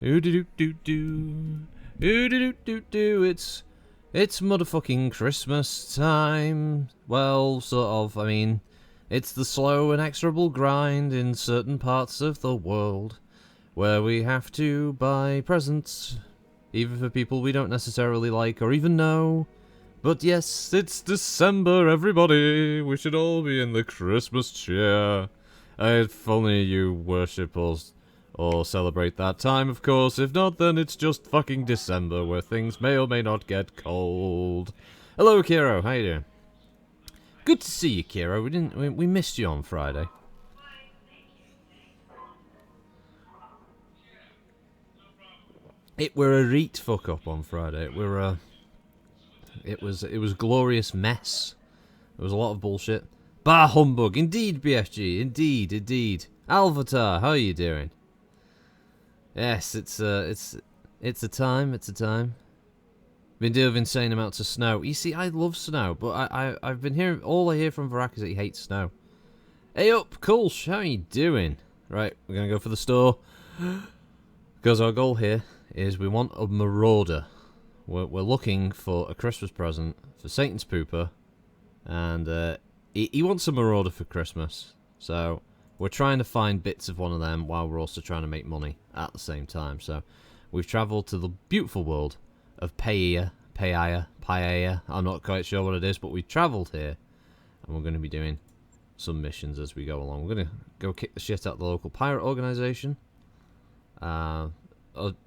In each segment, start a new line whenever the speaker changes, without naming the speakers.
Ooh doo doo doo. Ooh doo doo doo. It's motherfucking Christmas time. Well, sort of. I mean, it's the slow, inexorable grind in certain parts of the world where we have to buy presents, even for people we don't necessarily like or even know. But yes, it's December, everybody. We should all be in the Christmas cheer. If only you worship or celebrate that time, of course. If not, then it's just fucking December, where things may or may not get cold. Hello, Kiro. How you doing? Good to see you, Kiro. We missed you on Friday. It were a reet fuck up on Friday. It was glorious mess. There was a lot of bullshit. Bah humbug. Indeed, BFG. Indeed. Alvatar, how are you doing? Yes, it's a time. Been dealing with insane amounts of snow. You see, I love snow, but I've been hearing, all I hear from Varak is that he hates snow. Hey up, Kulsh, how are you doing? Right, we're gonna go for the store. Because our goal here is we want a marauder. We're looking for a Christmas present for Satan's Pooper, and he wants a marauder for Christmas. So we're trying to find bits of one of them while we're also trying to make money at the same time. So we've travelled to the beautiful world of Paia. I'm not quite sure what it is, but we've travelled here, and we're going to be doing some missions as we go along. We're going to go kick the shit out of the local pirate organisation. A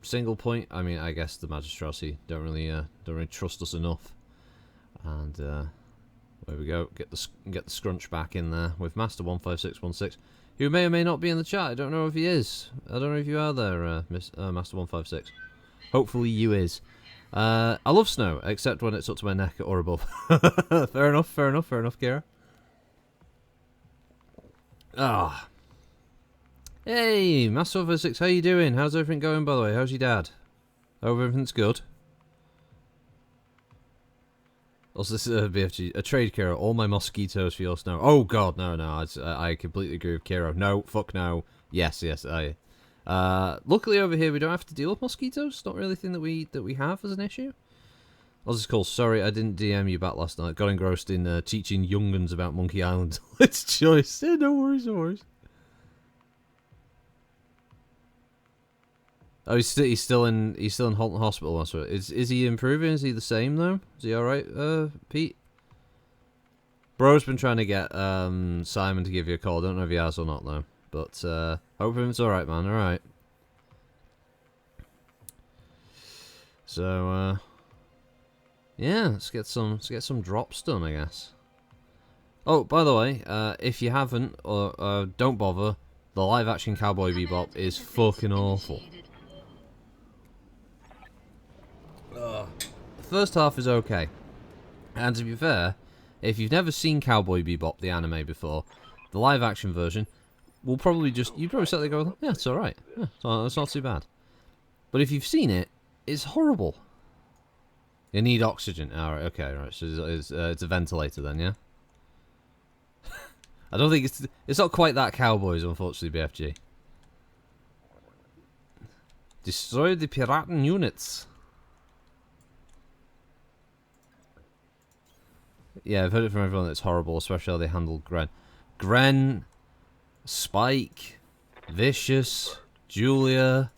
single point. I mean, I guess the magistracy don't really trust us enough. And there we go. Get the scrunch back in there with Master 15616, who may or may not be in the chat. I don't know if he is. I don't know if you are there, Master 156. Hopefully you is. I love snow, except when it's up to my neck or above. Fair enough, Kira. Ah. Hey, Master 156, how you doing? How's everything going, by the way? How's your dad? Hope everything's good. Also, this is a BFG, a trade, Kiro. All my mosquitoes for your snow. Oh God, no. I completely agree with Kiro. No, fuck no. Yes. Luckily over here we don't have to deal with mosquitoes. It's not really a thing that we have as an issue. I was just called. Sorry, I didn't DM you back last night. Got engrossed in teaching younguns about Monkey Island. It's choice. Yeah, no worries. Oh, he's still in Halton Hospital. That's right. Is he improving? Is he the same though? Is he all right, Pete? Bro's been trying to get Simon to give you a call. Don't know if he has or not though. But hope it's all right, man. All right. So yeah, let's get some drops done, I guess. Oh, by the way, if you haven't or don't bother, the live action Cowboy Bebop is fucking awful. The first half is okay, and to be fair, if you've never seen Cowboy Bebop the anime before, the live action version will probably you probably sit there go, yeah, it's alright, yeah, it's not too bad. But if you've seen it, it's horrible. You need oxygen. Alright, okay, right, so it's a ventilator then, yeah? I don't think it's not quite that Cowboys, unfortunately, BFG. Destroy the Piraten units. Yeah, I've heard it from everyone that it's horrible, especially how they handled Gren. Gren, Spike, Vicious, Julia,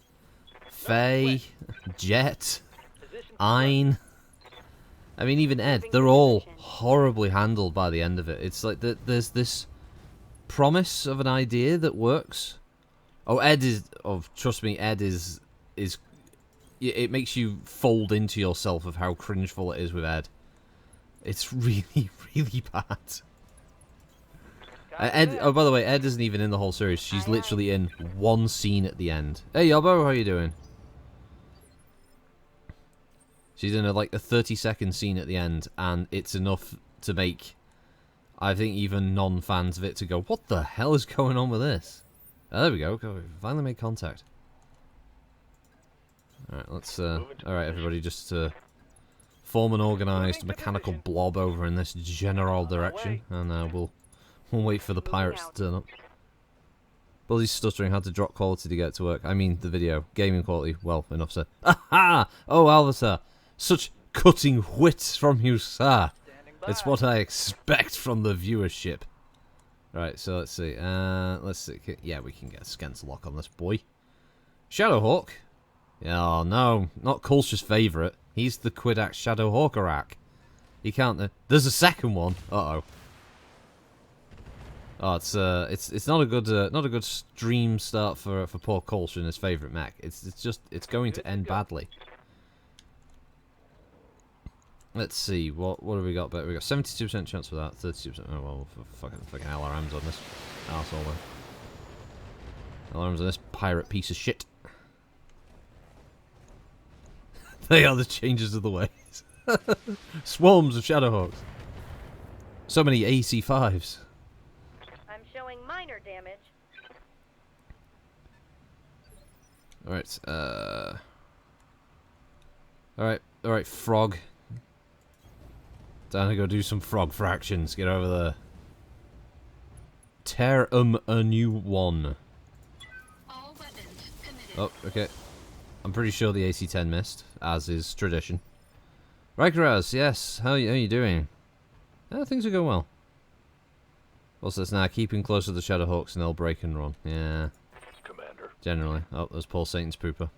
Faye, Jet, Ein. I mean, even Ed. They're all horribly handled by the end of it. It's like there's this promise of an idea that works. Oh, Ed is... Oh, trust me, Ed is... It makes you fold into yourself of how cringeful it is with Ed. It's really bad. Ed. Oh, by the way, Ed isn't even in the whole series. She's literally in one scene at the end. Hey, Yobbo, how you doing? She's in like a 30-second scene at the end, and it's enough to make, I think, even non-fans of it to go, "What the hell is going on with this?" Oh, there we go. We finally made contact. All right, let's. All right, everybody, just form an organised mechanical blob over in this general direction, and we'll wait for the pirates to turn up. Bully's stuttering, had to drop quality to get to work. I mean, the video. Gaming quality. Well, enough said. Aha! Oh, Alvatar. Such cutting wit from you, sir. It's what I expect from the viewership. Right, so let's see. Let's see. Yeah, we can get a Skent's lock on this boy. Shadowhawk? Oh, no. Not Culture's favourite. He's the Quidax Shadowhawkerak. He can't... There's a second one. Uh-oh. Oh, it's not a good stream start for poor Culture and his favourite mech. It's going to end badly. Let's see, what have we got? But we got 72% chance for that, 32%. Oh well, for fucking alarms on this arsehole then. Alarms on this pirate piece of shit. They are the changes of the ways. Swarms of Shadowhawks. So many AC5s.
I'm showing minor damage.
Alright, frog. Time to go do some frog fractions. Get over there. Tear a new one. Oh, okay. I'm pretty sure the AC-10 missed, as is tradition. Rikeraz, yes. How you doing? Things are going well. What's this now? Keeping close to the Shadowhawks and they'll break and run. Yeah.
Commander.
Generally. Oh, there's Paul Satan's pooper.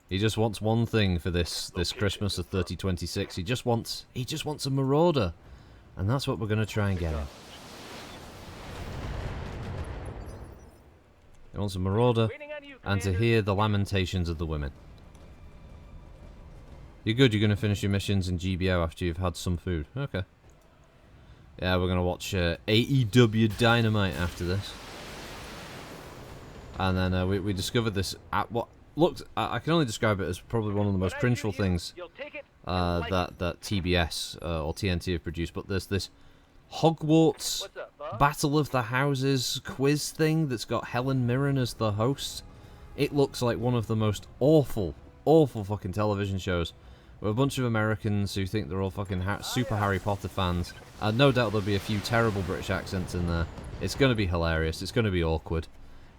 He just wants one thing for this Christmas of 3026. He just wants a marauder. And that's what we're going to try and get him. He wants a marauder and to hear the lamentations of the women. You're good, you're going to finish your missions in GBO after you've had some food. Okay. Yeah, we're going to watch AEW Dynamite after this. And then we discovered this at what looked, I can only describe it as probably one of the most cringeful things that TBS or TNT have produced, but there's this Hogwarts Battle of the Houses quiz thing that's got Helen Mirren as the host. It looks like one of the most awful fucking television shows. With a bunch of Americans who think they're all fucking super Harry Potter fans. No doubt there'll be a few terrible British accents in there. It's going to be hilarious. It's going to be awkward.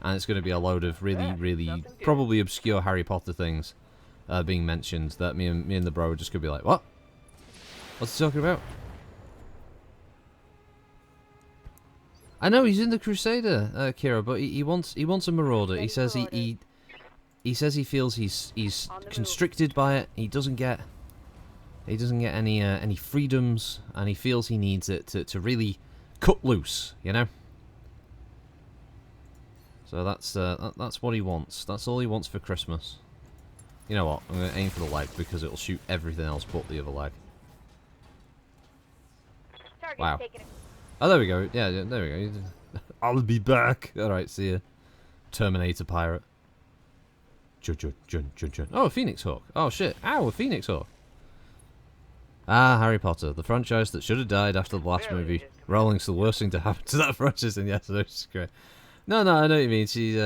And it's going to be a load of really, probably obscure Harry Potter things being mentioned that me and the bro are just going to be like, what? What's he talking about? I know, he's in the Crusader, Kira, but he wants a marauder. He says he says he feels he's constricted by it. He doesn't get any freedoms, and he feels he needs it to really cut loose, you know. So that's what he wants. That's all he wants for Christmas. You know what? I'm going to aim for the leg because it'll shoot everything else but the other leg. Wow. Oh, there we go. Yeah, there we go. I'll be back. All right, see ya. Terminator pirate. Oh, a Phoenix Hawk. Oh shit. Ow, a Phoenix Hawk. Ah, Harry Potter, the franchise that should have died after the last movie. Rowling's the worst thing to happen to that franchise, and yes, it's great. No, I know what you mean. She's,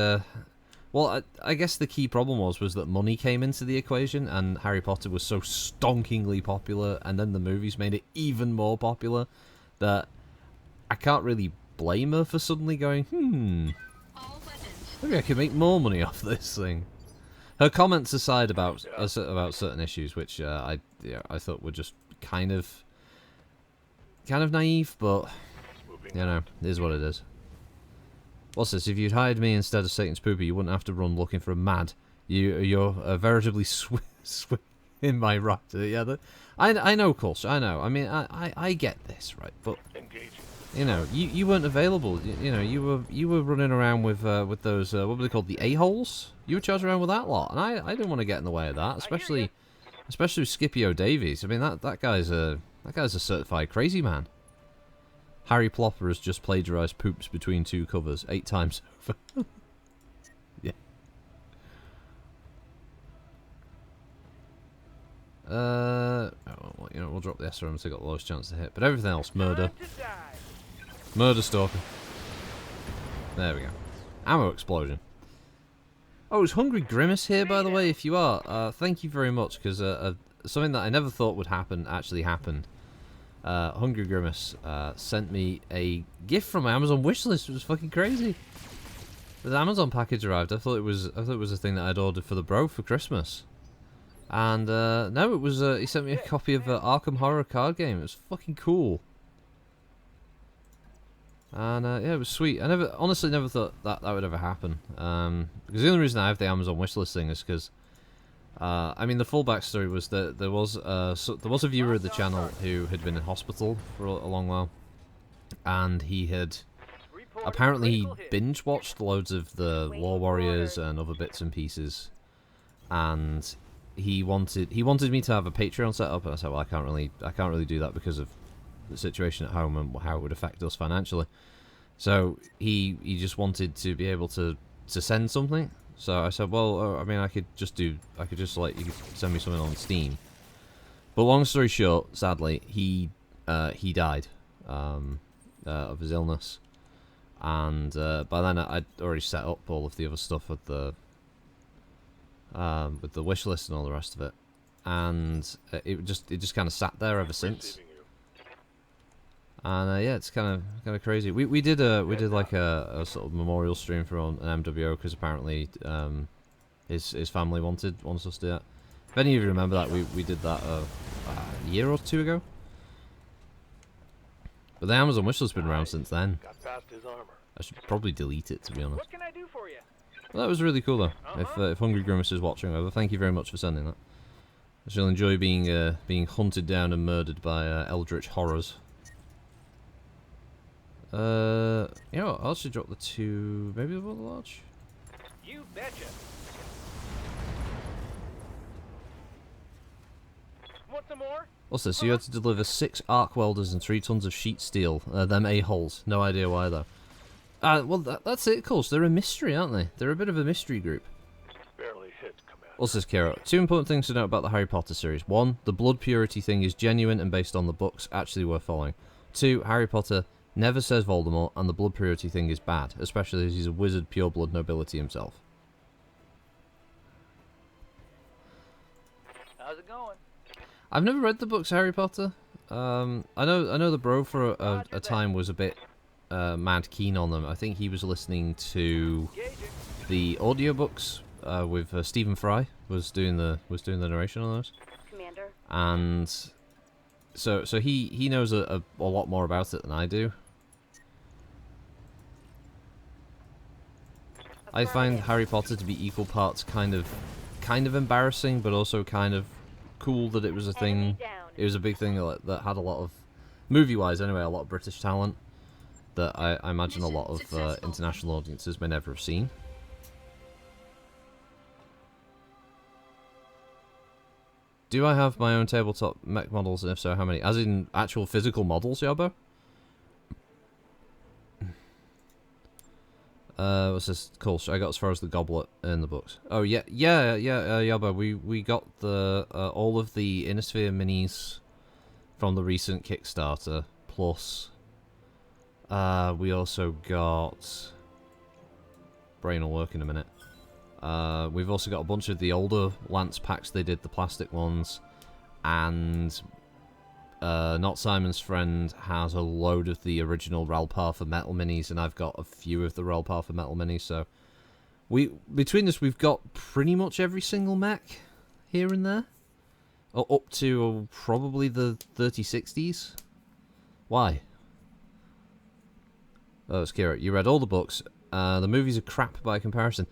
well, I guess the key problem was that money came into the equation, and Harry Potter was so stonkingly popular, and then the movies made it even more popular, that I can't really blame her for suddenly going, maybe I could make more money off this thing. Her comments aside about certain issues, which I thought were just kind of naive, but you know, it is what it is. What's this? If you'd hired me instead of Satan's Poopy, you wouldn't have to run looking for a mad. You're veritably in my right. Yeah, I know, Culture. I know. I mean, I get this, right? But you know, you weren't available. You know, you were running around with those what were they called? The a-holes. You were charging around with that lot, and I didn't want to get in the way of that, especially with Scipio Davies. I mean, that guy's a certified crazy man. Harry Plopper has just plagiarized poops between two covers 8 times over. Yeah. Oh, well, you know, we'll drop the SRM so got the lowest chance to hit, but everything else, murder. Murder stalker. There we go. Ammo explosion. Oh, is Hungry Grimace here, by the way? If you are, thank you very much, because something that I never thought would happen actually happened. Hungry Grimace sent me a gift from my Amazon wishlist. It was fucking crazy. The Amazon package arrived. I thought it was a thing that I'd ordered for the bro for Christmas. And no, it was. He sent me a copy of Arkham Horror card game. It was fucking cool. And yeah, it was sweet. I honestly never thought that would ever happen. Because the only reason I have the Amazon wishlist thing is because, I mean, the full backstory was that there was a viewer of the channel who had been in hospital for a long while, and he had apparently binge watched loads of the Law Warriors and other bits and pieces, and he wanted me to have a Patreon set up, and I said, well, I can't really do that because of the situation at home and how it would affect us financially. So he just wanted to be able to send something. So I said, well, I mean, I could just like, you could send me something on Steam. But long story short, sadly, he died of his illness, and by then I'd already set up all of the other stuff with the wish list and all the rest of it, and it just kind of sat there ever since. And yeah, it's kind of crazy. We did like a sort of memorial stream for an MWO because apparently his family wanted us to do that. If any of you remember that, we did that a year or two ago. But the Amazon wishlist's been around since then. I should probably delete it, to be honest.
What can I do for you?
Well, that was really cool though. If Hungry Grimace is watching over, thank you very much for sending that. I shall enjoy being hunted down and murdered by eldritch horrors. You know what, I'll actually drop the two, maybe the large?
You betcha. Want some more?
What's this? You had to deliver 6 arc welders and 3 tons of sheet steel. Them a-holes. No idea why though. Well, that's it, of course. They're a mystery, aren't they? They're a bit of a mystery group.
Barely hit, Commander.
What's this, Kira? 2 important things to note about the Harry Potter series. 1, the blood purity thing is genuine and based on the books, actually worth following. 2, Harry Potter never says Voldemort, and the blood purity thing is bad, especially as he's a wizard pure-blood nobility himself.
How's it going?
I've never read the books Harry Potter. I know the bro for a time was a bit mad keen on them. I think he was listening to the audiobooks with Stephen Fry was doing the narration on those.
Commander.
And so he knows a lot more about it than I do. I find Harry Potter to be equal parts kind of embarrassing, but also kind of cool that it was a thing. It was a big thing that had a lot of, movie-wise anyway, a lot of British talent that I imagine a lot of international audiences may never have seen. Do I have my own tabletop mech models, and if so, how many? As in actual physical models, Yabo? What's this? Cool. So I got as far as the goblet in the books. Oh yeah, Yabo. We got the all of the Innisphere minis from the recent Kickstarter. Plus, we also got. Brain will work in a minute. We've also got a bunch of the older Lance packs. They did the plastic ones, and Not Simon's Friend has a load of the original Ralpartha metal minis, and I've got a few of the Ralpartha metal minis. So between us, we've got pretty much every single mech here and there, up to probably the 3060s. Why? Oh, it's Kira. You read all the books. The movies are crap by comparison.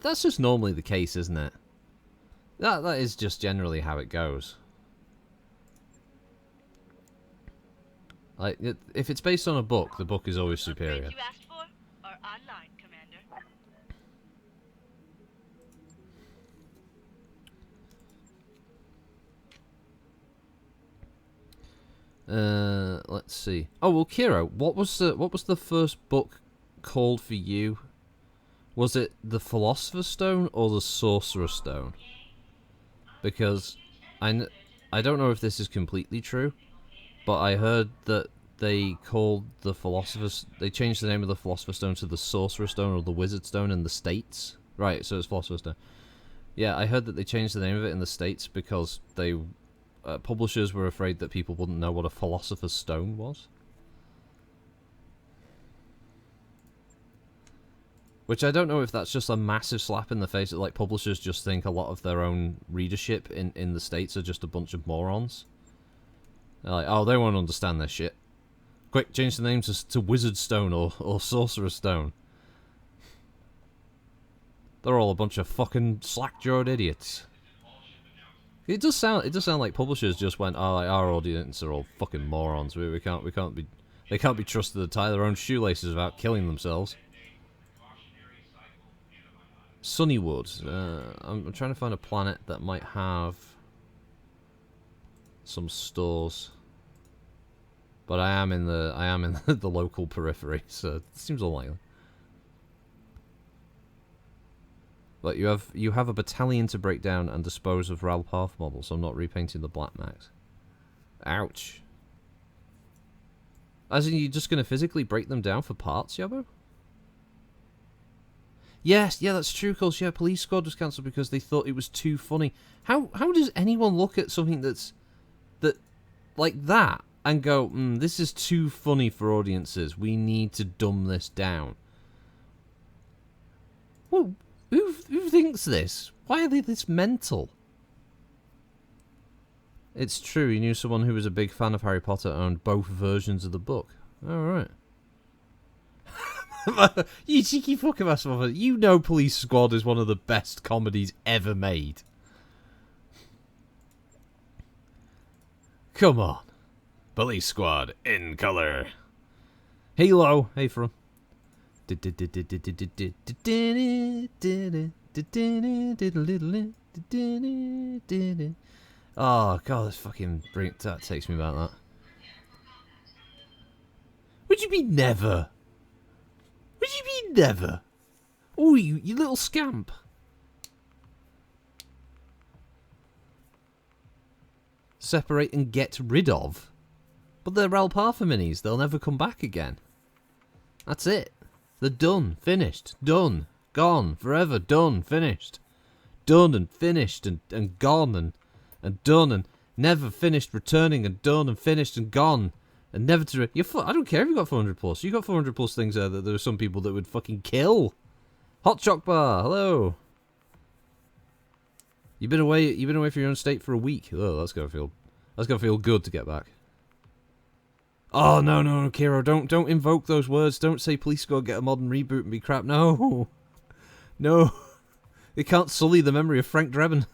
That's just normally the case, isn't it? That is just generally how it goes. Like, if it's based on a book, the book is always superior.
You asked for are online, Commander.
Let's see. Oh well, Kira, what was the first book called for you? Was it the Philosopher's Stone or the Sorcerer's Stone? Because I don't know if this is completely true, but I heard that they called the they changed the name of the Philosopher's Stone to the Sorcerer's Stone or the Wizard Stone in the States. Right, so it's Philosopher's Stone. Yeah, I heard that they changed the name of it in the States because they publishers were afraid that people wouldn't know what a Philosopher's Stone was. Which I don't know if that's just a massive slap in the face that like publishers just think a lot of their own readership in the States are just a bunch of morons. They're like, oh, they won't understand this shit. Quick, change the name to Wizard Stone or Sorcerer Stone. They're all a bunch of fucking slack-jawed idiots. It does sound like publishers just went, oh, like, our audience are all fucking morons. They can't be trusted to tie their own shoelaces without killing themselves. Sunnywood. I'm trying to find a planet that might have some stores, but I am in the local periphery, so it seems unlikely. But you have a battalion to break down and dispose of RAL Path models. So I'm not repainting the black max. Ouch. As in, you're just going to physically break them down for parts, Yabo? Yes, yeah, that's true, Coles. Yeah, Police Squad was cancelled because they thought it was too funny. How does anyone look at something like that and go, this is too funny for audiences. We need to dumb this down. Well, who thinks this? Why are they this mental? It's true, he knew someone who was a big fan of Harry Potter and owned both versions of the book. Alright. You cheeky fucking asshole. You know Police Squad is one of the best comedies ever made. Come on. Police Squad in colour. Halo. Hey, from. Oh, God, that's fucking brilliant. That takes me about that. Would you be never? Would you be never? Oh, you little scamp. Separate and get rid of? But they're Ralpartha minis. They'll never come back again. That's it. They're done. Finished. Done. Gone. Forever. Done. Finished. Done and finished and gone and done and never finished returning and done and finished and gone. And never to... I don't care if you got 400 plus. You got 400 plus things there that there are some people that would fucking kill. Hot Choc Bar, hello. You've been away from your own state for a week. Oh, that's gonna feel good to get back. Oh no, Kiro, don't invoke those words. Don't say Police Squad get a modern reboot and be crap. No. No. It can't sully the memory of Frank Drebin.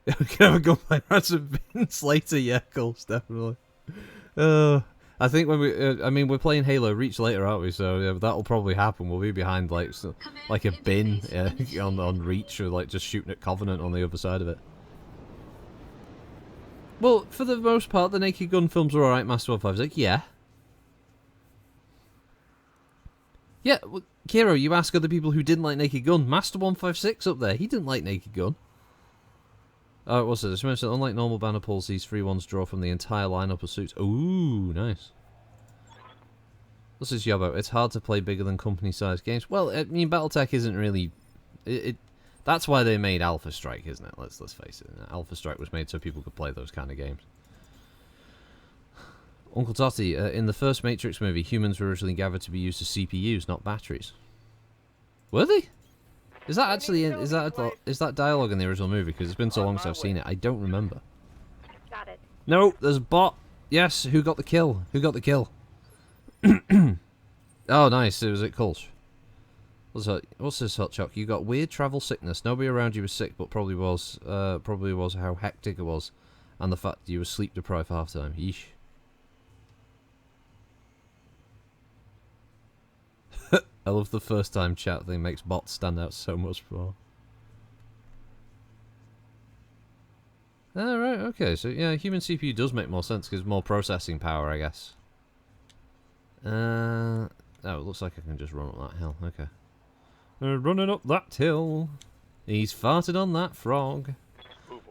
We can have a gunplay ransom Vince later, yeah, Colts, definitely. I think when we're playing Halo Reach later, aren't we? So yeah, that'll probably happen. We'll be behind like a bin on Reach, or like just shooting at Covenant on the other side of it. Well, for the most part, the Naked Gun films are alright. Master 156, yeah. Yeah, well, Kiro, you ask other people who didn't like Naked Gun. Master 156 up there, he didn't like Naked Gun. Oh, what's this? Unlike normal banner pulls, these free ones draw from the entire lineup of suits. Ooh, nice. This is Yobbo. It's hard to play bigger than company-sized games. Well, I mean, Battletech isn't really... That's why they made Alpha Strike, isn't it? Let's face it. Alpha Strike was made so people could play those kind of games. Uncle Totty, in the first Matrix movie, humans were originally gathered to be used as CPUs, not batteries. Were they? Is that actually is that dialogue in the original movie? Because it's been so long since I've seen it, I don't remember.
Got it.
No, there's a bot. Yes, who got the kill? Who got the kill? Oh, nice. It was at Kulch. What's this, Hot Choc? You got weird travel sickness. Nobody around you was sick, but probably was how hectic it was, and the fact that you were sleep deprived for half time. Yeesh. I love the first time chat thing, makes bots stand out so much more. Alright, okay, so yeah, human CPU does make more sense because more processing power, I guess. Oh, it looks like I can just run up that hill, okay. Running up that hill. He's farted on that frog.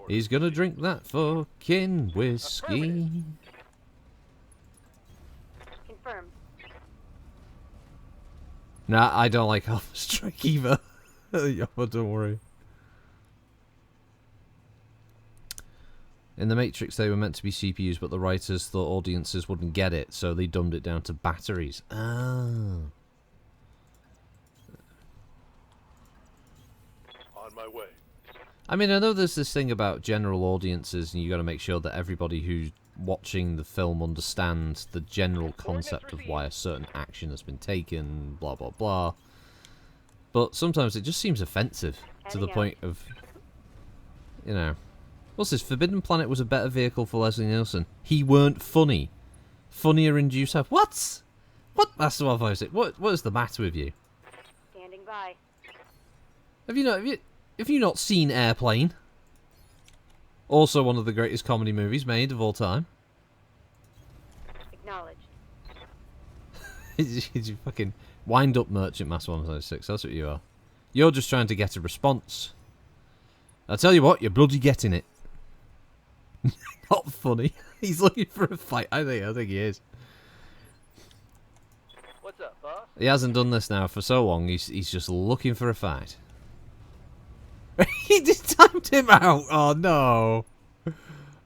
He's gonna drink that fucking whiskey.
Confirmed.
Nah, I don't like Alpha Strike either. Yeah, but don't worry. In The Matrix, they were meant to be CPUs, but the writers thought audiences wouldn't get it, so they dumbed it down to batteries. Ah.
my way.
I mean, I know there's this thing about general audiences, and you got to make sure that everybody who's watching the film understands the general concept of why a certain action has been taken, blah blah blah. But sometimes it just seems offensive to the point of, you know, what's this? Forbidden Planet was a better vehicle for Leslie Nielsen. He weren't funny. Funnier in due time. What? What, Master 156? What is the matter with you?
Standing by.
Have you not seen Airplane? Also one of the greatest comedy movies made of all time.
Acknowledged.
He's a fucking wind-up merchant, Master 156. That's what you are. You're just trying to get a response. I tell you what, you're bloody getting it. Not funny. He's looking for a fight. I think he is.
What's up, boss?
He hasn't done this now for so long. He's just looking for a fight. He just timed him out. Oh no.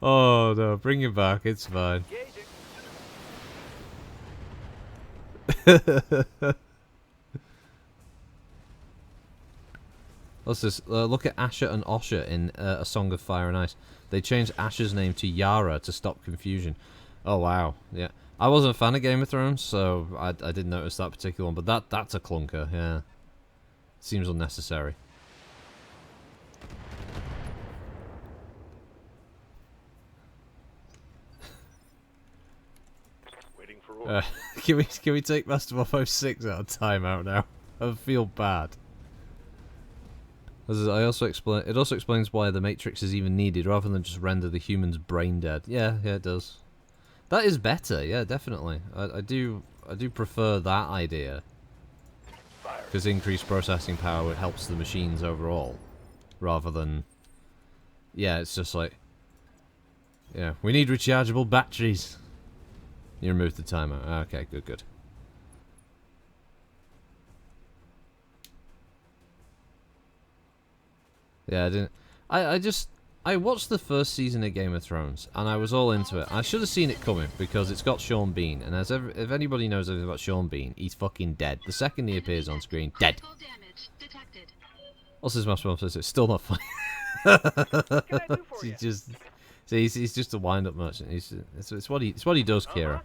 Oh no. Bring him back. It's fine. What's this? Look at Asher and Osher in A Song of Fire and Ice. They changed Asher's name to Yara to stop confusion. Oh wow. Yeah. I wasn't a fan of Game of Thrones, so I didn't notice that particular one. But that's a clunker. Yeah. Seems unnecessary.
Waiting for orders.
Can we take Master 156 out of timeout now? I feel bad. It also explains why the Matrix is even needed, rather than just render the human's brain dead. Yeah, it does. That is better. Yeah, definitely. I do prefer that idea, because increased processing power helps the machines overall, rather than, yeah, it's just like, yeah, we need rechargeable batteries. You removed the timer. Okay, good. Yeah, I watched the first season of Game of Thrones, and I was all into it. I should have seen it coming, because it's got Sean Bean, and if anybody knows anything about Sean Bean, he's fucking dead. The second he appears on screen, dead. What's his Master 156? It's still not funny.
What can I do for you?
He's just a wind-up merchant. It's what he does, Kira.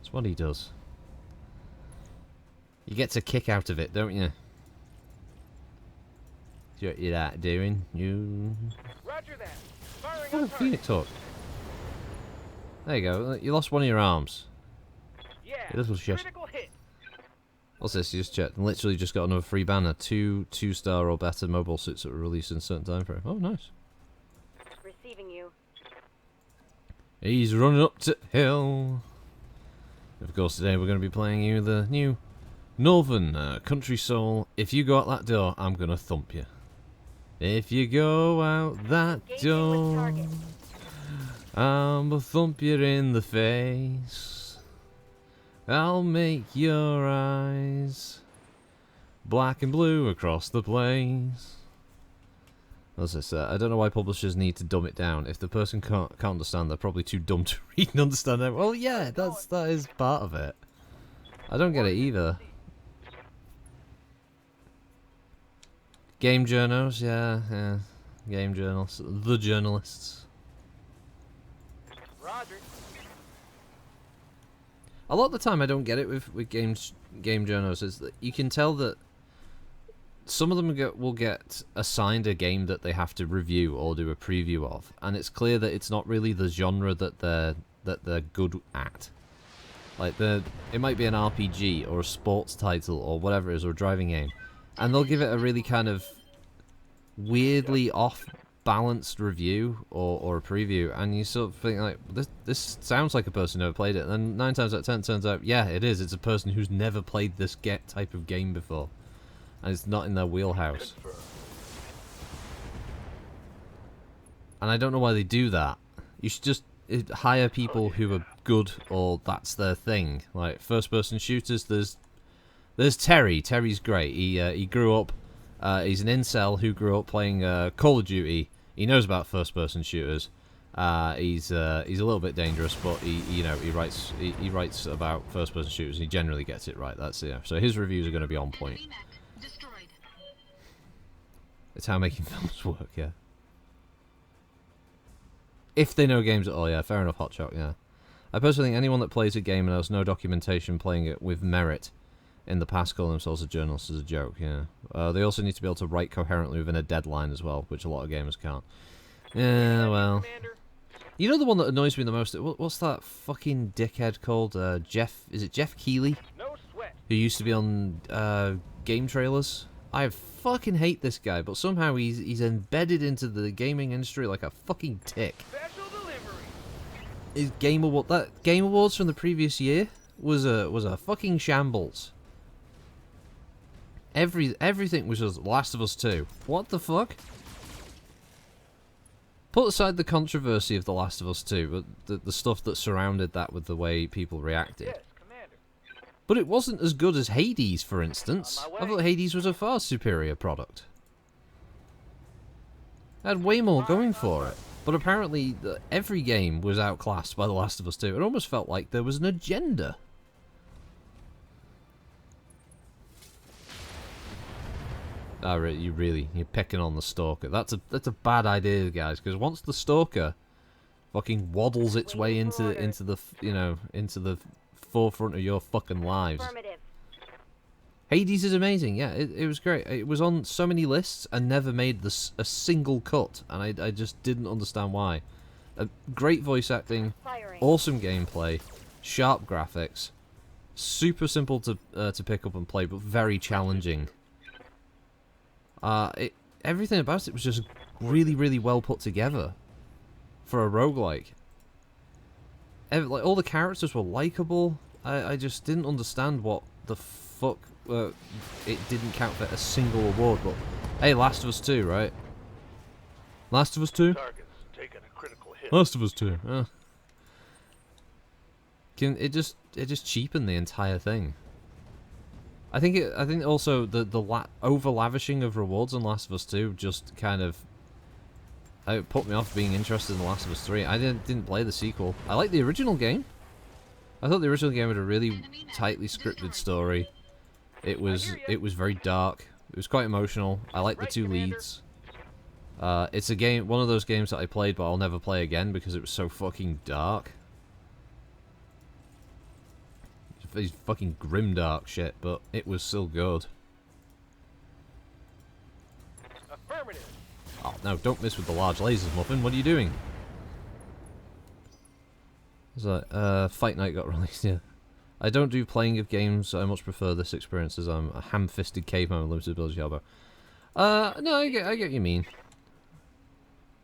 It's what he does. You get a kick out of it, don't you? What you that doing? You.
Roger that. Firing
Oh,
on target.
Phoenix Hawk. There you go. You lost one of your arms.
Yeah.
A little shit.
Critical hit.
What's this? You just checked. Literally just got another free banner. Two-star or better mobile suits that were released in a certain time frame. Oh, nice.
Receiving you.
He's running up to hill. Of course, today we're going to be playing you the new Northern Country Soul. If you go out that door, I'm going to thump you. If you go out that door, I'll thump you in the face. I'll make your eyes black and blue across the place. As I said, I don't know why publishers need to dumb it down. If the person can't understand, they're probably too dumb to read and understand it. Well, yeah, that is part of it. I don't get it either. Game journos, yeah. Game journals. The journalists.
Roger.
A lot of the time I don't get it with game journos is that you can tell that some of them will get assigned a game that they have to review or do a preview of, and it's clear that it's not really the genre that they're good at. Like it might be an RPG or a sports title or whatever it is, or a driving game, and they'll give it a really kind of weirdly off-balanced review or a preview, and you sort of think like, this sounds like a person who never played it, and then 9 times out of 10 it turns out, yeah, it is. It's a person who's never played this type of game before, and it's not in their wheelhouse.
Confirm.
And I don't know why they do that. You should just hire people who are good, or that's their thing. Like first-person shooters, there's Terry. Terry's great. He grew up. He's an incel who grew up playing Call of Duty. He knows about first-person shooters. He's a little bit dangerous, but he writes about first-person shooters. And he generally gets it right. That's so his reviews are going to be on point. It's how making films work, yeah. If they know games at all, yeah, fair enough, Hotshot, yeah. I personally think anyone that plays a game and has no documentation playing it with merit in the past calling themselves a journalist is a joke, yeah. They also need to be able to write coherently within a deadline as well, which a lot of gamers can't. Yeah, well.
Commander.
You know the one that annoys me the most? What's that fucking dickhead called? Jeff... Is it Jeff Keighley?
No sweat.
Who used to be on game trailers? I fucking hate this guy, but somehow he's embedded into the gaming industry like a fucking tick.
Special delivery.
His that Game Awards from the previous year was a fucking shambles. Everything was just Last of Us 2. What the fuck? Put aside the controversy of The Last of Us 2, but the stuff that surrounded that with the way people reacted.
Yes, Commander.
But it wasn't as good as Hades, for instance.
On my
I
way.
thought Hades was a far superior product. It had way more going for it. But apparently, every game was outclassed by The Last of Us 2. It almost felt like there was an agenda. Oh, you're picking on the Stalker. That's a bad idea, guys. Because once the Stalker fucking waddles its way into the forefront of your fucking lives.
Affirmative.
Hades is amazing. Yeah, it was great. It was on so many lists and never made a single cut, and I just didn't understand why. Great voice acting,
Firing.
awesome gameplay, sharp graphics, super simple to pick up and play, but very challenging. Everything about it was just really, really well put together for a roguelike. Like, all the characters were likable. I just didn't understand what the fuck it didn't count for a single award. But hey, Last of Us 2, right? Last of Us 2?
Target's taking a critical hit.
Last of Us 2. It just cheapened the entire thing. I think also the over lavishing of rewards on Last of Us 2 just kind of put me off being interested in The Last of Us 3. I didn't play the sequel. I liked the original game. I thought the original game had a really tightly scripted story. It was very dark. It was quite emotional. I liked the two leads. It's a game, one of those games that I played but I'll never play again because it was so fucking dark. It's fucking grimdark shit, but it was still good.
Affirmative.
Oh no, don't miss with the large lasers, Muffin. What are you doing? It's like, Fight Night got released, yeah. I don't do playing of games. I much prefer this experience as I'm a ham-fisted caveman with limited ability elbow. No, I get what you mean.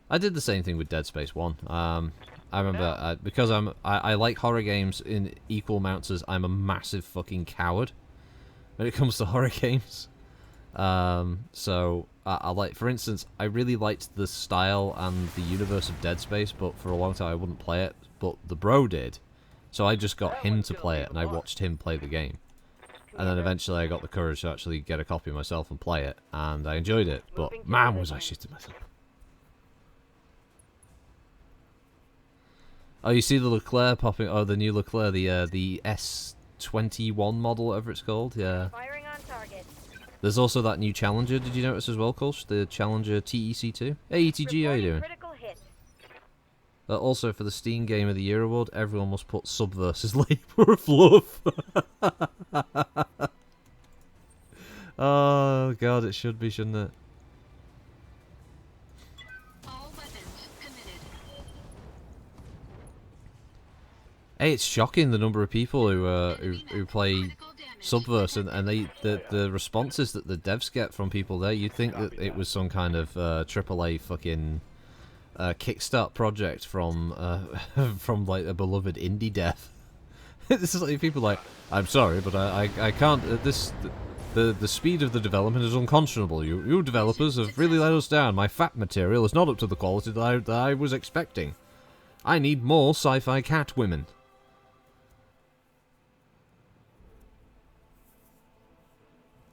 I did the same thing with Dead Space 1. I remember, because I like horror games in equal amounts as I'm a massive fucking coward when it comes to horror games. So, I like, for instance, I really liked the style and the universe of Dead Space, but for a long time I wouldn't play it, but the bro did. So I just got him to play it, and I watched him play the game. And then eventually I got the courage to actually get a copy myself and play it, and I enjoyed it, but man was I shitting myself. Oh, you see the Leclerc popping, oh, the new Leclerc, the S21 model, whatever it's called, yeah.
Firing on target.
There's also that new Challenger, did you notice as well, Kolsch? The Challenger TEC2? Hey, ETG, how you doing?
Critical hit.
Also, for the Steam Game of the Year award, everyone must put Subverse's Labour of Love. Oh, God, it should be, shouldn't it?
All weapons committed.
Hey, it's shocking the number of people who play Subverse, and the responses that the devs get from people there. You'd think that it was some kind of AAA fucking kickstart project from from like a beloved indie dev. This is like people like, I'm sorry, but I can't. The speed of the development is unconscionable. You developers have really let us down. My fat material is not up to the quality that I was expecting. I need more sci-fi cat women.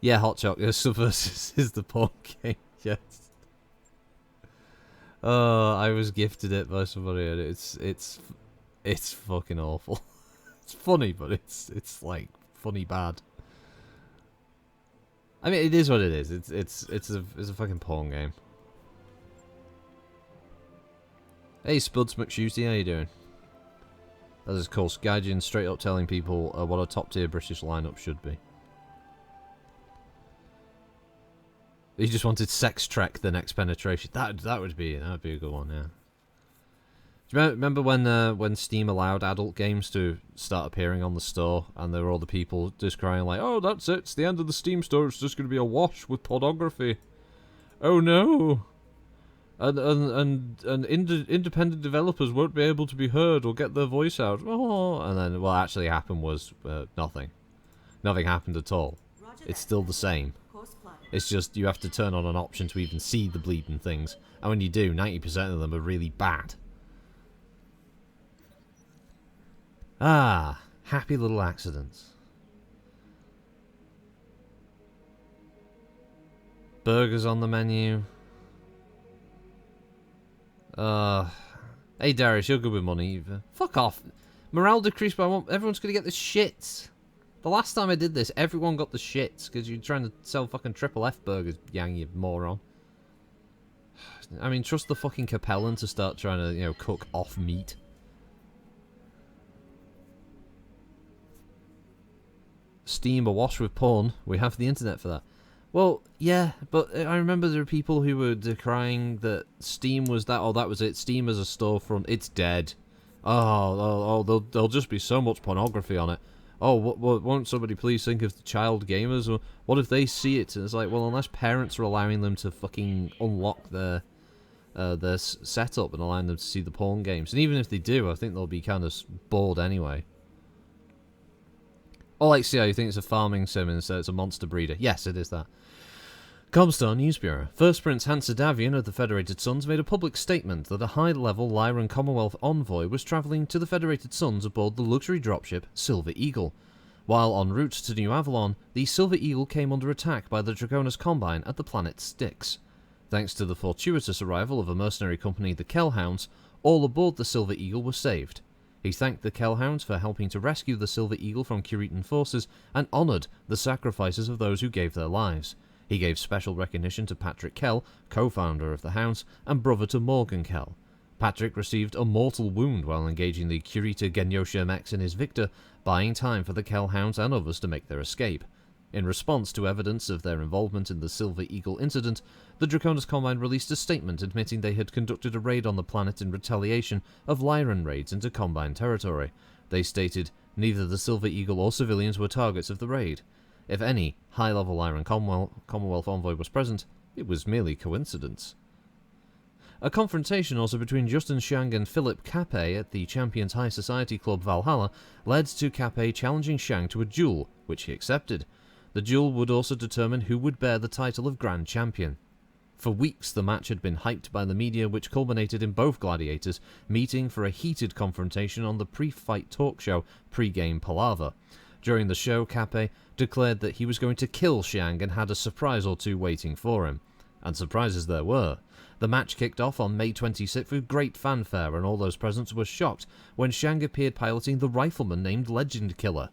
Yeah, Hot Chocolate Subverse is the porn game, yes. Oh, I was gifted it by somebody, and it's fucking awful. It's funny, but it's like funny bad. I mean, it is what it is. It's a fucking porn game. Hey, Spuds McShooty, how you doing? That is, of course, Gaijin straight up telling people what a top-tier British lineup should be. He just wanted Sex Trek, the next penetration. That would be a good one, yeah. Do you remember when Steam allowed adult games to start appearing on the store, and there were all the people just crying like, "Oh, that's it! It's the end of the Steam store. It's just going to be awash with pornography. Oh no!" And independent developers won't be able to be heard or get their voice out. Oh, and then what actually happened was nothing. Nothing happened at all. It's still the same. It's just you have to turn on an option to even see the bleeding things, and when you do, 90% of them are really bad. Ah, happy little accidents. Burgers on the menu. Hey Darius, you're good with money. Fuck off. Morale decreased by 1. Everyone's gonna get the shits. The last time I did this, everyone got the shits because you're trying to sell fucking triple F burgers, Yang, you moron. I mean, trust the fucking Capellan to start trying to, you know, cook off meat. Steam awash with porn. We have the internet for that. Well, yeah, but I remember there were people who were decrying that Steam was that. Oh, that was it. Steam as a storefront. It's dead. Oh, there'll just be so much pornography on it. Oh, won't somebody please think of the child gamers? Or what if they see it? And it's like, well, unless parents are allowing them to fucking unlock their setup and allowing them to see the porn games, and even if they do, I think they'll be kind of bored anyway. Alexia, you think it's a farming sim instead it's a monster breeder? Yes, it is that. Comstar News Bureau. First Prince Hansa Davian of the Federated Suns made a public statement that a high-level Lyran Commonwealth envoy was travelling to the Federated Suns aboard the luxury dropship Silver Eagle. While en route to New Avalon, the Silver Eagle came under attack by the Draconis Combine at the planet Styx. Thanks to the fortuitous arrival of a mercenary company, the Kellhounds, all aboard the Silver Eagle were saved. He thanked the Kellhounds for helping to rescue the Silver Eagle from Curitan forces and honoured the sacrifices of those who gave their lives. He gave special recognition to Patrick Kell, co-founder of the Hounds, and brother to Morgan Kell. Patrick received a mortal wound while engaging the Kurita Genyosha mechs in his Victor, buying time for the Kellhounds and others to make their escape. In response to evidence of their involvement in the Silver Eagle incident, the Draconis Combine released a statement admitting they had conducted a raid on the planet in retaliation of Lyran raids into Combine territory. They stated, neither the Silver Eagle or civilians were targets of the raid. If any high-level Lyran Commonwealth envoy was present, it was merely coincidence. A confrontation also between Justin Shang and Philip Capet at the Champions High Society Club Valhalla led to Capet challenging Shang to a duel, which he accepted. The duel would also determine who would bear the title of Grand Champion. For weeks the match had been hyped by the media, which culminated in both gladiators meeting for a heated confrontation on the pre-fight talk show Pre-Game Palaver. During the show, Capet declared that he was going to kill Shang and had a surprise or two waiting for him. And surprises there were. The match kicked off on May 26th with great fanfare, and all those present were shocked when Shang appeared piloting the rifleman named Legend Killer.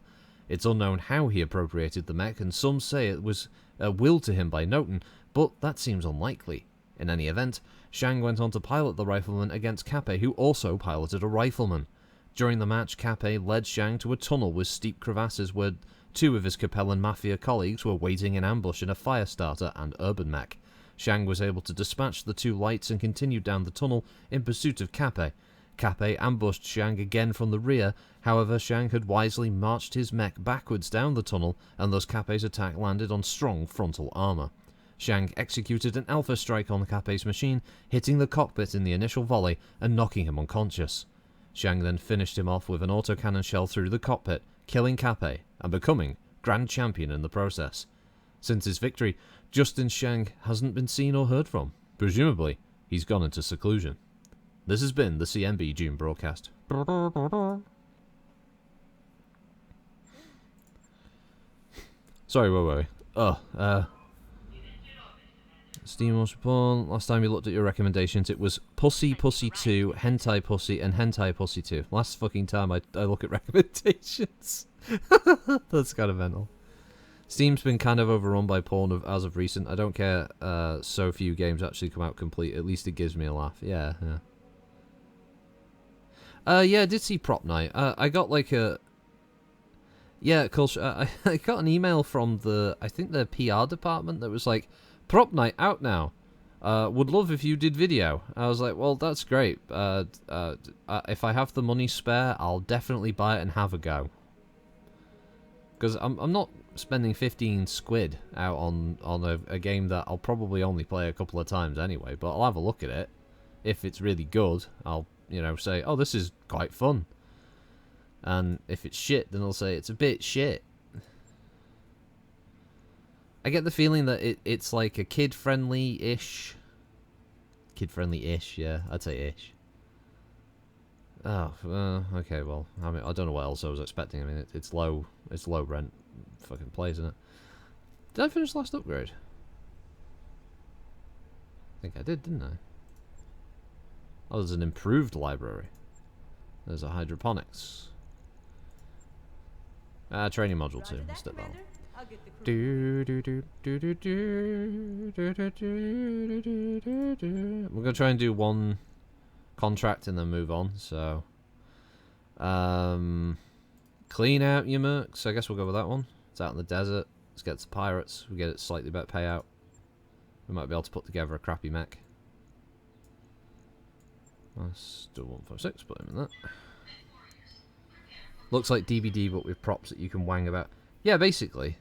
It's unknown how he appropriated the mech, and some say it was willed to him by Noten, but that seems unlikely. In any event, Shang went on to pilot the rifleman against Capet, who also piloted a rifleman. During the match, Capet led Shang to a tunnel with steep crevasses where two of his Capellan Mafia colleagues were waiting in ambush in a Firestarter and Urban Mech. Shang was able to dispatch the two lights and continued down the tunnel in pursuit of Capet. Capet ambushed Shang again from the rear, however Shang had wisely marched his mech backwards down the tunnel, and thus Capet's attack landed on strong frontal armour. Shang executed an alpha strike on Capet's machine, hitting the cockpit in the initial volley and knocking him unconscious. Shang then finished him off with an autocannon shell through the cockpit, killing Capet and becoming Grand Champion in the process. Since his victory, Justin Shang hasn't been seen or heard from. Presumably, he's gone into seclusion. This has been the CMB June broadcast. Sorry, wait. Steam Watch Porn. Last time you looked at your recommendations, it was Pussy, Pussy 2, Hentai Pussy, and Hentai Pussy 2. Last fucking time I look at recommendations. That's kind of mental. Steam's been kind of overrun by porn as of recent. I don't care. So few games actually come out complete. At least it gives me a laugh. Yeah, yeah. Yeah, I did see Prop Night. I got like a... Yeah, of course. I got an email from I think the PR department that was like, Prop Night out now. Would love if you did video. I was like, well, that's great. If I have the money spare, I'll definitely buy it and have a go. Because I'm not spending 15 squid out on a game that I'll probably only play a couple of times anyway, but I'll have a look at it. If it's really good, I'll, you know, say, oh, this is quite fun. And if it's shit, then I'll say it's a bit shit. I get the feeling that it's like a kid-friendly-ish. Kid-friendly-ish, yeah, I'd say ish. Oh, okay, well, I mean, I don't know what else I was expecting. I mean, it's low rent fucking place, isn't it? Did I finish last upgrade? I think I did, didn't I? Oh, there's an improved library. There's a hydroponics. Training module 2, let's do that one. We're gonna try and do one contract and then move on. So, clean out your mercs. I guess we'll go with that one. It's out in the desert. Let's get to pirates. We get it slightly better payout. We might be able to put together a crappy mech. Let's do 156. Put him in that. Looks like DBD, but with props that you can wang about. Yeah, basically.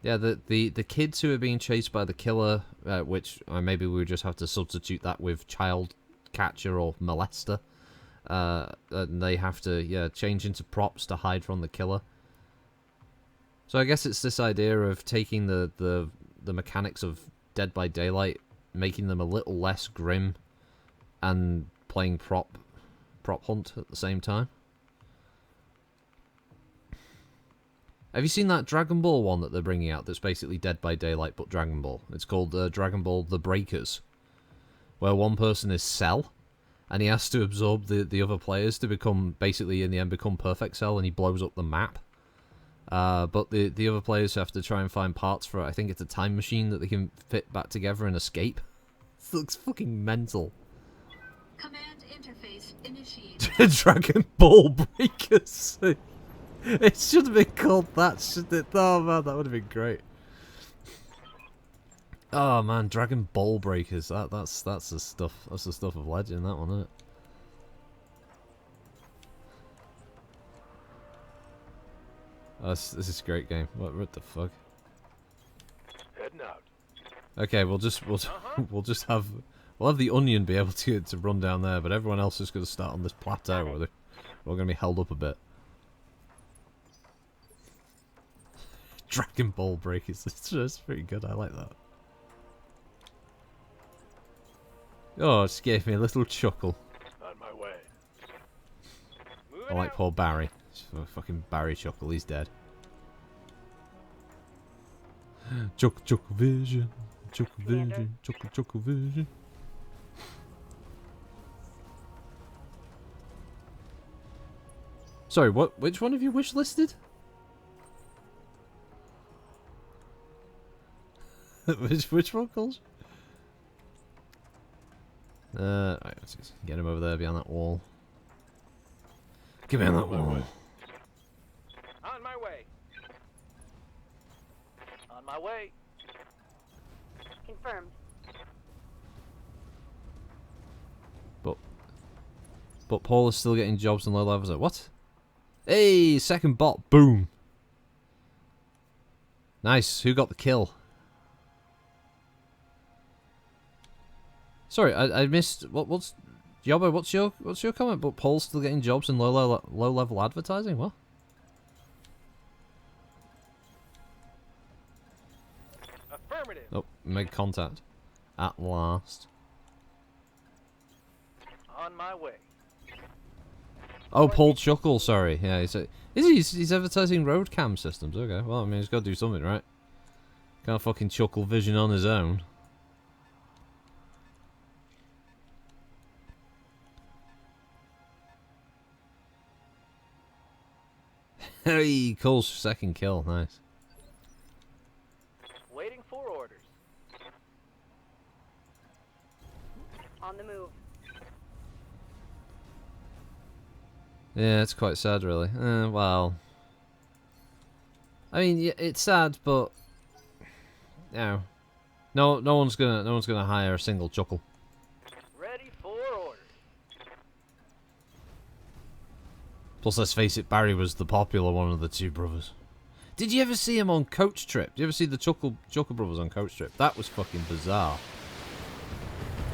Yeah, the kids who are being chased by the killer, which maybe we would just have to substitute that with child catcher or molester. And they have to change into props to hide from the killer. So I guess it's this idea of taking the mechanics of Dead by Daylight, making them a little less grim, and playing prop hunt at the same time. Have you seen that Dragon Ball one that they're bringing out that's basically Dead by Daylight but Dragon Ball? It's called Dragon Ball The Breakers, where one person is Cell, and he has to absorb the other players to become, basically in the end, become Perfect Cell, and he blows up the map. But the other players have to try and find parts for, I think it's a time machine that they can fit back together and escape. It looks fucking mental.
Command interface initiated.
Dragon Ball Breakers. It should have been called that, shouldn't it? Oh man, that would have been great. Oh man, Dragon Ball Breakers. That's the stuff. That's the stuff of legend. That one, isn't it? Oh, this is a great game. What the fuck?
Heading out.
Okay, we'll just have the Onion be able to run down there, but everyone else is going to start on this plateau where we're going to be held up a bit. Dragon Ball Breakers. It's just pretty good. I like that. Oh, it just gave me a little chuckle.
On my way.
I like poor Barry. Just a fucking Barry chuckle. He's dead. Chuckle vision. Chuckle vision. Chuckle vision. Sorry, what? Which one have you wish listed? which one calls? Right, let's just get him over there behind that wall. Get behind that wall.
On my way. On my way.
Confirmed.
But Paul is still getting jobs on low levels. What? Hey, second bot. Boom. Nice. Who got the kill? Sorry, I missed. What's Jobbo? What's your comment? But Paul's still getting jobs in low level advertising. What?
Affirmative.
Oh, made contact. At last.
On my way.
Oh, Paul Chuckle. Sorry. Yeah, he's advertising road cam systems. Okay. Well, I mean, he's got to do something, right? Can't fucking chuckle vision on his own. Hey, Cole's second kill. Nice.
Waiting for orders.
On the move.
Yeah, it's quite sad, really. Well, I mean, yeah, it's sad, but you know, no one's gonna hire a single chuckle.
Ready for orders.
Plus, let's face it, Barry was the popular one of the two brothers. Did you ever see him on Coach Trip? Did you ever see the Chuckle Brothers on Coach Trip? That was fucking bizarre.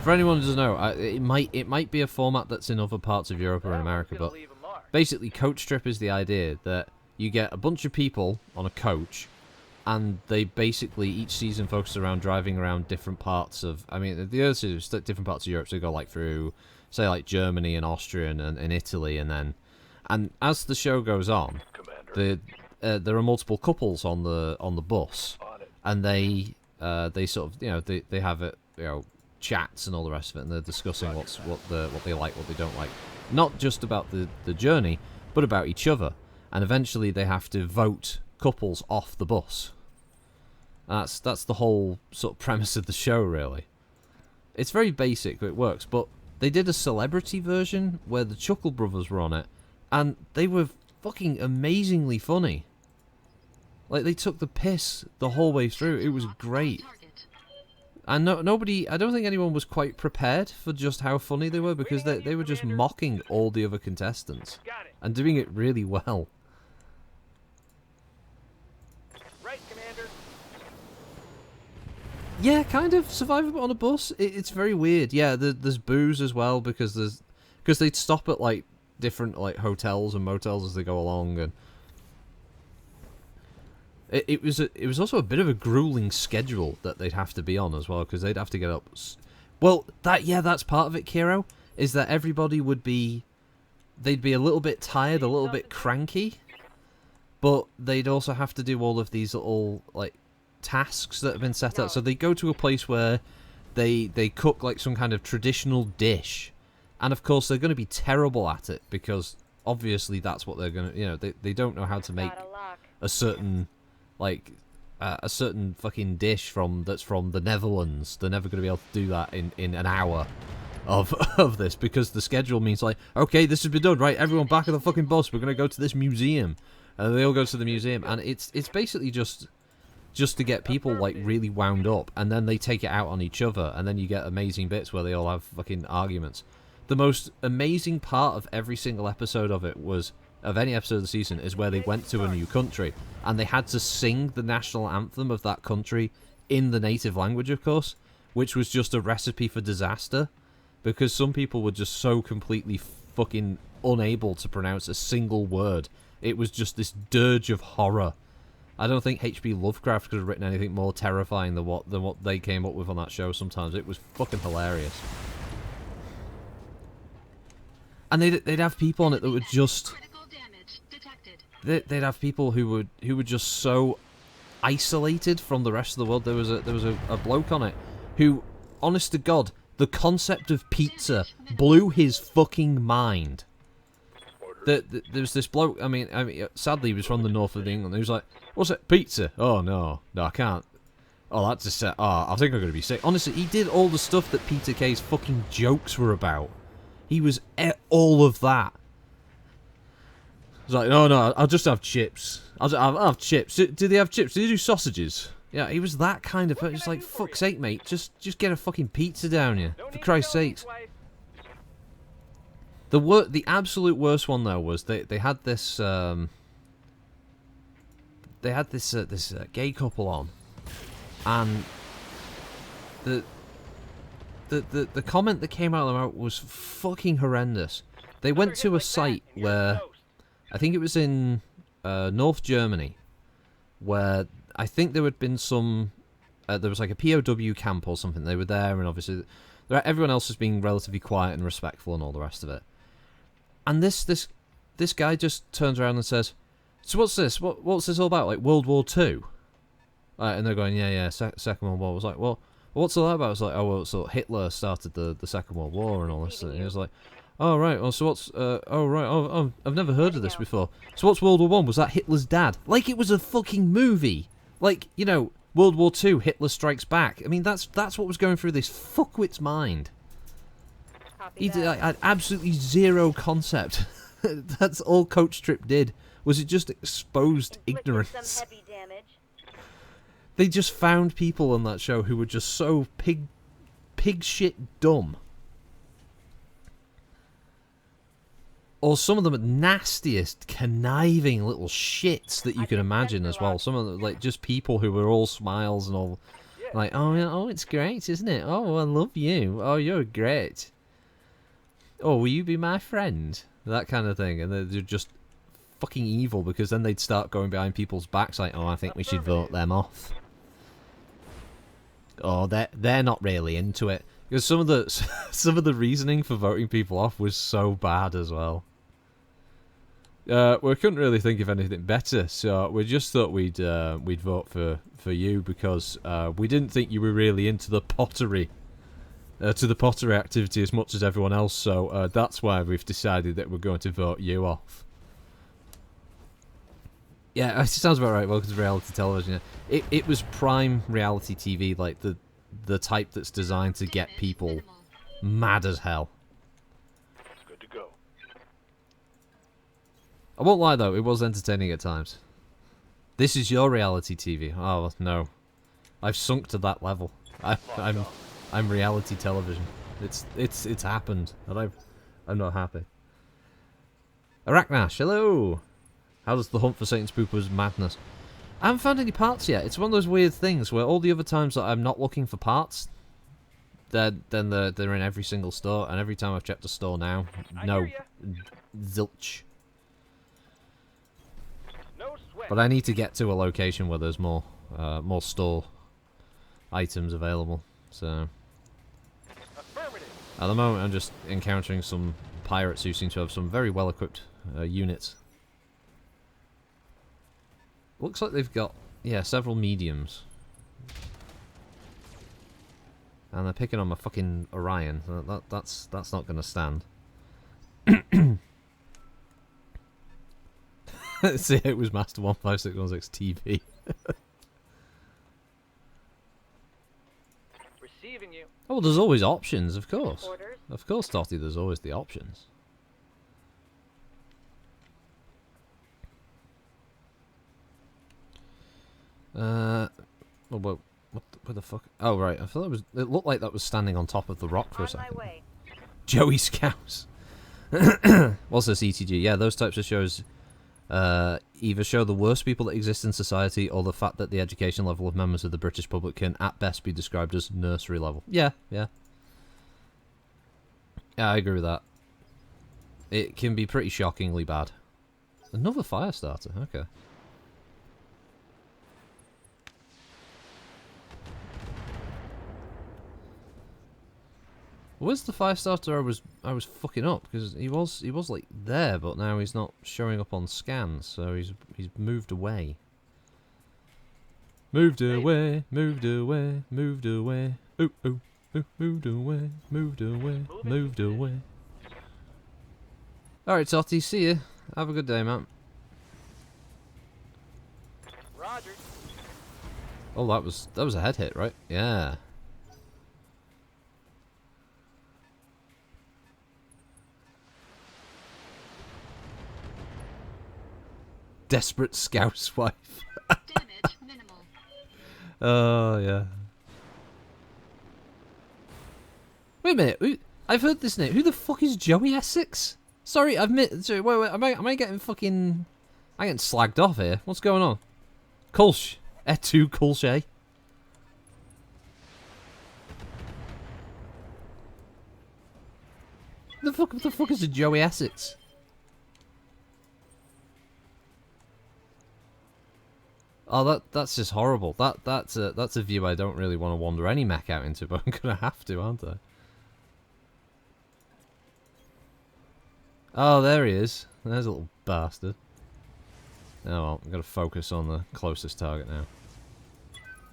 For anyone who doesn't know, it might be a format that's in other parts of Europe or in America, but basically Coach Trip is the idea that you get a bunch of people on a coach, and they basically each season focuses around driving around different parts of. I mean, the other season is different parts of Europe, so you go like through, say, like Germany and Austria and Italy, and as the show goes on, there are multiple couples on the bus, and they sort of they have it chats and all the rest of it, and they're discussing what they like, what they don't like, not just about the journey, but about each other, and eventually they have to vote couples off the bus. That's the whole sort of premise of the show, really. It's very basic, but it works. But they did a celebrity version where the Chuckle Brothers were on it, and they were fucking amazingly funny. Like, they took the piss the whole way through. It was great. And nobody, I don't think anyone was quite prepared for just how funny they were, because they were just mocking all the other contestants and doing it really well.
Right, Commander.
Yeah, kind of Survivor on a bus. It's very weird. Yeah, there's booze as well, because they'd stop at like different like hotels and motels as they go along, and it was also a bit of a grueling schedule that they'd have to be on as well, because they'd have to get up. Well, that's part of it, Kiro, is that everybody they'd be a little bit tired, a little bit cranky, but they'd also have to do all of these little like tasks that have been set up. So they go to a place where they cook like some kind of traditional dish, and of course they're going to be terrible at it, because obviously that's what they're going to, they don't know how to make a certain a certain fucking dish that's from the Netherlands. They're never going to be able to do that in an hour of this, because the schedule means like, okay, this has been done, right, everyone back at the fucking bus, we're going to go to this museum, and they all go to the museum, and it's basically just to get people like really wound up, and then they take it out on each other, and then you get amazing bits where they all have fucking arguments. The most amazing part of every single episode of any episode of the season is where they went to a new country, and they had to sing the national anthem of that country in the native language, of course, which was just a recipe for disaster, because some people were just so completely fucking unable to pronounce a single word. It was just this dirge of horror. I don't think H.P. Lovecraft could have written anything more terrifying than what they came up with on that show sometimes. It was fucking hilarious. And they'd have people on it that were just... They'd have people who were just so isolated from the rest of the world. There was a bloke on it who, honest to God, the concept of pizza blew his fucking mind. There was this bloke, I mean, sadly he was from the north of England. He was like, "What's it? Pizza? Oh no, I can't. Oh, that's just I think I'm gonna be sick." Honestly, he did all the stuff that Peter Kay's fucking jokes were about. He was all of that. He's like, "No, I'll just have chips. I'll have chips. Do they have chips? Do they do sausages?" Yeah, he was that kind of person. It's like, fuck's sake, mate, just get a fucking pizza down here, for Christ's sakes. The absolute worst one though was they had this gay couple on, and the comment that came out of their mouth was fucking horrendous. They went to a site where, I think it was in North Germany, where I think there had been some there was like a POW camp or something. They were there, and obviously everyone else was being relatively quiet and respectful and all the rest of it. And this guy just turns around and says, "So what's this? What's this all about? Like World War II?" And they're going, "Yeah, Second World War." I was like, "Well, what's all that about?" I was like, "Oh, well, so Hitler started the Second World War and all this." And he was like, Oh right. Oh, so what's? Oh right. Oh, I've never heard of this before. So what's World War One? Was that Hitler's dad? Like it was a fucking movie. Like you know, World War Two, Hitler Strikes Back. I mean, that's what was going through this fuckwit's mind.
Copy
He
that.
had absolutely zero concept. That's all Coach Trip did. Was it just exposed
Inflicted
ignorance?
some heavy damage.
They just found people on that show who were just so pig shit dumb. Or some of them are nastiest, conniving little shits that you can imagine as well. Some of them, like, just people who were all smiles and all, like, oh, yeah, oh, it's great, isn't it? Oh, I love you. Oh, you're great. Oh, will you be my friend? That kind of thing. And they're just fucking evil because then they'd start going behind people's backs like, oh, I think we should vote them off. Oh, they're not really into it. Because some of the reasoning for voting people off was so bad as well. We couldn't really think of anything better, so we just thought we'd vote for you because we didn't think you were really into the pottery, activity as much as everyone else. So that's why we've decided that we're going to vote you off. Yeah, it sounds about right. Welcome to reality television. It was prime reality TV, like the type that's designed to get people mad as hell.
Good to go.
I won't lie though, it was entertaining at times. This is your reality TV. Oh no, I've sunk to that level. I'm reality television. It's happened, and I'm not happy. Arachnash, hello. How does the hunt for Satan's Poop was madness? I haven't found any parts yet. It's one of those weird things where all the other times that I'm not looking for parts, they're in every single store, and every time I've checked a store now, no, zilch.
No sweat.
But I need to get to a location where there's more store items available. So
Affirmative.
at the moment, I'm just encountering some pirates who seem to have some very well-equipped units. Looks like they've got, yeah, several mediums. And they're picking on my fucking Orion. So that's not going to stand. See, it was Master 15616 TV.
Receiving you.
Oh, well, there's always options, of course.
Orders.
Of course, Totty, there's always the options. Well, what the fuck? Oh, right. I thought it looked like that was standing on top of the rock for a
On my
second.
way.
Joey Scouse. What's this, ETG? Yeah, those types of shows either show the worst people that exist in society or the fact that the education level of members of the British public can at best be described as nursery level. Yeah. Yeah, I agree with that. It can be pretty shockingly bad. Another fire starter, okay. Where's the fire starter I was fucking up? Because he was like there, but now he's not showing up on scans, so he's moved away. Moved away, moved away, moved away. Ooh, ooh, ooh, moved away, moved away, moved away. Alright, Totty, see ya. Have a good day, man.
Roger.
Oh, that was a head hit, right? Yeah. Desperate Scouse wife.
Damage minimal.
Oh, yeah. Wait a minute. I've heard this name. Who the fuck is Joey Essex? Sorry, sorry, wait. Am I getting fucking... I'm getting slagged off here. What's going on? Kulsh. Etu Kulshe. What the fuck is a Joey Essex? Oh, that's just horrible. That's a view I don't really want to wander any mech out into, but I'm gonna have to, aren't I? Oh, there he is. There's a little bastard. Oh well, I'm gonna focus on the closest target now.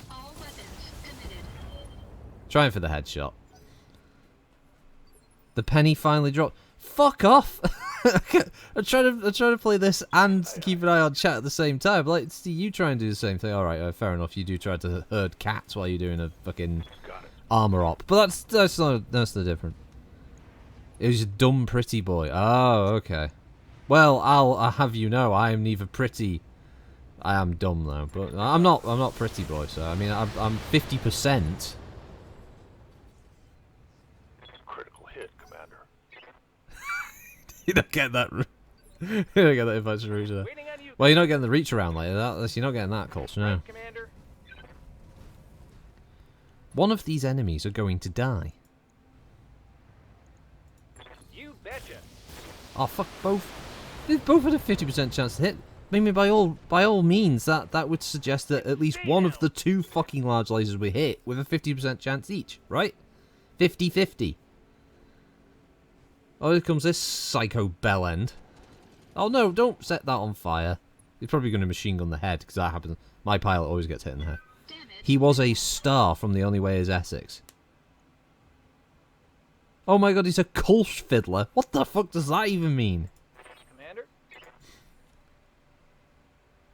All weapons committed.
Trying for the headshot. The penny finally dropped. Fuck off! I'm trying to play this and keep an eye on chat at the same time. Like, see, you try and do the same thing. All right, fair enough. You do try to herd cats while you're doing a fucking armor op, but that's no different. It was a dumb pretty boy. Oh, okay. Well, I'll have you know, I am neither pretty. I am dumb though, but I'm not pretty boy. So I mean, I'm 50%.
Critical hit, Commander.
You don't get that. You don't get that advice from Reacher.
Waiting on you,
Well, you're not getting the reach around later. You're not getting that culture, no.
Commander.
One of these enemies are going to die.
You betcha.
Oh fuck, both. They both had a 50% chance to hit. I mean, by all means, that would suggest that at least one of the two fucking large lasers we hit with a 50% chance each, right? 50-50. Oh, here comes this psycho bellend. Oh no, don't set that on fire. He's probably going to machine gun the head, because that happens. My pilot always gets hit in the head.
Damage.
He was a star from The Only Way Is Essex. Oh my god, he's a Kolsch fiddler. What the fuck does that even mean?
Commander.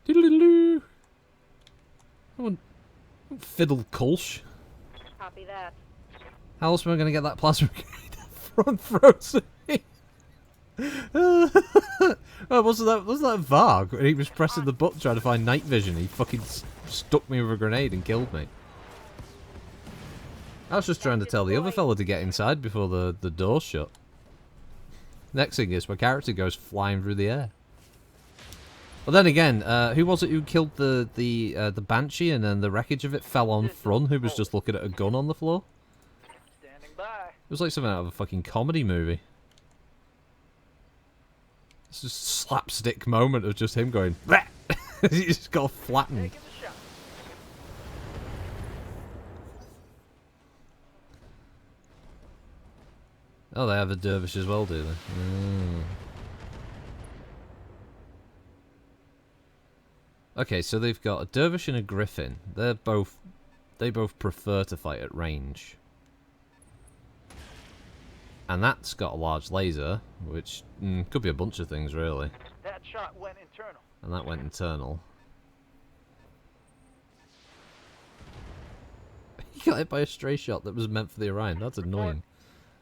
Doodle-doodle-doo. I won't fiddle Kolsch.
Copy that.
How else am I going to get that plasma grenade from frozen? Oh, wasn't that Varg? When he was pressing the button trying to find night vision, he fucking stuck me with a grenade and killed me. I was just trying to tell the other fella to get inside before the door shut. Next thing is my character goes flying through the air. But then again, who was it who killed the Banshee and then the wreckage of it fell on Frun, who was just looking at a gun on the floor?
Standing by.
It was like something out of a fucking comedy movie. It's just a slapstick moment of just him going, bleh! He just got flattened.
Taking the shot.
Oh, they have a dervish as well, do they? Mm. Okay, so they've got a dervish and a griffin. They both prefer to fight at range. And that's got a large laser, which could be a bunch of things, really.
That shot went internal.
And that went internal. He got hit by a stray shot that was meant for the Orion. That's annoying.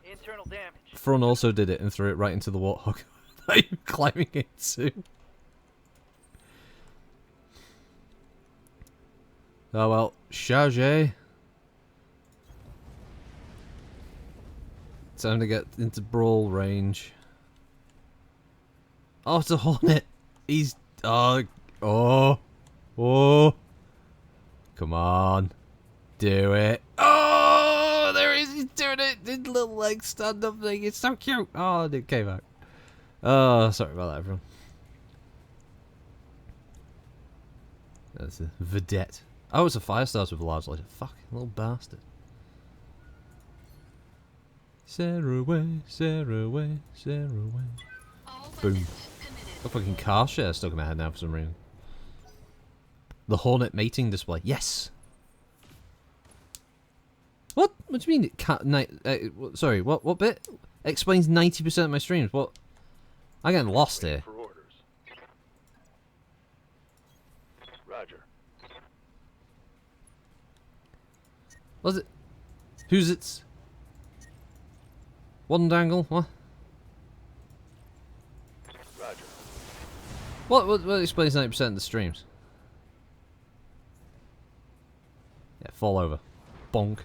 Internal damage.
Frun also did it and threw it right into the Warthog. Are you climbing into? Oh well, charge. Time to get into brawl range. Oh, it's a Hornet. He's oh. Come on, do it. Oh, there he is. He's doing it. His little legs stand up thing. It's so cute. Oh, it came out. Oh, sorry about that, everyone. That's a vedette. Oh, it's a fire starter with a large laser. Fuck, little bastard. Sarah away, Sarah away, Sarah away.
All
Boom.
weapons committed.
A fucking car share stuck in my head now for some reason. The Hornet mating display. Yes! What? What do you mean it can't... sorry, what bit? Explains 90% of my streams. What? I'm getting lost here.
For orders. Roger.
Was it? Who's it's? One dangle? What?
Roger.
What explains 90% of the streams? Yeah, fall over. Bonk.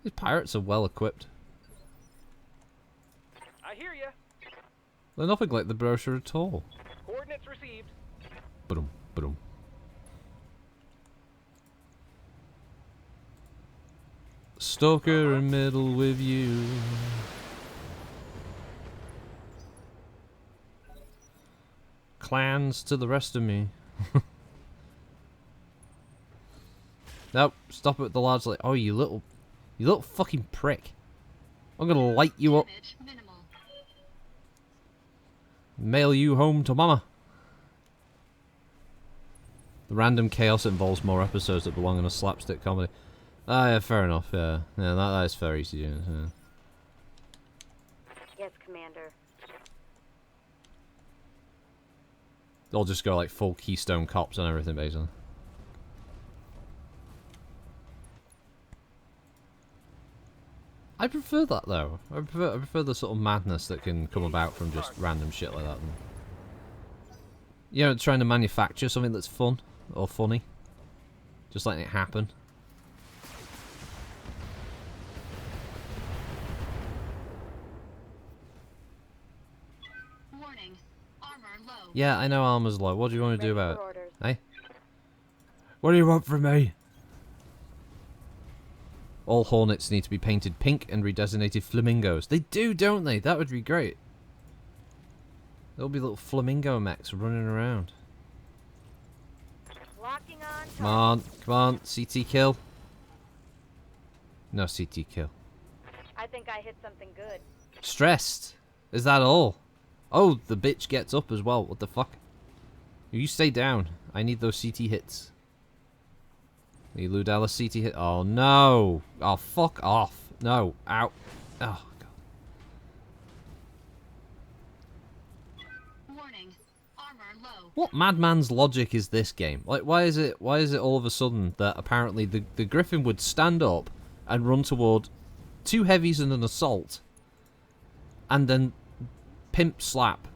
These pirates are well equipped.
I hear ya.
They're nothing like the brochure at all.
Coordinates received.
Ba-dum, ba-dum. Stalker in middle with you. Clans to the rest of me. Nope, stop it with the large light. Oh, you little fucking prick. I'm gonna light you up.
Damage minimal.
Mail you home to mama. The random chaos involves more episodes that belong in a slapstick comedy. Ah, yeah, fair enough, yeah. Yeah, that is fair easy. Yeah.
Commander.
They'll just go like full Keystone Cops and everything, basically. I prefer that though. I prefer the sort of madness that can come about from just random shit like that. You know, trying to manufacture something that's fun or funny, just letting it happen.
Warning. Armor low.
Yeah, I know armor's low. What do you want to do
Ready
about
for
it?
orders.
Hey? What do you want from me? All Hornets need to be painted pink and redesignated flamingos. They do, don't they? That would be great. There'll be little flamingo mechs running around.
Locking on.
Come on, come on. CT kill. No CT kill.
I think I hit something good.
Stressed. Is that all? Oh, the bitch gets up as well. What the fuck? You stay down. I need those CT hits. The Lou Dallas CT hit. Oh no! Oh fuck off! No! Ow! Oh god!
Warning. Armor low.
What madman's logic is this game? Like, why is it all of a sudden that apparently the Griffin would stand up and run toward two heavies and an assault, and then pimp slap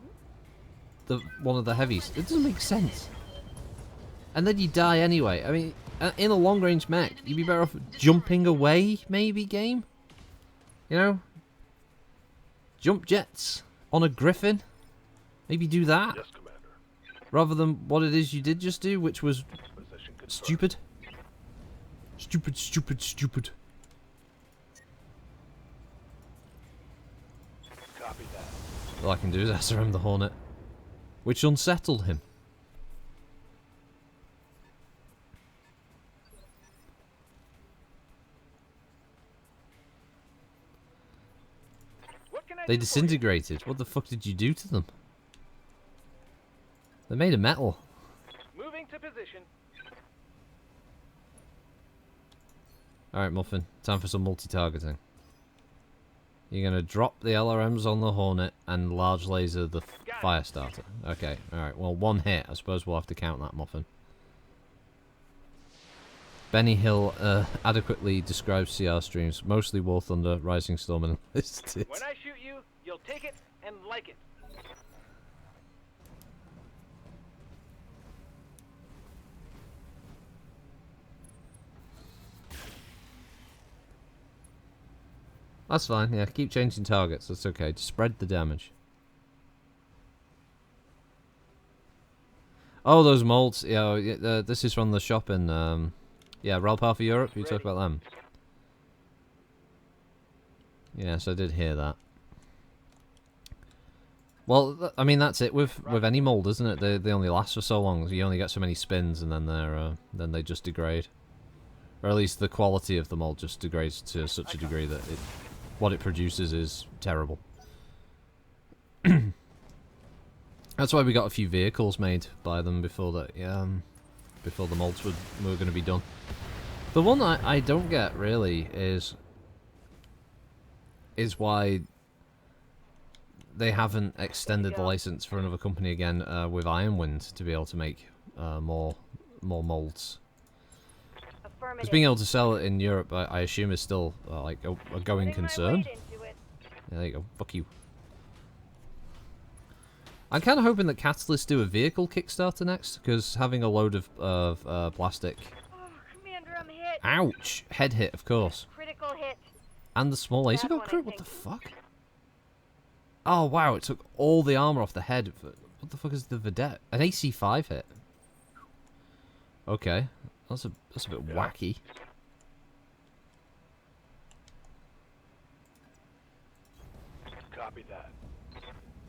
one of the heavies? It doesn't make sense. And then you die anyway. I mean, in a long-range mech, you'd be better off jumping away, maybe, game? You know? Jump jets on a Griffin? Maybe do that?
Yes, Commander.
Rather than what it is you did just do, which was
Position confirmed.
stupid. Stupid, stupid, stupid.
Copy that.
All I can do is SRM the Hornet, which unsettled him.
What can I
They
do for you?
disintegrated. What the fuck did you do to them? They're made of metal.
Moving to position.
Alright, Muffin. Time for some multi-targeting. You're gonna drop the LRMs on the Hornet and large laser the fire starter. Okay, alright. Well, one hit. I suppose we'll have to count that, Muffin. Benny Hill adequately describes CR streams. Mostly War Thunder, Rising Storm, and Enlisted.
When I shoot you, you'll take it and like it.
That's fine, yeah. Keep changing targets. That's okay. Just spread the damage. Oh, those molds. Yeah, this is from the shop in, yeah, Ralpar for Europe. You talk about them. Yes, I did hear that. Well, I mean, that's it with any mold, isn't it? They only last for so long. You only get so many spins, and then they just degrade. Or at least the quality of the mold just degrades to such a degree that what it produces is terrible. That's why we got a few vehicles made by them before that. Before the molds were going to be done. The one I don't get really is why they haven't extended the license for another company again with Ironwind to be able to make more molds. Because being able to sell it in Europe, I assume, is still like a going concern. Yeah, there you go. Fuck you. I'm kind of hoping that Catalyst do a vehicle Kickstarter next, because having a load of plastic.
Oh, Commander, I'm hit.
Ouch! Head hit, of course.
Critical hit.
And the small laser
Bad
got
one, I
crit. What
think.
the fuck? Oh wow! It took all the armor off the head. What the fuck is the Vedette? An AC5 hit. Okay, that's a bit wacky.
Copy that.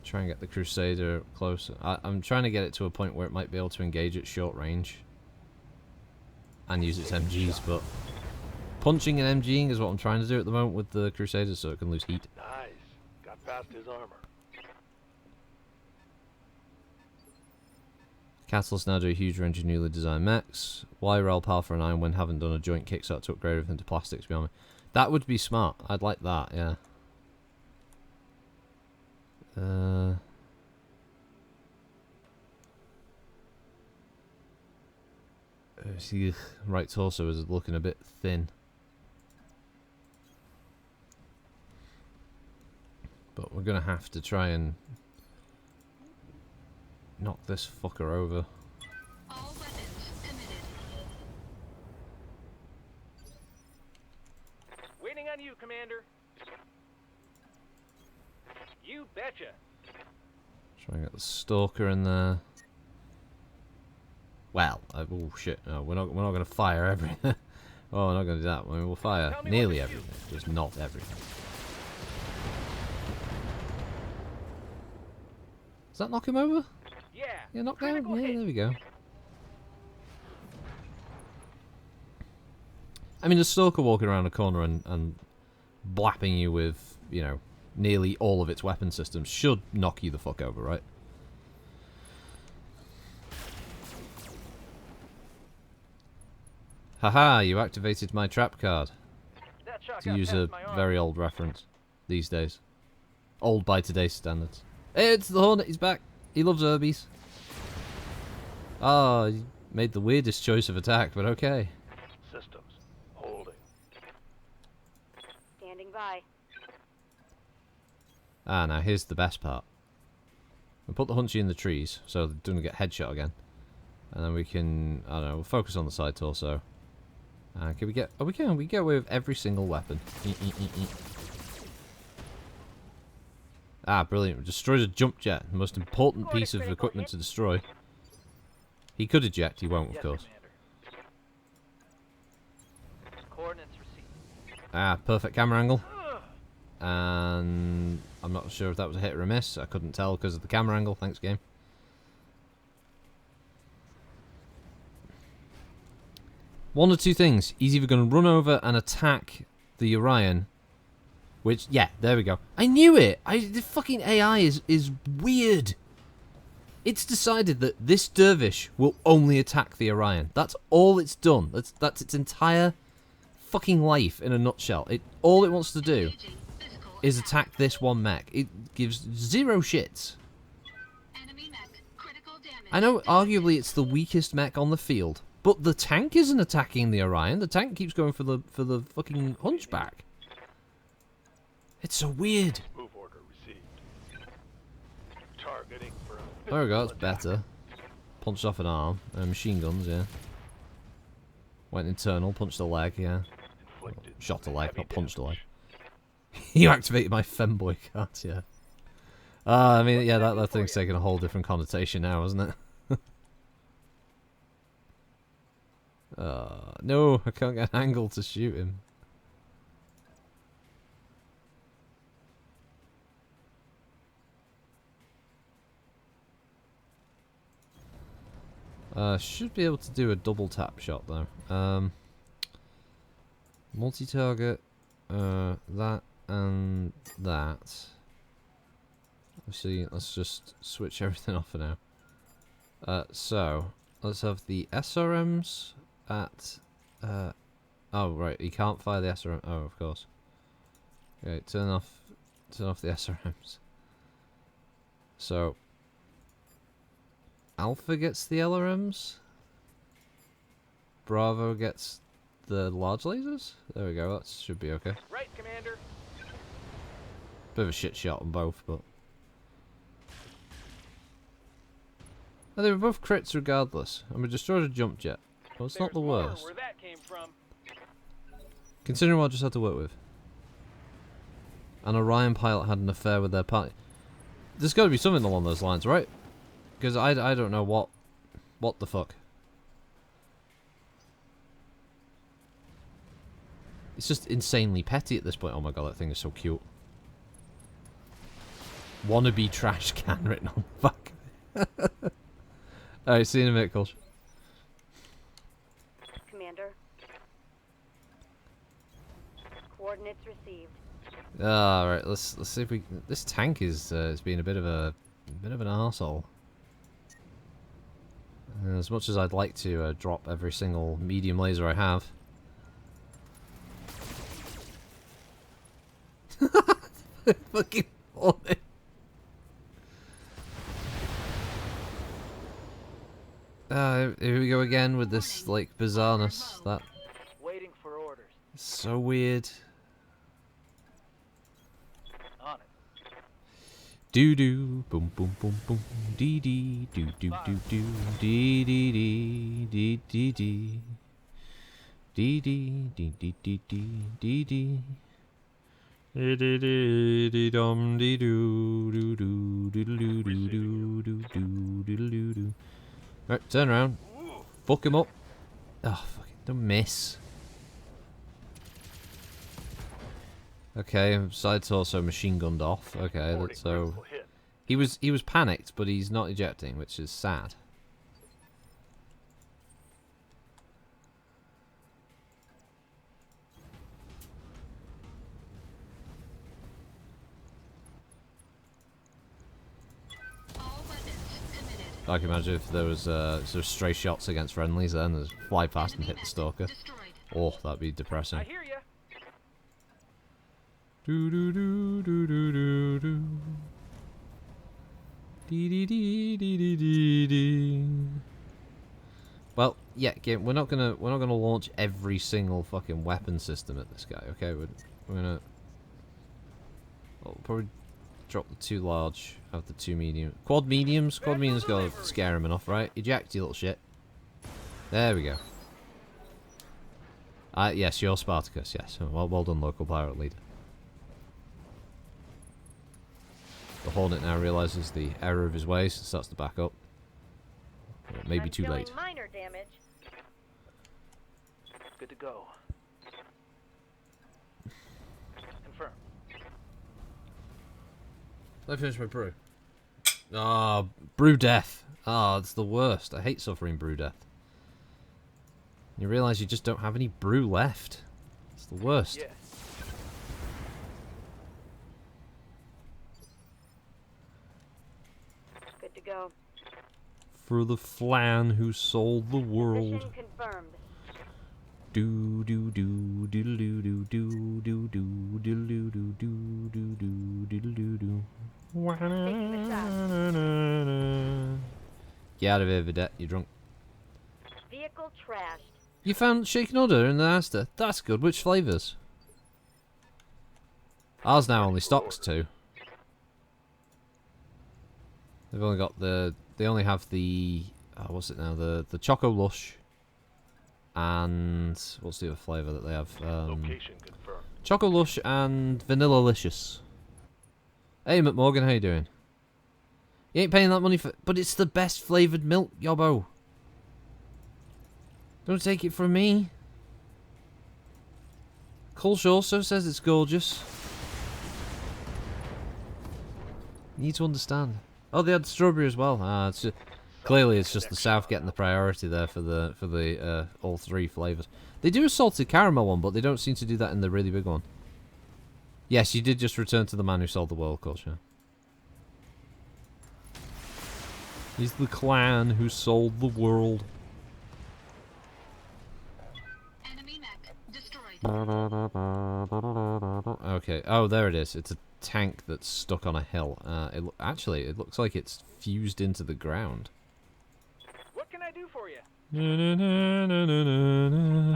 Try and get the Crusader closer. I'm trying to get it to a point where it might be able to engage at short range and use its MGs, but punching and MGing is what I'm trying to do at the moment with the Crusader, so it can lose heat.
Nice. Got past his armor.
Catalyst now do a huge range of newly designed mechs. Why Ralpar and Ironwind haven't done a joint Kickstarter to upgrade everything to plastics beyond me? That would be smart. I'd like that, yeah. See, right torso is looking a bit thin. But we're gonna have to try and knock this fucker over.
All weapons committed.
Waiting on you, Commander. You betcha.
Try and get the stalker in there. Well, oh shit! No, we're not gonna fire everything. Oh, we're not gonna do that. I mean, we'll fire
Tell me
nearly
what to
everything, just not everything. Does that knock him over?
Yeah.
Yeah, knock down.
Critical
Yeah,
hit.
there we go. I mean, a stalker walking around a corner and blapping you with, you know, nearly all of its weapon systems should knock you the fuck over, right? Haha, you activated my trap card.
That shot
To
got
use
past
a
my arm.
very old reference these days. Old by today's standards. Hey, it's the Hornet, he's back. He loves herbies. Ah, he made the weirdest choice of attack, but okay.
Systems. Holding.
Standing by.
Ah, now here's the best part. We put the Hunchy in the trees, so they don't get headshot again. And then we can, I don't know, we'll focus on the side torso. Can we get, oh we can get away with every single weapon. Ah, brilliant. Destroys a jump jet, the most important piece of equipment to destroy. He could eject, he won't, of
Yes,
course.
Commander. Coordinates received.
Ah, perfect camera angle. And I'm not sure if that was a hit or a miss. I couldn't tell because of the camera angle. Thanks, game. One or two things. He's either going to run over and attack the Orion, which, yeah, there we go. I knew it. The fucking AI is weird. It's decided that this dervish will only attack the Orion. That's all it's done. That's its entire fucking life in a nutshell. All it wants to do
Engaging physical
is attack this one mech. It gives zero shits.
enemy mech. Critical damage.
I know arguably it's the weakest mech on the field, but the tank isn't attacking the Orion. The tank keeps going for the fucking hunchback. It's so weird.
Move order received. Targeting for a
There we go, that's
physical attack.
better. Punched off an arm. Machine guns, yeah. Went internal, punched a leg, yeah.
Inflicted
Shot a leg,
heavy
not punched a leg.
damage.
You activated my femboy card, yeah. I mean, yeah, that thing's taking a whole different connotation now, isn't it? No, I can't get an angle to shoot him. Should be able to do a double tap shot though. Multi-target, that and that. Actually, let's just switch everything off for now. So let's have the SRMs at. Oh right, he can't fire the SRM. Oh, of course. Okay, turn off the SRMs. So Alpha gets the LRMs. Bravo gets the large lasers. There we go. That should be okay.
Right, Commander.
Bit of a shit shot on both, but oh, they were both crits regardless. And we destroyed a jump jet. Well, it's not
There's
the
more
worst,
where that came from.
considering what I just had to work with. An Orion pilot had an affair with their party. There's got to be something along those lines, right? Because I don't know what the fuck. It's just insanely petty at this point. Oh my god, that thing is so cute. Wannabe trash can written on the back. Alright, see you in a minute, Coach.
Commander. Coordinates received.
Alright, let's see if we. This tank is being a bit of an arsehole. As much as I'd like to drop every single medium laser I have. Fucking Hornet. Here we go again with this, like, bizarreness. That
Waiting for orders.
is so weird.
On it.
Doo doo, boom boom boom boom, dee dee, doo doo doo doo, dee dee dee, dee dee dee, dee dee dee dee dee dee dee dee. Dee dee dee dee dum dee doo doo doo doo doo doo doo doo doo doo doo doo. Right, turn around. Fuck him up. Oh, fucking don't miss. Okay, side torso machine gunned off. Okay,
Reporting
that's so.
critical hit.
He was panicked, but he's not ejecting, which is sad.
All weapons committed.
I can imagine if there was sort of stray shots against friendlies, then there's fly past and hit the stalker.
Destroyed.
Oh, that'd be depressing.
I hear ya.
Do do do do do do do. Dee dee dee dee dee dee dee. Well, yeah, game. We're not gonna launch every single fucking weapon system at this guy. Okay, we're gonna. We'll probably drop the 2 large, have the 2 medium. Quad mediums. Quad mediums gotta scare him enough, right? Eject, you little shit. There we go. Yes, you're Spartacus. Yes, well done, local pirate leader. The Hornet now realizes the error of his ways and starts to back up. It may be
I'm
too
feeling
late.
Minor damage.
Good to go. Confirm.
I finished my brew. Ah, brew death. Ah, it's the worst. I hate suffering brew death. You realize you just don't have any brew left. It's the worst.
Yes.
Good to go.
For the flan who sold the world.
Mission confirmed.
Do do do diddle do do do do do diddle do do do do do diddle do do. Get out of here, Vedette. You're drunk.
Vehicle trashed.
You found shaken udder in the Asda. That's good. Which flavours? Ours now only stocks 2. They've only got the. They only have the. What's it now? The Choco Lush. And what's the other flavour that they have?
Location confirmed.
Choco Lush and Vanilla Licious. Hey McMorgan, how you doing? You ain't paying that money for, but it's the best flavoured milk, yobbo. Don't take it from me. Kulsh also says it's gorgeous. You need to understand. Oh, they had strawberry as well. It's just, clearly it's just the South getting the priority there for the all 3 flavours. They do a salted caramel one, but they don't seem to do that in the really big one. Yes, you did just return to the man who sold the world, culture. He's the clan who sold the world.
Enemy mech destroyed.
Okay. Oh, there it is. It's a tank that's stuck on a hill. Actually, it looks like it's fused into the ground.
What can I do for you? I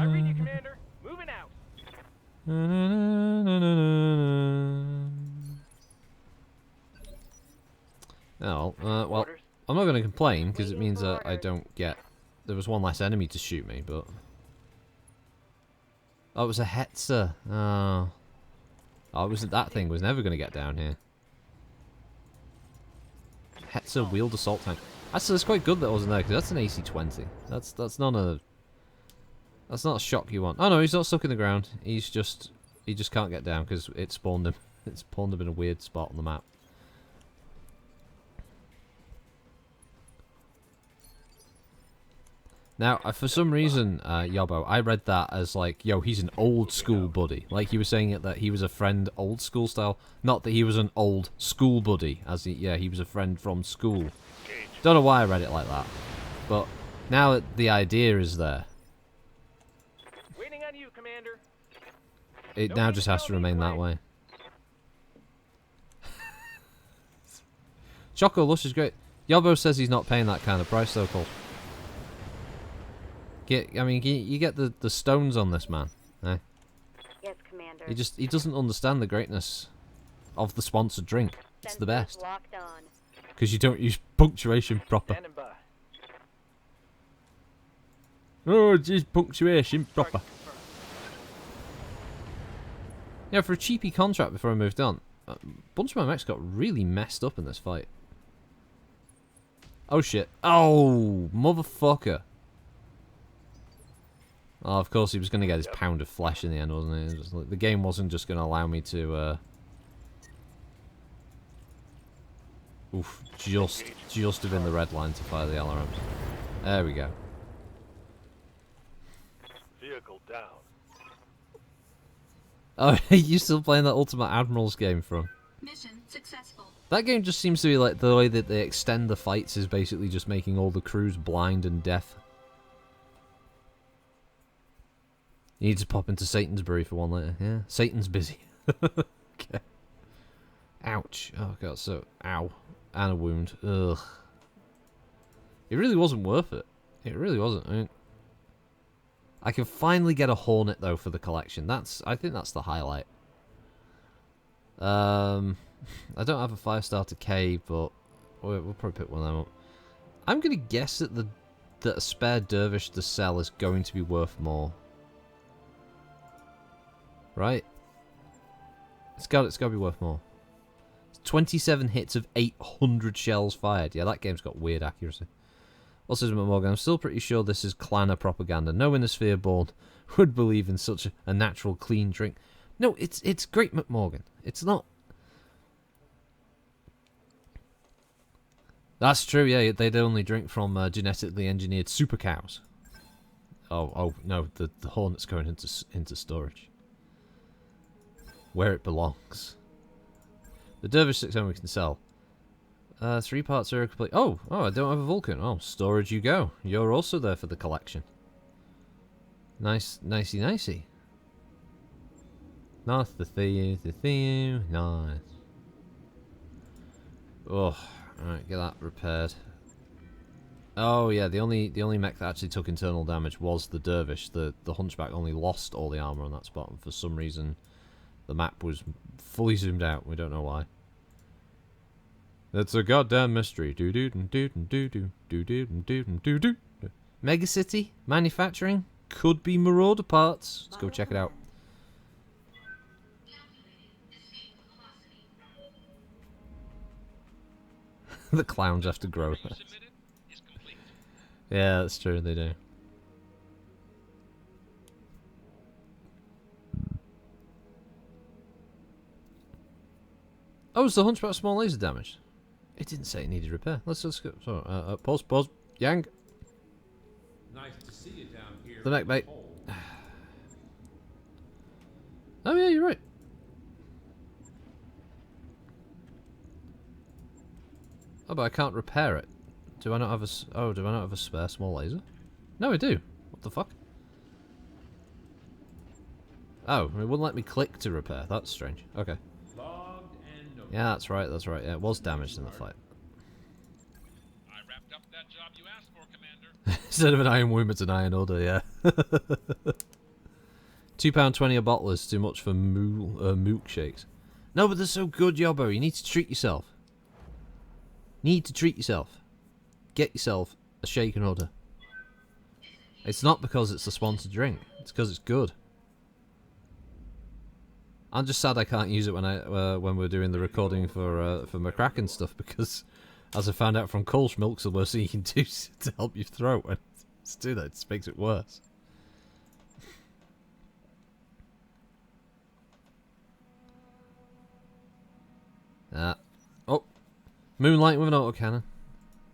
I
read you, Commander. Moving out.
Oh, well,
Orders.
I'm not going to complain because it means that I don't get. There was one less enemy to shoot me, but. Oh, it was a Hetzer. Oh. Oh, it was that thing was never going to get down here. Hetzer wheeled assault tank. Actually, it's quite good that it wasn't there because that's an AC-20. That's not a. That's not a shock you want. Oh no, he's not stuck in the ground. He just can't get down because it spawned him. It spawned him in a weird spot on the map. Now, for some reason, Yobbo, I read that as like, yo, he's an old school buddy. Like he was saying it that he was a friend old school style. Not that he was an old school buddy, as he was a friend from school.
Engage.
Don't know why I read it like that. But now the idea is there.
Waiting on you, Commander.
It now just has to remain that way. Choco Lush is great. Yobbo says he's not paying that kind of price though, Cole. You get the stones on this man. Eh?
Yes, Commander.
He doesn't understand the greatness of the sponsored drink. It's the
Sensors
best.
locked on.
Because you don't use punctuation proper.
Standing by.
Oh, just punctuation proper.
Target confirmed.
Yeah, for a cheapy contract before I moved on, a bunch of my mechs got really messed up in this fight. Oh shit. Oh, motherfucker. Oh, of course he was going to get his pound of flesh in the end, wasn't he? It was just like, the game wasn't just going to allow me to... Oof, just have been the red line to fire the LRMs. There we go.
Vehicle down.
Oh, you still playing that Ultimate Admirals game from?
Mission successful.
That game just seems to be like the way that they extend the fights is basically just making all the crews blind and deaf. You need to pop into Satansbury for one later. Yeah, Satan's busy. Okay. Ouch. Oh god, so ow. And a wound. Ugh. It really wasn't worth it. It really wasn't. I mean, I can finally get a Hornet though for the collection. I think that's the highlight. I don't have a 5-star K, but we'll probably pick one of them up. I'm gonna guess that that a spare dervish to sell is going to be worth more. Right? It's got to be worth more. 27 hits of 800 shells fired. Yeah, that game's got weird accuracy. Also, Morgan, I'm still pretty sure this is clanner propaganda. No Innisphere born would believe in such a natural, clean drink. No, it's great, McMorgan. It's not. That's true, yeah. They'd only drink from genetically engineered super cows. Oh no, the Hornet's going into storage. Where it belongs. The Dervish 600 we can sell. 3 parts are complete. Oh, I don't have a Vulcan. Oh, storage you go. You're also there for the collection. Nicey. Nice, the theme, nice. Oh, alright, get that repaired. Oh yeah, the only mech that actually took internal damage was the Dervish. The Hunchback only lost all the armor on that spot, and for some reason the map was fully zoomed out. We don't know why. That's a goddamn mystery. Mega City manufacturing could be Marauder parts. Let's go check it out. The clowns have to grow. Yeah, that's true. They do. Oh, is the Hunchback small laser damaged? It didn't say it needed repair. Let's go. So, pause. Yang.
Nice to see you down here.
The mech, mate. Oh yeah, you're right. Oh, but I can't repair it. Do I not have a? Do I not have a spare small laser? No, I do. What the fuck? Oh, it wouldn't let me click to repair. That's strange. Okay.
Logged and noted.
Yeah, that's right. That's right. Yeah, it was damaged in the fight.
I wrapped up that job you asked for, Commander.
Instead of an iron womb, it's an iron order. Yeah. £2.20 a bottle is too much for milkshakes. No, but they're so good, Yobbo. You need to treat yourself. Need to treat yourself. Get yourself a shake and order. It's not because it's a sponsored drink. It's because it's good. I'm just sad I can't use it when we're doing the recording for McCracken stuff, because as I found out from Kolsch, milk's the worst thing you can do to help your throat. And to do that, it just makes it worse. Oh, Moonlight with an autocannon.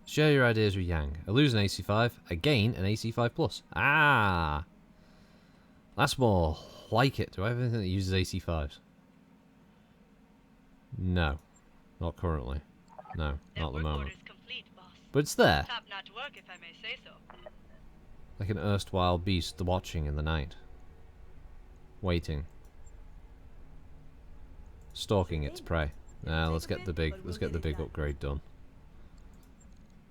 Share your ideas with Yang. I lose an AC5, I gain an AC5 plus. Ah, that's more like it. Do I have anything that uses AC5s? No, not currently. No, not at the moment.
Complete, boss.
But it's there.
Top-notch work, if I may say so.
Like an erstwhile beast watching in the night. Waiting. Stalking its prey. Let's get the big upgrade done.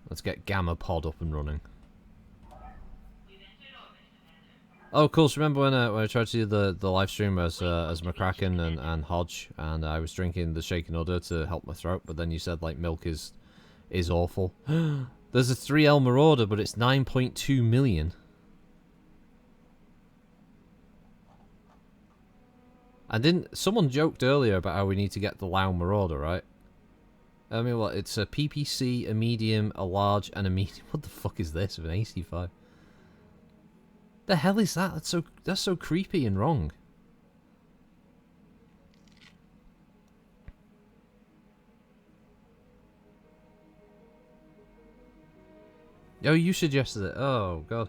Let's get Gamma Pod up and running. Oh, of course. Remember when I tried to do the live stream as McCracken and Hodge, and I was drinking the shaken udder to help my throat, but then you said like milk is awful. There's a 3L Marauder, but it's 9.2 million. And didn't someone joked earlier about how we need to get the Lao Marauder, right? I mean, what? It's a PPC, a medium, a large, and a medium. What the fuck is this with an AC5? The hell is that? That's so creepy and wrong. Oh, you suggested it. Oh, God.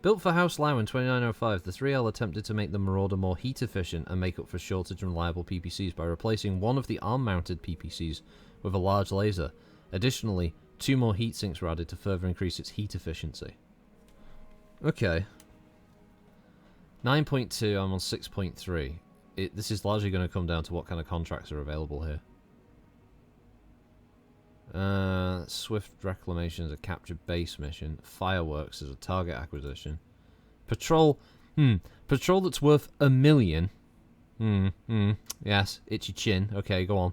Built for House Lau in 2905, the 3L attempted to make the Marauder more heat efficient and make up for shortage and reliable PPCs by replacing one of the arm-mounted PPCs with a large laser. Additionally, 2 more heat sinks were added to further increase its heat efficiency. Okay. 9.2, I'm on 6.3. This is largely going to come down to what kind of contracts are available here. Swift Reclamation is a captured base mission. Fireworks is a target acquisition. Patrol. Patrol that's worth $1 million. Yes, itchy chin. Okay, go on.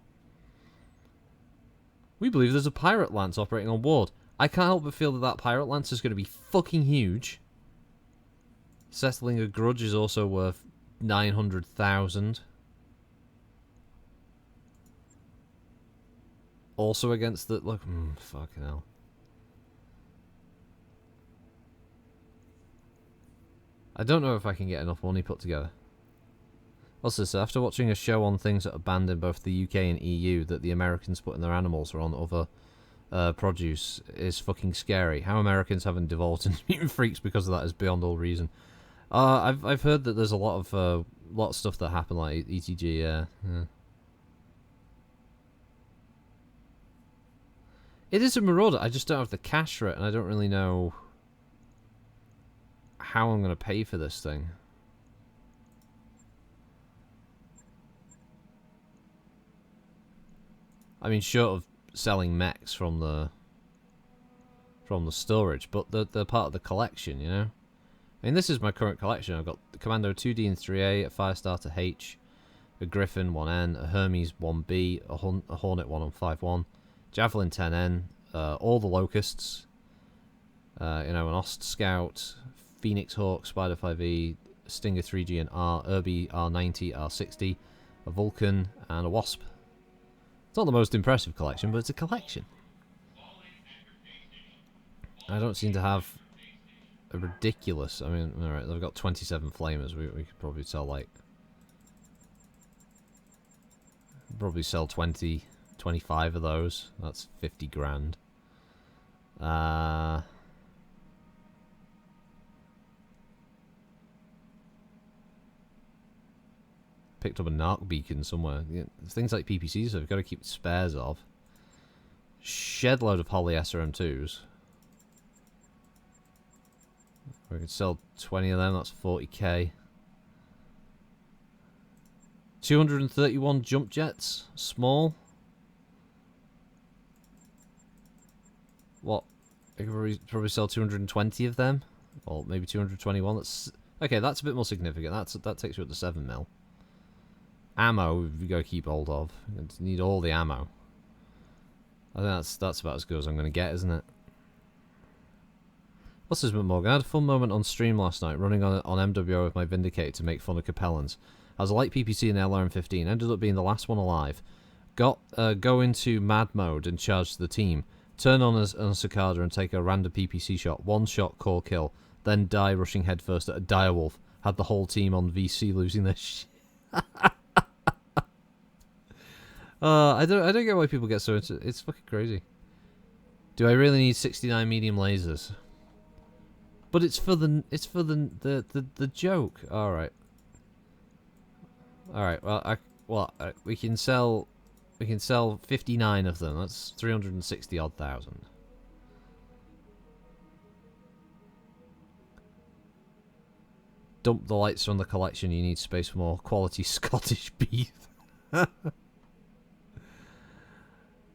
We believe there's a pirate lance operating on board. I can't help but feel that that pirate lance is going to be fucking huge. Settling a grudge is also worth 900,000. Also against the... Look, fucking hell. I don't know if I can get enough money put together. What's this? After watching a show on things that are banned in both the UK and EU that the Americans put in their animals or on other produce is fucking scary. How Americans haven't devolved into mutant freaks because of that is beyond all reason. I've heard that there's a lot of stuff that happened like ETG. Yeah. It is a Marauder. I just don't have the cash for it, and I don't really know how I'm going to pay for this thing. I mean, short of selling mechs from the storage, but they're part of the collection, you know. I mean, this is my current collection. I've got the Commando 2D and 3A, a Firestarter H, a Griffin 1N, a Hermes 1B, a Hornet 1 Javelin 10N, all the Locusts, you know, an Ost Scout, Phoenix Hawk, Spider 5E, Stinger 3G and R, Irby R90, R60, a Vulcan, and a Wasp. It's not the most impressive collection, but it's a collection. I don't seem to have a ridiculous... I mean, alright, I've got 27 Flamers. We could probably sell, like... Probably sell 20... 25 of those. That's 50 grand. Picked up a narc beacon somewhere. Yeah, things like PPCs I've got to keep spares of. Shed load of Holly SRM2s. We could sell 20 of them, that's 40k. 231 jump jets, small. What? I could probably sell 220 of them, or maybe 221. That's okay. That's a bit more significant. That takes you up to 7 mil. Ammo, we got to keep hold of. You need all the ammo. I think that's about as good as I'm going to get, isn't it? What's this, Morgan? I had a fun moment on stream last night, running on MWO with my Vindicator to make fun of Capellans. I was a light PPC in the LRM-15, ended up being the last one alive. Go into mad mode and charge the team. Turn on a Cicada and take a random PPC shot. One shot, core kill. Then die rushing headfirst at a direwolf. Had the whole team on VC losing their shit. I don't get why people get so into it. It's fucking crazy. Do I really need 69 medium lasers? But it's for the joke. All right. All right. Well, we can sell 59 of them. That's 360 odd thousand. Dump the lights from the collection. You need space for more quality Scottish beef.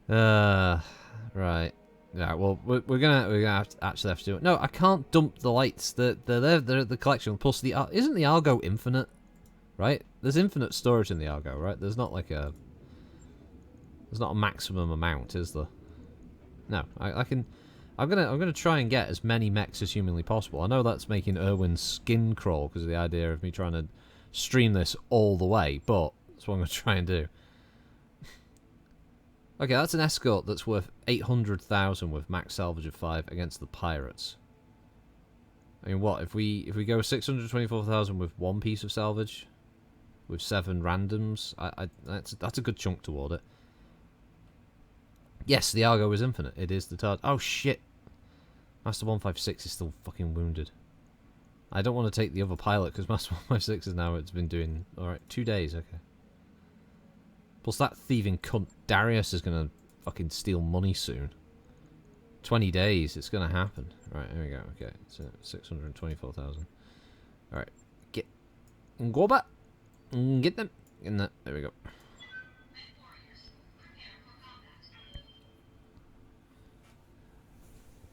Right. Yeah, well, we're gonna actually have to do it. No, I can't dump the lights. They're there. They're at the collection. Plus, isn't the Argo infinite? Right? There's infinite storage in the Argo, right? There's not like a... There's not a maximum amount, is there? No, I can... I'm gonna try and get as many mechs as humanly possible. I know that's making Irwin's skin crawl because of the idea of me trying to stream this all the way, but that's what I'm gonna try and do. Okay, that's an escort that's worth 800,000 with max salvage of 5 against the pirates. I mean, what if we go 624,000 with one piece of salvage, with 7 randoms? That's a good chunk toward it. Yes, the Argo is infinite. It is the Tard. Oh shit! Master 156 is still fucking wounded. I don't want to take the other pilot because Master 156 is now. It's been doing alright. 2 days. Okay. Plus that thieving cunt Darius is gonna fucking steal money soon. 20 days. It's gonna happen. Right. Here we go. Okay. So 624,000. All right. Go back. Get them. In that. There we go.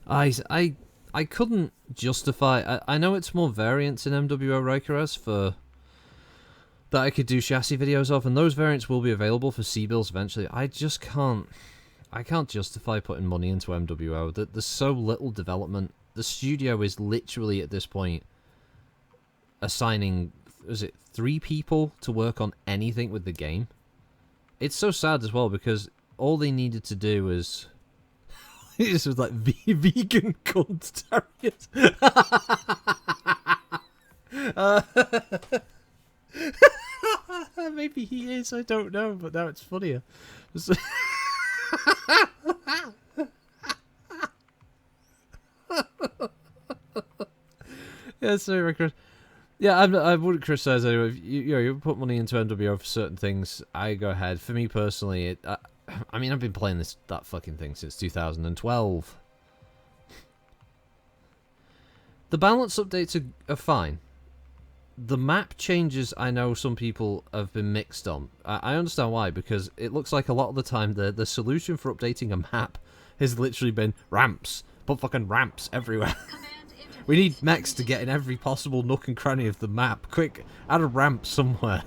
I couldn't justify... I know it's more variants in MWO Reikeres for... that I could do chassis videos of, and those variants will be available for C-Bills eventually. I just can't... I can't justify putting money into MWO. There's so little development. The studio is literally, at this point, assigning... is it 3 people to work on anything with the game? It's so sad as well, because all they needed to do was... This was like vegan cunt Darius. Maybe he is, I don't know, but now it's funnier. Yeah, sorry, Chris. Yeah, I wouldn't criticize anyway. If you put money into MWO for certain things, I go ahead. For me personally, I mean, I've been playing that fucking thing since 2012. The balance updates are fine. The map changes, I know some people have been mixed on. I understand why, because it looks like a lot of the time the solution for updating a map has literally been ramps. Put fucking ramps everywhere. We need mechs to get in every possible nook and cranny of the map. Quick, add a ramp somewhere.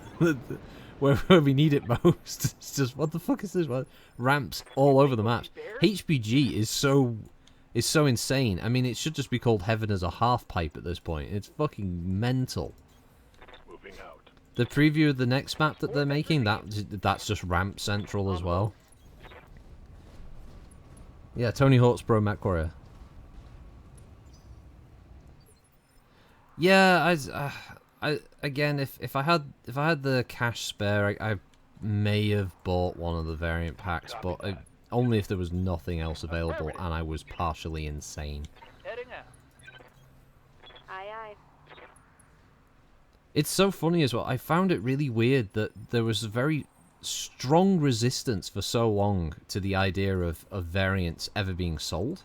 Where we need it most. It's just, what the fuck is this? What? Ramps all over the map. HBG is so insane. I mean, it should just be called Heaven as a Half Pipe at this point. It's fucking mental.
Moving out.
The preview of the next map that they're making, that's just Ramp Central as well. Yeah, Tony Hawk's Pro Mech Warrior. Yeah, again, if I had the cash spare, I may have bought one of the variant packs, but only if there was nothing else available and I was partially insane.
Heading out.
Aye, aye.
It's so funny as well. I found it really weird that there was a very strong resistance for so long to the idea of variants ever being sold.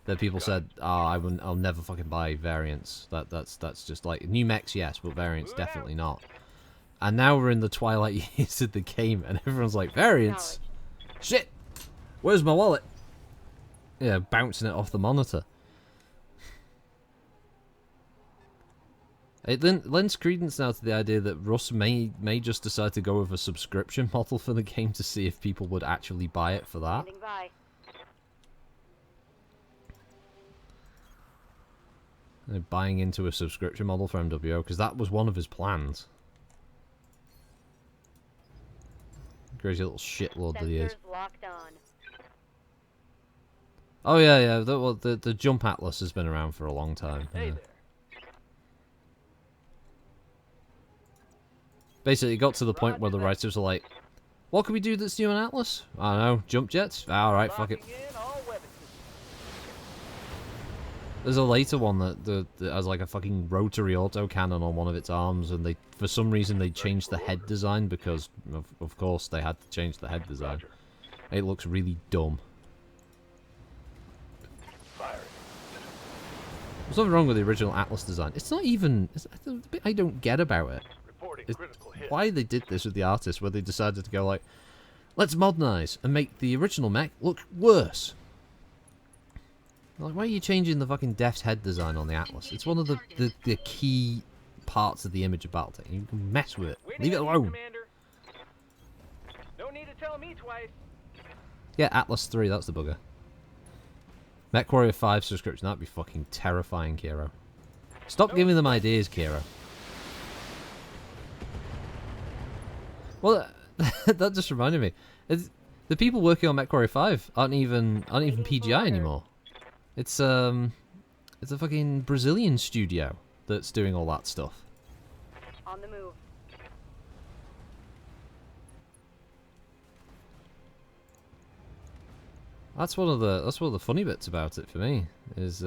That people said, I'll never fucking buy variants. That's just like new mechs, yes, but variants definitely not. And now we're in the twilight years of the game, and everyone's like, variants? Shit! Where's my wallet? Yeah, bouncing it off the monitor. It lends credence now to the idea that Russ may just decide to go with a subscription model for the game to see if people would actually buy it for that.
Standing by.
Buying into a subscription model for MWO, because that was one of his plans. Crazy little shitlord that he is.
Sensors locked on.
Oh yeah. The Jump Atlas has been around for a long time.
Hey
Yeah.
there.
Basically, it got to the point where the writers were like, "What can we do that's new on Atlas? I don't know, jump jets. Alright, fuck it."
Locking in all weapon systems.
There's a later one that has like a fucking rotary autocannon on one of its arms, and they, for some reason, they changed the head design because, of course, they had to change the head design.
Roger.
It looks really dumb.
Firing.
There's nothing wrong with the original Atlas design. It's not even... the bit I don't get about it.
Reporting
It-
critical hit.
Why they did this with the artist, where they decided to go like, let's modernize and make the original mech look worse. Like, why are you changing the fucking Deft's head design on the Atlas? It's one of the key parts of the image of Battletech. You can mess with it. Leave it alone.
Commander. No need to tell me twice.
Yeah, Atlas 3, that's the bugger. MechWarrior 5 subscription, that'd be fucking terrifying, Kiro. Stop giving them ideas, Kiro. Well, that just reminded me. The people working on MechWarrior 5 aren't even PGI anymore. It's a fucking Brazilian studio that's doing all that stuff.
On the move.
That's one of the funny bits about it for me is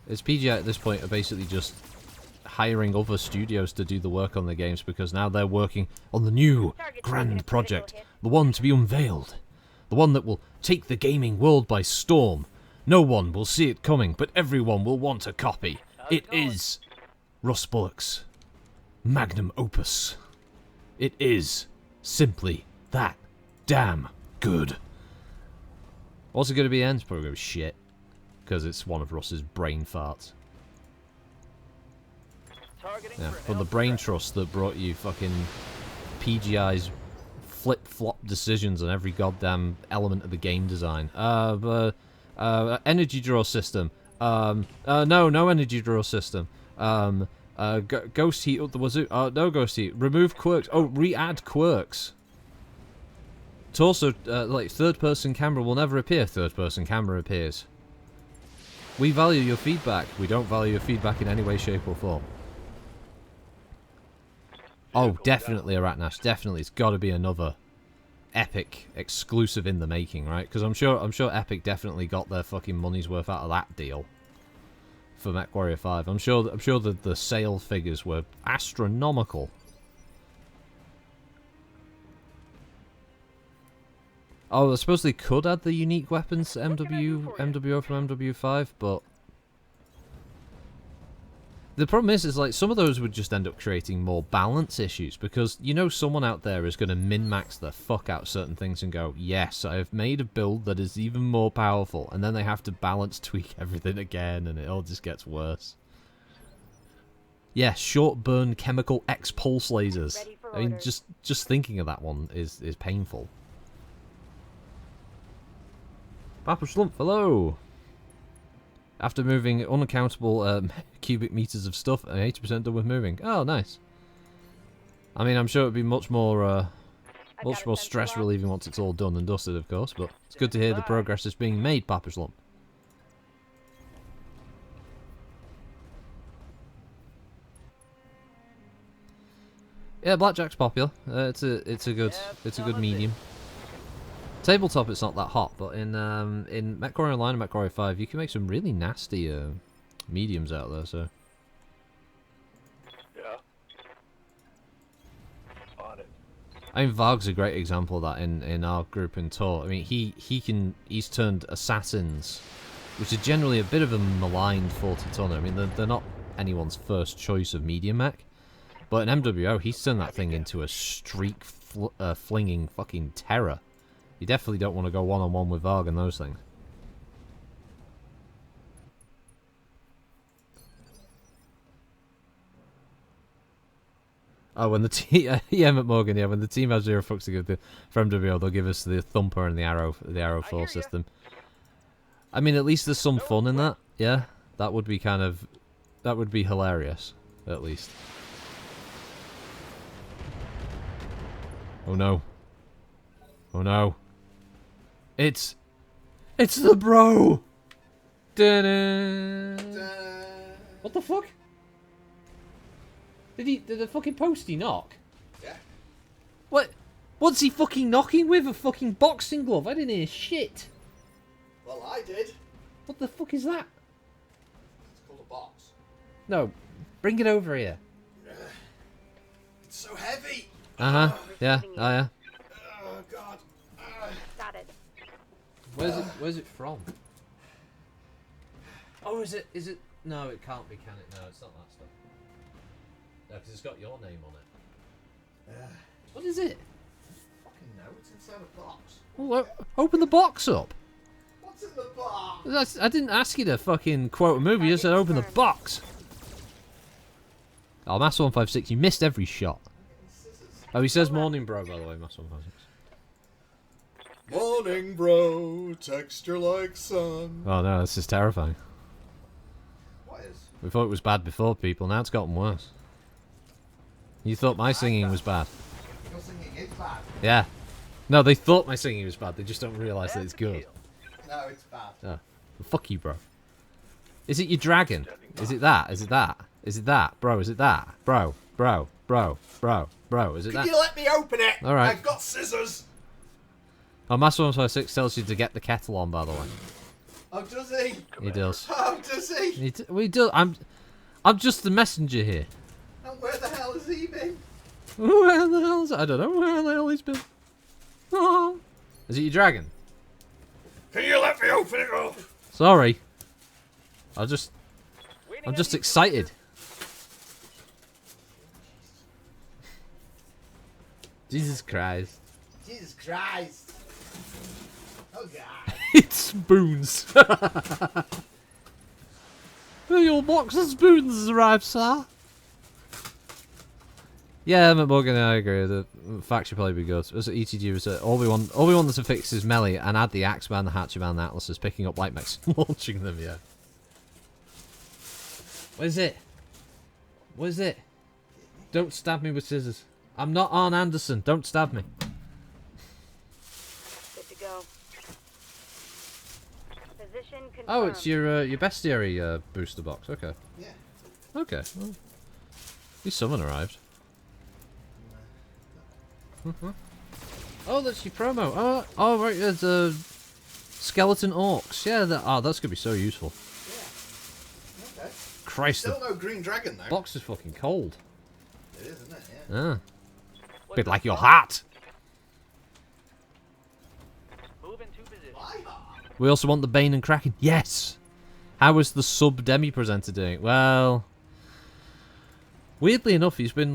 PGI at this point are basically just hiring other studios to do the work on the games because now they're working on the new grand project, the one to be unveiled, the one that will take the gaming world by storm. No one will see it coming, but everyone will want a copy. It is Russ Bullock's magnum opus. It is simply that damn good. What's it going to be then? It's probably going to be shit. Because it's one of Russ's brain farts. Yeah, from the brain trust that brought you fucking PGI's flip-flop decisions on every goddamn element of the game design. Energy draw system. No energy draw system. Ghost heat up the wazoo. No ghost heat. Remove quirks. Oh, re-add quirks. It's also, like, third-person camera will never appear. Third-person camera appears. We value your feedback. We don't value your feedback in any way, shape, or form. Oh, definitely Arachnash. Definitely. It's got to be another Epic exclusive in the making, right? Because I'm sure Epic definitely got their fucking money's worth out of that deal for MechWarrior 5. I'm sure that the sale figures were astronomical. Oh, I suppose they could add the unique weapons to MWO from MW5, but the problem is like some of those would just end up creating more balance issues because you know someone out there is going to min-max the fuck out certain things and go, yes, I have made a build that is even more powerful, and then they have to balance tweak everything again, and it all just gets worse. Yeah, short burn chemical X pulse lasers. I mean, just thinking of that one is painful. Papa Slump, hello! After moving unaccountable cubic meters of stuff, 80% done with moving. Oh, nice. I mean, I'm sure it'd be much more stress relieving once it's all done and dusted, of course, but it's good to hear the progress is being made, Papa Slump. Yeah, Blackjack's popular. It's a good medium. Tabletop, it's not that hot, but in MechWarrior Online and MechWarrior 5, you can make some really nasty mediums out there. So.
Yeah. On it.
I mean, Varg's a great example of that in our group in Tor. I mean, he's turned assassins, which is generally a bit of a maligned 40-tonner. I mean, they're not anyone's first choice of medium mech, but in MWO, he's turned that thing into a streak flinging fucking terror. You definitely don't want to go one-on-one with Varg and those things. Oh, when the team, yeah, McMorgan, yeah, when the team has 0 fucks to give for MWO, they'll give us the thumper and the arrow 4 system. I mean, at least there's some fun in that. Yeah, that would be hilarious, at least. Oh no! Oh no! It's the bro! Da-da. What the fuck? Did the fucking postie knock?
Yeah.
What's he fucking knocking with? A fucking boxing glove? I didn't hear shit.
Well, I did.
What the fuck is that?
It's called a box.
No, bring it over here.
It's so heavy.
Uh-huh. Yeah. Oh yeah.
Oh god.
Got it.
Where's it from? Oh, is it? No, it can't be, can it? No, it's not that stuff. No, because it's got your name on it. What is it?
Fucking no, it's inside a box.
Oh, open the box up.
What's What's in the box?
I didn't ask you to fucking quote a movie. You said open the box. Oh, Master 156, you missed every shot. Oh, he says morning, bro, by the way, Master 156.
Morning, bro. Texture like sun.
Oh no, this is terrifying.
What is?
We thought it was bad before, people. Now it's gotten worse. You thought my singing was bad.
Your singing is bad.
Yeah. No, they thought my singing was bad. They just don't realise that it's good.
No, it's bad.
Oh. Well, fuck you, bro. Is it your dragon? Is it that? Is it that? Is it that? Bro, is it that? Bro, bro, bro, bro, bro, is it
Can
that?
you let me open it?
All right.
I've got scissors.
Oh, Master 156 tells you to get the kettle on, by the way.
Oh, does he?
He does.
Oh, does he?
We do. I'm just the messenger here.
And where the hell has he been?
Where the hell is... I don't know where the hell he's been. Oh. Is it your dragon?
Can you let me open it up?
Sorry. I'm just excited. Jesus Christ.
Jesus Christ. Oh, God.
It's spoons. Your box of spoons has arrived, sir. Yeah, Morgan, I agree. The fact should probably be good. As ETG was all we want to fix is melee and add the Axeman, the Hatcherman, the Atlases, picking up light mechs and launching them. Yeah. What is it? What is it? Don't stab me with scissors. I'm not Arn Anderson. Don't stab me.
Good to go. Position confirmed.
Oh, it's your bestiary booster box. Okay.
Yeah.
Okay. Well, at least someone arrived. Oh, that's your promo. Oh, right. There's skeleton orcs. Yeah. That's gonna be so useful.
Yeah. Okay.
Christ,
Still
the
no green dragon, though.
box is fucking cold.
It is, isn't it? Yeah.
Ah. Bit like your hat.
Move into position.
My heart.
We also want the Bane and Kraken. Yes. How is the sub demi presenter doing? Well, weirdly enough, he's been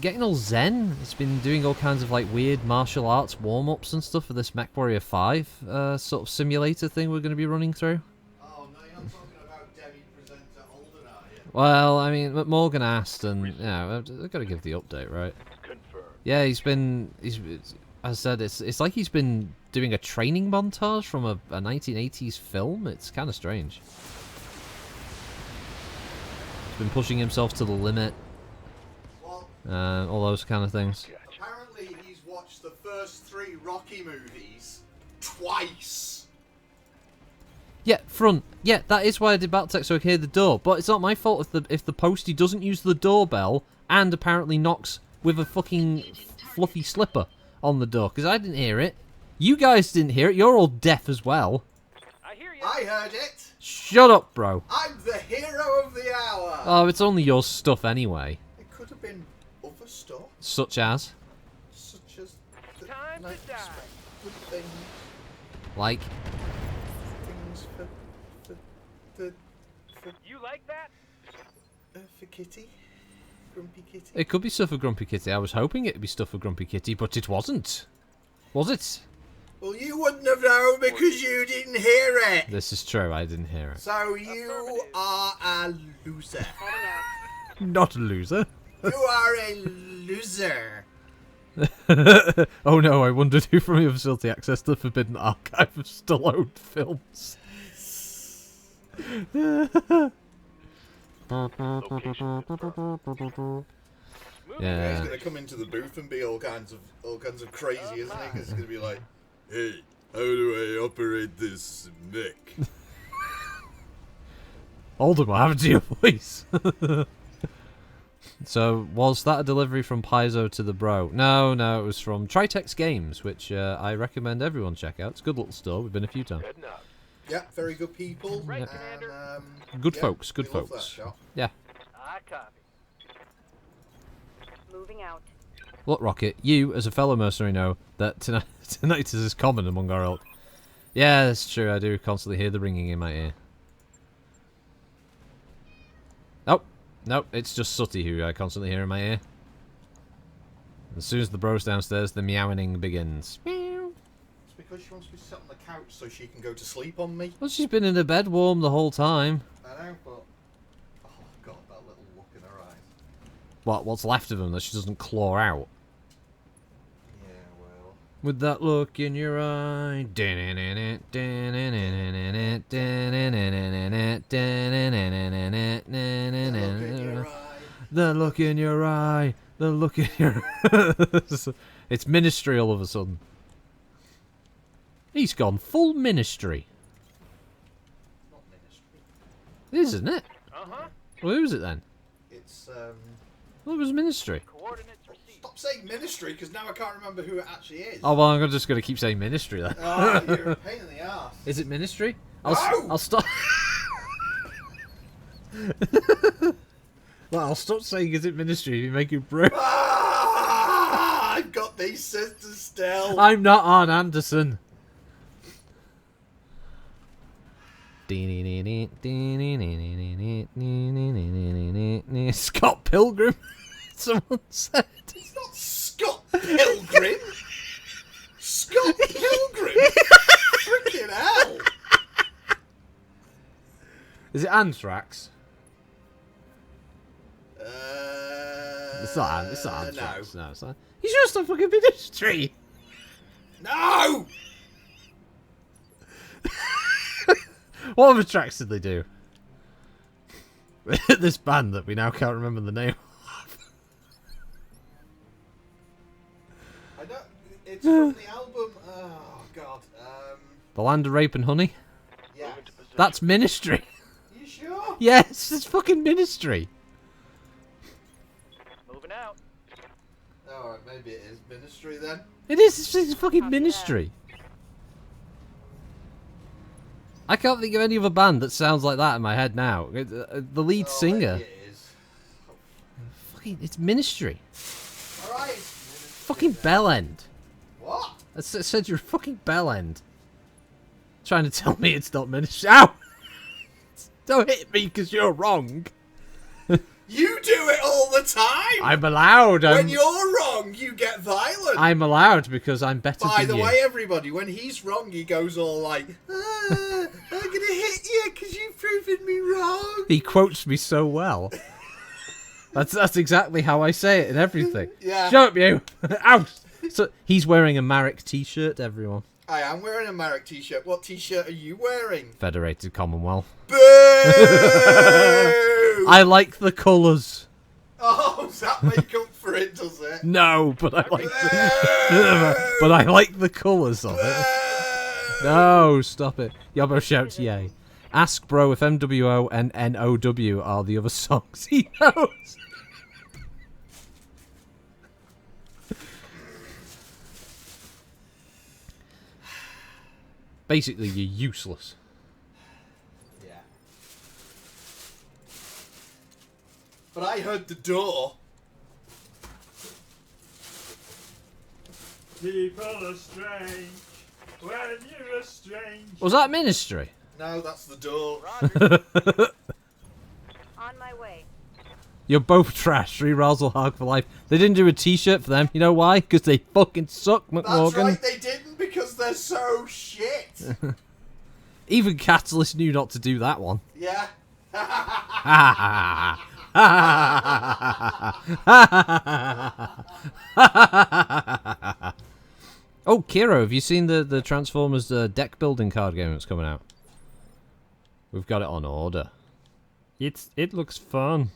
getting all zen. He's been doing all kinds of like weird martial arts warm-ups and stuff for this Mech Warrior 5 sort of simulator thing we're going to be running through.
Oh, no, you're not talking about Demi presenter Holden, are you?
Well, I mean, Morgan asked, and I've got to give the update, right?
Confirmed.
Yeah, as I said, it's like he's been doing a training montage from a 1980s film. It's kind of strange. He's been pushing himself to the limit.
Well,
All those kind of things.
apparently he's watched the first 3 Rocky movies twice.
Yeah, front. Yeah, that is why I did Battletech, so I could hear the door. But it's not my fault if the postie doesn't use the doorbell and apparently knocks with a fucking fluffy slipper on the door, because I didn't hear it. You guys didn't hear it. You're all deaf as well.
I hear you.
I heard it.
Shut up, bro.
I'm the hero of the hour.
Oh, it's only your stuff anyway.
It could have been other stuff,
Such as?
such as the
Time to
like,
die.
the thing,
Like?
things for
You like that?
Kitty, Grumpy Kitty.
It could be stuff for Grumpy Kitty. I was hoping it'd be stuff for Grumpy Kitty, but it wasn't. Was it?
Well, you wouldn't have known because you didn't hear it.
This is true. I didn't hear it.
So you are a loser.
Heading out.
Not a loser.
You are a loser.
Oh no, I wondered who from your facility accessed the forbidden archive of Stallone films.
Yeah, he's
Yeah.
gonna come into the booth and be all kinds of crazy, isn't he? Because he's gonna be like, "Hey, how do I operate this mech?"
Hold on, what happened to your voice? So, was that a delivery from Paizo to the bro? No, it was from Tritex Games, which I recommend everyone check out. It's a good little store. We've been a few times.
Heading out.
Yeah, very good people.
Right,
and,
Commander.
Good
yeah,
folks, good
we love
folks.
that shop.
Yeah.
I copy.
Moving out.
Look, Rocket, you, as a fellow mercenary, know that tonight is as common among our ilk. Yeah, that's true. I do constantly hear the ringing in my ear. Nope, it's just Sooty who I constantly hear in my ear. As soon as the bro's downstairs, the meowing begins. Meow.
It's because she wants to be sat on the couch so she can go to sleep on me.
Well, she's been in the bed warm the whole time.
I know, but oh god, that little look in her eyes.
What's left of him that she doesn't claw out?
Yeah, well.
With that look in your eye. The look in your eye. The look in your It's Ministry all of a sudden. He's gone full Ministry.
Not Ministry.
It is, isn't it?
Uh-huh.
Well, who was it then?
It's
Well, it was Ministry.
Coordinates received.
stop saying Ministry because now I can't remember who it actually is.
Oh, well, I'm just going to keep saying Ministry then.
Oh, you're a pain in the ass.
Is it Ministry?
No!
I'll stop. Well, I'll stop saying is it Ministry if you make it bro.
Ah, I've got these sisters still.
I'm not Arn Anderson. Scott Pilgrim. Someone said.
It's not Scott Pilgrim. Scott Pilgrim. Freaking hell.
Is it Anthrax? It's not Anthrax. No, it's not. He's just a fucking Ministry.
No.
What other tracks did they do? This band that we now can't remember the name of.
I don't. It's from the album. Oh God.
The Land of Rape and Honey?
Yeah.
That's Ministry.
You sure?
Yes, it's fucking Ministry.
Moving out.
All right, maybe it is Ministry then.
It is. It's fucking Ministry. I can't think of any other band that sounds like that in my head now. The lead singer.
Maybe it is.
Fucking, it's Ministry.
All right.
Fucking Bellend.
What?
I said you're a fucking Bellend. Trying to tell me it's not Ministry. Ow! Don't hit me because you're wrong.
You do it all the time.
I'm allowed.
When you're wrong, you get violent.
I'm allowed because I'm better
By
than
the
you.
way, everybody, when he's wrong, he goes all like, I'm gonna hit you because you've proven me wrong.
He quotes me so well. That's exactly how I say it and everything.
Yeah.
Shut up, you! Out! So he's wearing a Marek t-shirt, everyone.
I am wearing a Marek t-shirt. What t-shirt are you wearing?
Federated Commonwealth.
Boo!
I like the colours.
Oh, does that make up for it, does it?
No, but I like
Boo!
but I like the colours of it. No, stop it. Yobbo shouts yay. Ask bro if MWO and NOW are the other songs. He knows. Basically, you're useless.
Yeah. But I heard the door.
People are strange when you're a strange.
Was that Ministry?
No, that's the door.
On my way.
You're both trash. 3 Razzle Hog for life. They didn't do a t-shirt for them. You know why? Because they fucking suck,
That's
McMorgan.
right, they didn't because they're so shit.
Even Catalyst knew not to do that one.
Yeah.
Oh, Kiro, have you seen the Transformers deck building card game that's coming out? We've got it on order. It looks fun.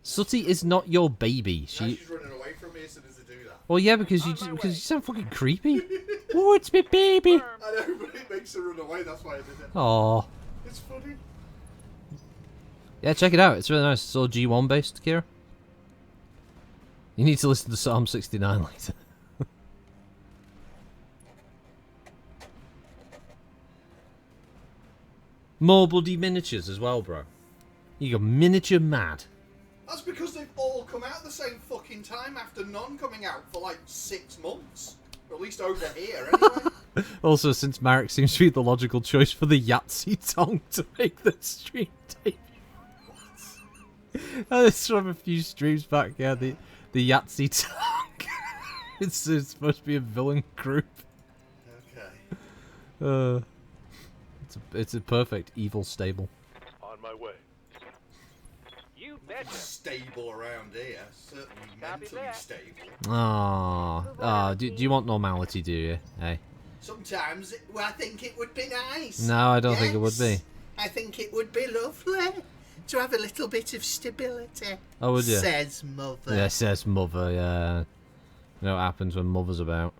Sooty is not your baby.
Now she's running away from me as soon as I do that.
Well, yeah, because you sound fucking creepy. Oh, it's my baby.
I know, but it makes her run away. That's why I did it.
Oh.
It's funny.
Yeah, check it out. It's really nice. It's all G1 based, Kira. You need to listen to Psalm 69 later. More bloody miniatures as well, bro. You go miniature mad.
That's because they've all come out at the same fucking time after none coming out for like 6 months. Or at least over here, anyway.
Also, since Marek seems to be the logical choice for the Yahtzee tongue to make the stream debut. What? This from a few streams back, yeah, the Yahtzee tongue. It's supposed to be a villain group.
Okay.
It's a perfect evil stable.
On my way.
You betcha.
Stable around here. Certainly
Copy
mentally
that.
stable.
Do you want normality, do you? Hey.
Sometimes I think it would be nice.
No, I don't think it would be.
Yes, I think it would be lovely to have a little bit of stability.
Oh, would you?
Says mother.
Yeah, says mother, yeah. You know what happens when mother's about.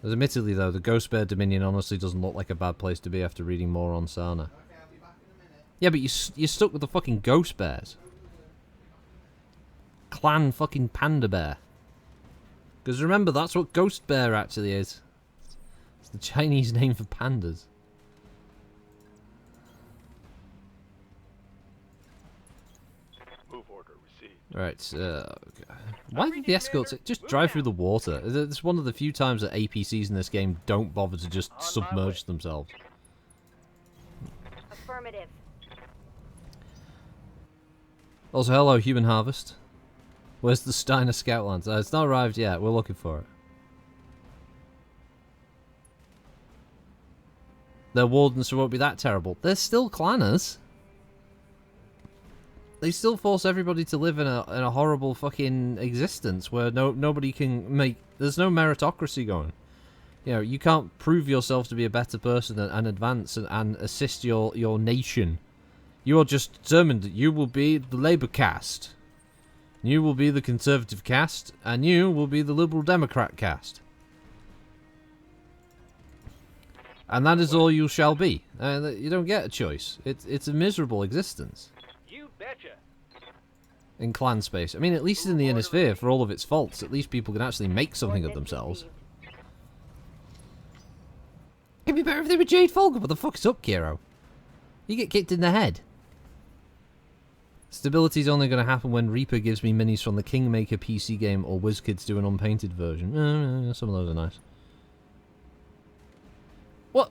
As admittedly, though, the Ghost Bear Dominion honestly doesn't look like a bad place to be after reading more on Sana.
Okay, I'll be back in a minute.
Yeah, but you're stuck with the fucking Ghost Bears. Clan fucking Panda Bear. Because remember, that's what Ghost Bear actually is. It's the Chinese name for pandas.
Move order received.
Right, why did the escorts just drive through the water? It's one of the few times that APCs in this game don't bother to just submerge themselves.
Affirmative.
Also, hello, Human Harvest. Where's the Steiner Scoutlands? It's not arrived yet. We're looking for it. Their wardens, so it won't be that terrible. They're still clanners. They still force everybody to live in a horrible fucking existence where nobody can make... There's no meritocracy going. You know, you can't prove yourself to be a better person and advance and assist your nation. You are just determined that you will be the Labour caste. You will be the Conservative caste, and you will be the Liberal Democrat caste. And that is all you shall be. You don't get a choice. It's a miserable existence.
You betcha.
In clan space. I mean, at least in the Inner Sphere, for all of its faults, at least people can actually make something of themselves. It'd be better if they were Jade Falcon. What the fuck's up, Kiro? You get kicked in the head. Stability's only going to happen when Reaper gives me minis from the Kingmaker PC game or WizKids do an unpainted version. Some of those are nice. What?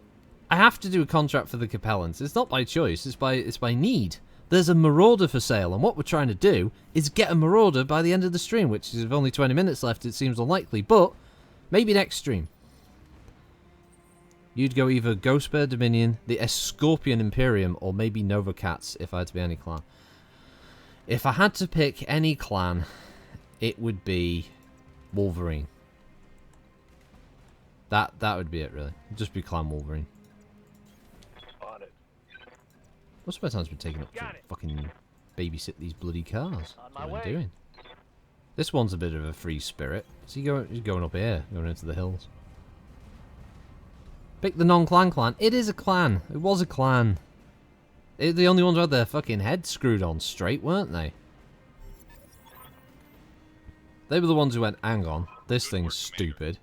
I have to do a contract for the Capellans. It's not by choice, it's by need. There's a Marauder for sale, and what we're trying to do is get a Marauder by the end of the stream, which is with only 20 minutes left, it seems unlikely, but maybe next stream. You'd go either Ghost Bear Dominion, the Escorpion Imperium, or maybe Nova Cats if I had to be any clan. If I had to pick any clan, it would be Wolverine. That would be it, really. It'd just be Clan Wolverine.
On it.
What's my time's been taking up to fucking babysit these bloody cars?
On
That's
my
what I'm
way.
doing. This one's a bit of a free spirit. He's going up here, going into the hills. Pick the non-clan clan. It is a clan. It was a clan. The only ones who had their fucking heads screwed on straight, weren't they? They were the ones who went, hang on, this thing's stupid.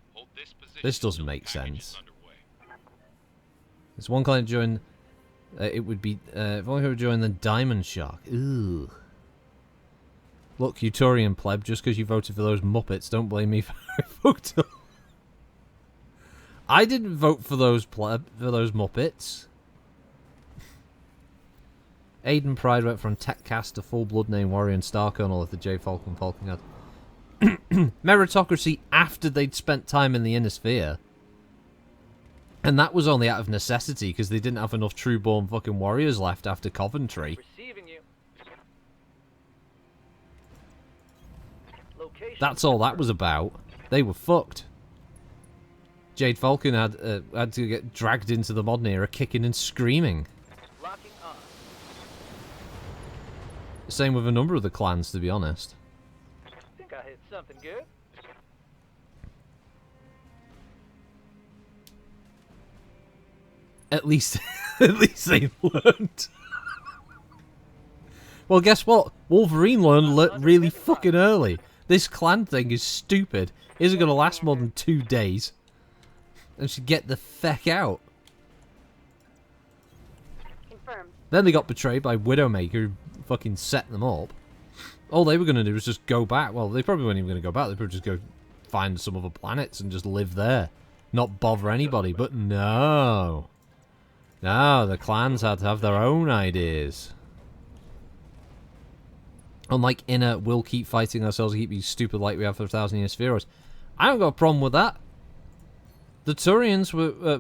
This doesn't make sense. There's one clan join. It would be if only who would join the Diamond Shark. Ooh. Look, Uturian pleb, just because you voted for those Muppets, don't blame me for how I fucked up. I didn't vote for those Muppets. Aiden Pride went from Techcast to full blood name Warrior and Star Colonel if the J Falcon had. Meritocracy after they'd spent time in the Inner Sphere. And that was only out of necessity because they didn't have enough true-born fucking warriors left after Coventry.
Receiving you. Location.
That's all that was about. They were fucked. Jade Falcon had to get dragged into the modern era kicking and screaming.
Locking on.
Same with a number of the clans, to be honest.
Think I hit something good.
At least they learned. Well, guess what? Wolverine learned really fucking early. This clan thing is stupid. Isn't going to last more than 2 days. And should get the feck out.
Confirmed.
Then they got betrayed by Widowmaker, who fucking set them up. All they were going to do was just go back. Well, they probably weren't even going to go back. They probably just go find some other planets and just live there. Not bother anybody. But no. No, the clans had to have their own ideas. Unlike Inner, we'll keep fighting ourselves and keep being stupid like we have for 1,000 years spheroids. I don't got a problem with that. The Turians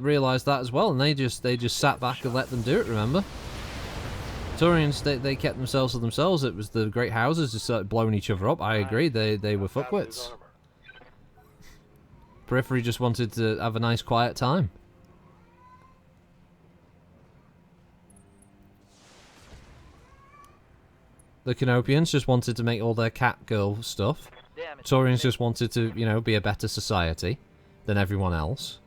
realised that as well, and they just sat back and let them do it, remember? Turians, they kept themselves to themselves. It was the great houses who started blowing each other up. I agree, they were fuckwits. Periphery just wanted to have a nice quiet time. The Canopians just wanted to make all their cat girl stuff. Turians just wanted to, you know, be a better society than everyone else.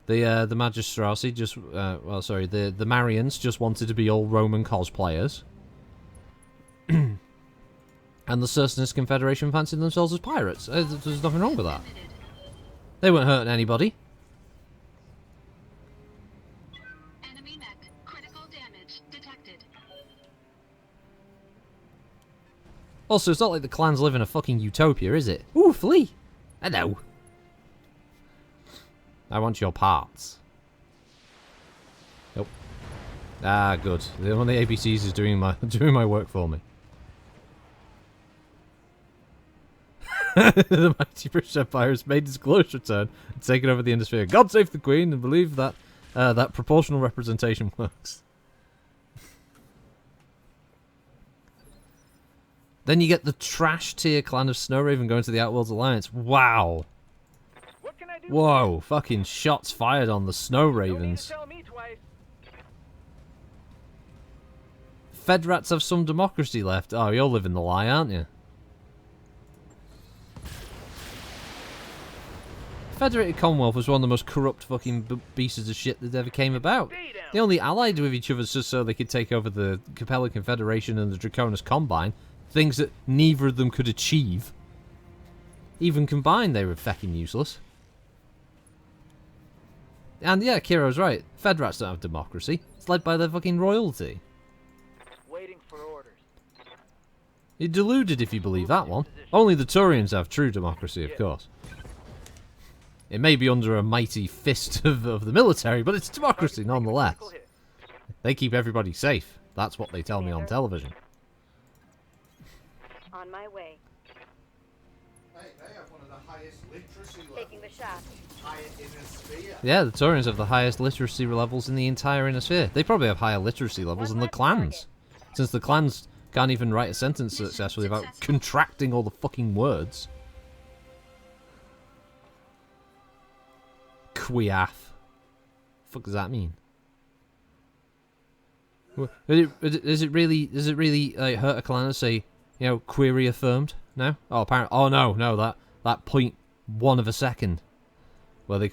The Magistrasi just, well, sorry, the Marians just wanted to be all Roman cosplayers. And the Cercinus Confederation fancied themselves as pirates. There's nothing wrong with that. They weren't hurting anybody.
Enemy mech. Critical damage detected.
Also, it's not like the clans live in a fucking utopia, is it? Ooh, flee! Hello. I want your parts. Nope. Ah, good. One of the ABCs is doing my work for me. The mighty British Empire has made its glorious return and taken over the Indosphere. God save the Queen, and believe that that proportional representation works. Then you get the trash tier clan of Snowraven going to the Outworlds Alliance. Wow.
What can I do?
Whoa, fucking shots fired on the Snow
No need to
Ravens.
tell me twice.
Fedrats have some democracy left. Oh, you're living the lie, aren't you? Federated Commonwealth was one of the most corrupt fucking pieces of shit that ever came about. They only allied with each other just so they could take over the Capella Confederation and the Draconis Combine. Things that neither of them could achieve. Even combined, they were fucking useless. And yeah, Kiro's right. Fedrats don't have democracy. It's led by their fucking royalty.
Waiting for orders.
You're deluded if you believe that one. Only the Turians have true democracy, of course. It may be under a mighty fist of the military, but it's democracy nonetheless. They keep everybody safe. That's what they tell me on television.
On my way.
Hey, they have one of the highest literacy levels.
Taking the shot.
Higher in a sphere.
Yeah, the Turians have the highest literacy levels in the entire Inner Sphere. They probably have higher literacy levels than the clans. Since the clans can't even write a sentence successfully without contracting all the fucking words. Quiaf. Fuck does that mean? Does it really hurt a clan to say, you know, query affirmed? No? Oh, apparently. Oh no, that 0.1 of a second, where they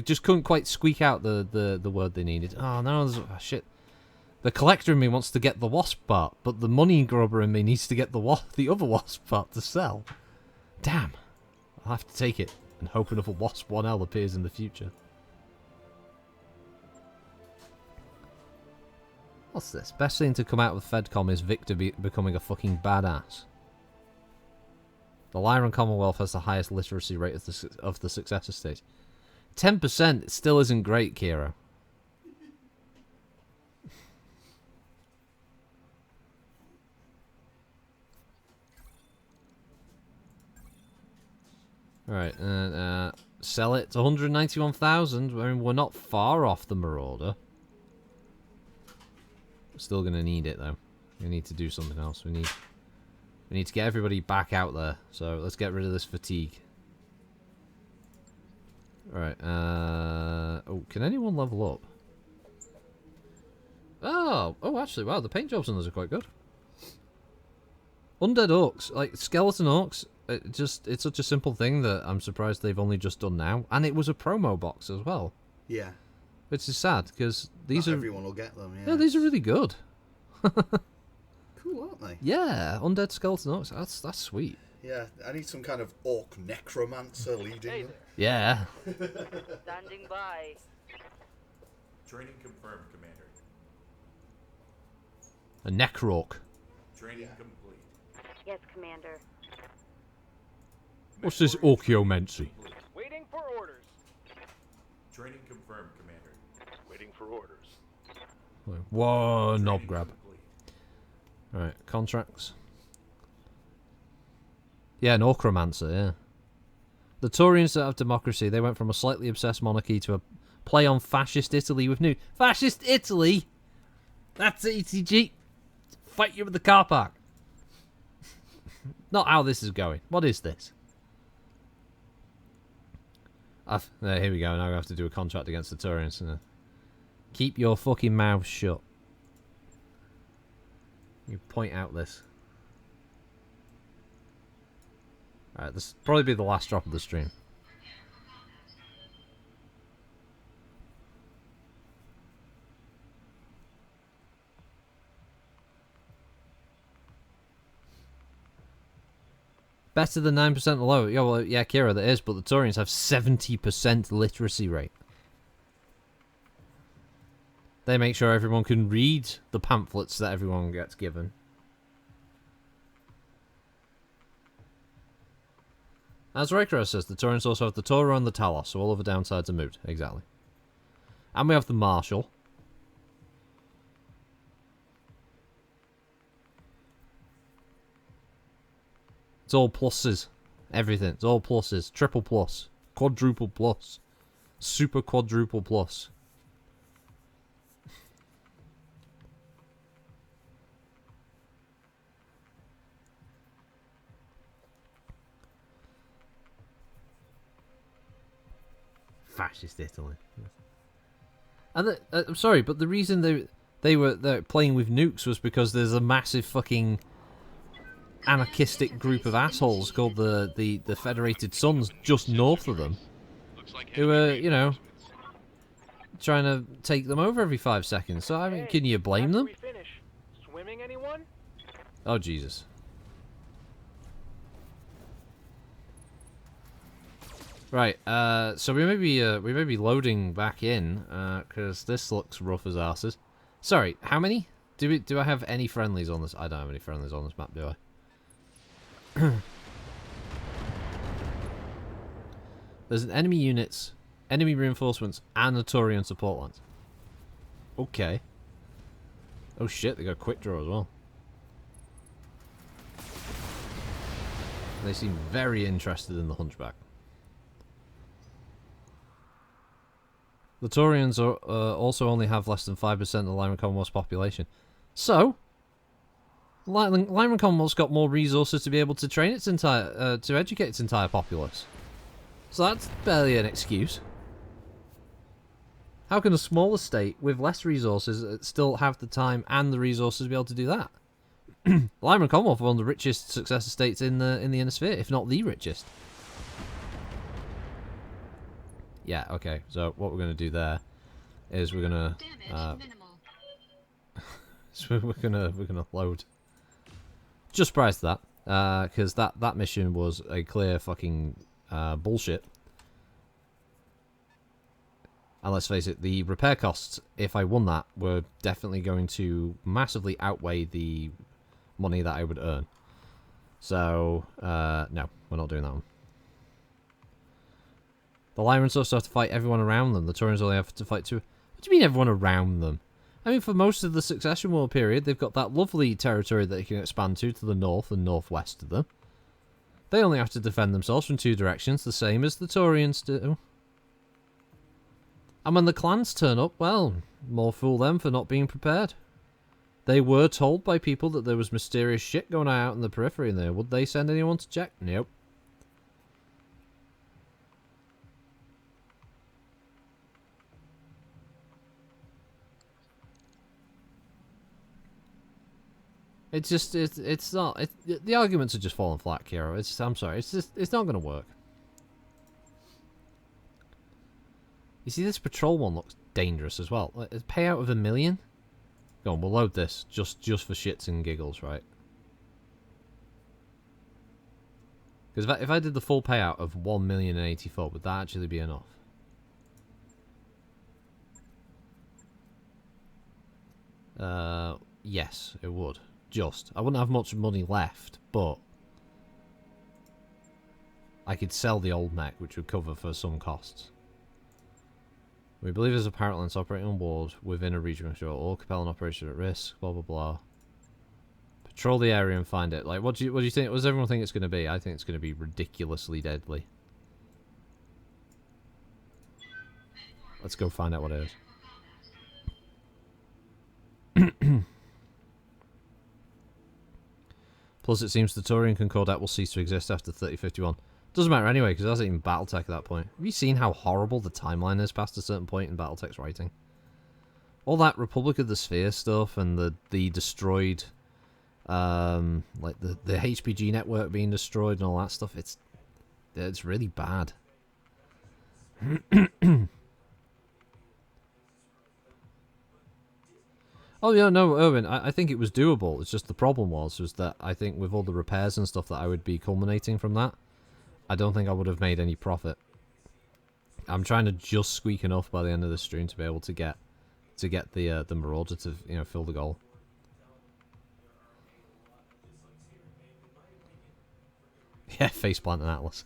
just couldn't quite squeak out the word they needed. Oh no, shit. The collector in me wants to get the wasp part, but the money grubber in me needs to get the other wasp part to sell. Damn, I'll have to take it and hope another wasp 1L appears in the future. What's this? Best thing to come out with Fedcom is Victor becoming a fucking badass. The Lyran Commonwealth has the highest literacy rate of the successor state. 10% still isn't great, Kira. Alright, sell it to 191,000. I mean, we're not far off the Marauder. Still gonna need it though. We need to do something else. We need to get everybody back out there. So let's get rid of this fatigue. Alright, oh, can anyone level up? Oh, actually, wow, the paint jobs on those are quite good. Undead Orcs, like skeleton orcs, it's such a simple thing that I'm surprised they've only just done now. And it was a promo box as well.
Yeah.
Which is sad, because these
Not
are...
everyone will get them,
Yeah, these are really good.
Cool, aren't they?
Yeah, undead skeleton orcs, that's sweet.
Yeah, I need some kind of orc necromancer leading them.
Yeah.
Standing by.
Training confirmed, Commander.
A necrorc.
Training complete.
Yes, Commander.
What's this orchiomancy?
Waiting for orders.
Training confirmed, Commander.
Waiting for orders.
Whoa, knob
Training
grab.
complete.
Alright, contracts. Yeah, an Orchromancer, yeah. The Taurians that have democracy, they went from a slightly obsessed monarchy to a play on fascist Italy with new... Fascist Italy?! That's ETG! Fight you with the car park! Not how this is going. What is this? Here we go, now I have to do a contract against the Taurians. Keep your fucking mouth shut. You point out this. Alright, this will probably be the last drop of the stream. Better than 9% low. Yeah, well, yeah, Kira, that is, but the Taurians have 70% literacy rate. They make sure everyone can read the pamphlets that everyone gets given. As Rekra says, the Taurians also have the Torah and the Talos, so all of the downsides are moot. Exactly. And we have the Marshal. It's all pluses. Everything. It's all pluses. Triple plus. Quadruple plus. Super quadruple plus. Fascist Italy. And I'm sorry, but the reason they were playing with nukes was because there's a massive fucking anarchistic group of assholes called the Federated Sons just north of them, who are, you know, trying to take them over every 5 seconds. So I mean, can you blame them?
Swimming, anyone?
Oh Jesus. Right, so we may be loading back in, because this looks rough as arses. Sorry, how many? Do I have any friendlies on this? I don't have any friendlies on this map, do I? There's an enemy units, enemy reinforcements, and a Taurian support lines. Okay. Oh shit, they got quick draw as well. They seem very interested in the Hunchback. The Taurians are, also only have less than 5% of the Lyman Commonwealth's population. So, Lyman Commonwealth's got more resources to be able to train its entire, to educate its entire populace. So that's barely an excuse. How can a smaller state with less resources still have the time and the resources to be able to do that? Lyman Commonwealth are one of the richest successor states in the inner sphere, if not the richest. Yeah, okay, so what we're going to do there is we're going to so we're gonna load just prior to that, because that mission was a clear fucking bullshit. And let's face it, the repair costs, if I won that, were definitely going to massively outweigh the money that I would earn. So no, we're not doing that one. The Lyrans also have to fight everyone around them. The Taurians only have to fight two. What do you mean everyone around them? I mean, for most of the Succession War period, they've got that lovely territory that they can expand to the north and northwest of them. They only have to defend themselves from 2 directions, the same as the Taurians do. And when the clans turn up, well, more fool them for not being prepared. They were told by people that there was mysterious shit going on out in the periphery in there. Would they send anyone to check? Nope. It's just, it's not, the arguments are just falling flat, Kiro. It's, I'm sorry, it's not going to work. You see, this patrol one looks dangerous as well. A payout of $1 million? Go on, we'll load this, just for shits and giggles, right? Because if I did the full payout of 1,084,000, would that actually be enough? Yes, it would. Just. I wouldn't have much money left, but I could sell the old mech, which would cover for some costs. We believe there's a pirate lance operating on board within a region sure all Capellan operations at risk, blah blah blah. Patrol the area and find it. Like, what do you think? What does everyone think it's going to be? I think it's going to be ridiculously deadly. Let's go find out what it is. Plus, it seems the Turian Concordat will cease to exist after 3051. Doesn't matter anyway, because it hasn't even Battletech at that point. Have you seen how horrible the timeline is past a certain point in Battletech's writing? All that Republic of the Sphere stuff and the destroyed, like the HPG network being destroyed and all that stuff. It's really bad. Oh yeah, no, Erwin, I think it was doable. It's just the problem was that I think with all the repairs and stuff that I would be culminating from that, I don't think I would have made any profit. I'm trying to just squeak enough by the end of the stream to be able to get the Marauder to, you know, fill the goal. Yeah, faceplant and Atlas.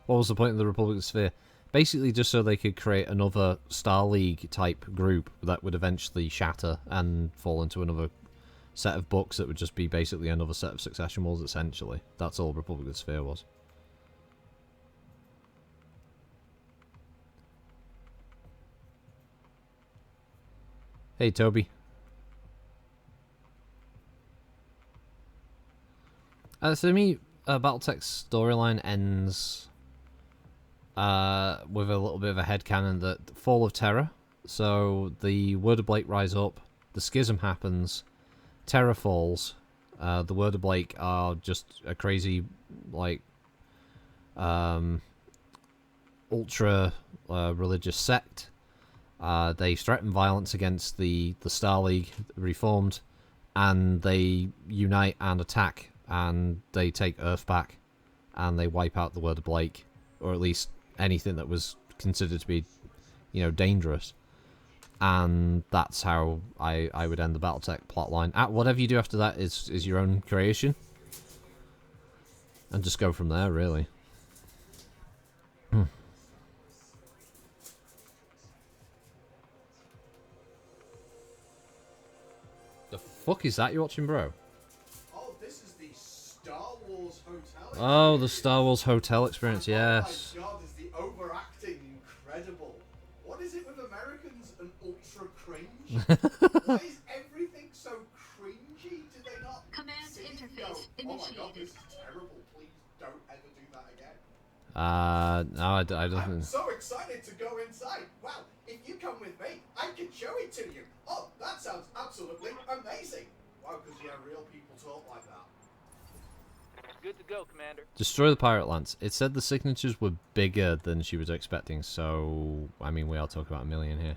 What was the point of the Republic of the Sphere? Basically just so they could create another Star League type group that would eventually shatter and fall into another set of books that would just be basically another set of Succession Wars, essentially. That's all Republic of the Sphere was. Hey, Toby. So to me, Battletech's storyline ends with a little bit of a headcanon that Fall of Terror. So the Word of Blake rise up, the schism happens, Terror falls. The Word of Blake are just a crazy, like, ultra religious sect. They threaten violence against the Star League reformed, and they unite and attack, and they take Earth back, and they wipe out the Word of Blake, or at least anything that was considered to be, you know, dangerous. And that's how I would end the Battletech plotline. Whatever you do after that is your own creation, and just go from there, really. The fuck is that you're watching, bro?
Oh, this is the Star Wars Hotel.
Oh, the Star Wars Hotel experience, yes.
Oh my god, is the overacting incredible? What is it with Americans and ultra cringe? Why is everything so cringy? Did they not
Command
see it and
interface
go, oh my god,
initiated.
this is terrible. Please don't ever do that again.
No, I don't
I'm
think...
so excited to go inside. Well, if you come with me, I can show it to you. Oh, that sounds absolutely amazing. Wow, because yeah, real people talk like that.
Good to go, Commander.
Destroy the pirate lance. It said the signatures were bigger than she was expecting, so... I mean, we are talking about 1 million here.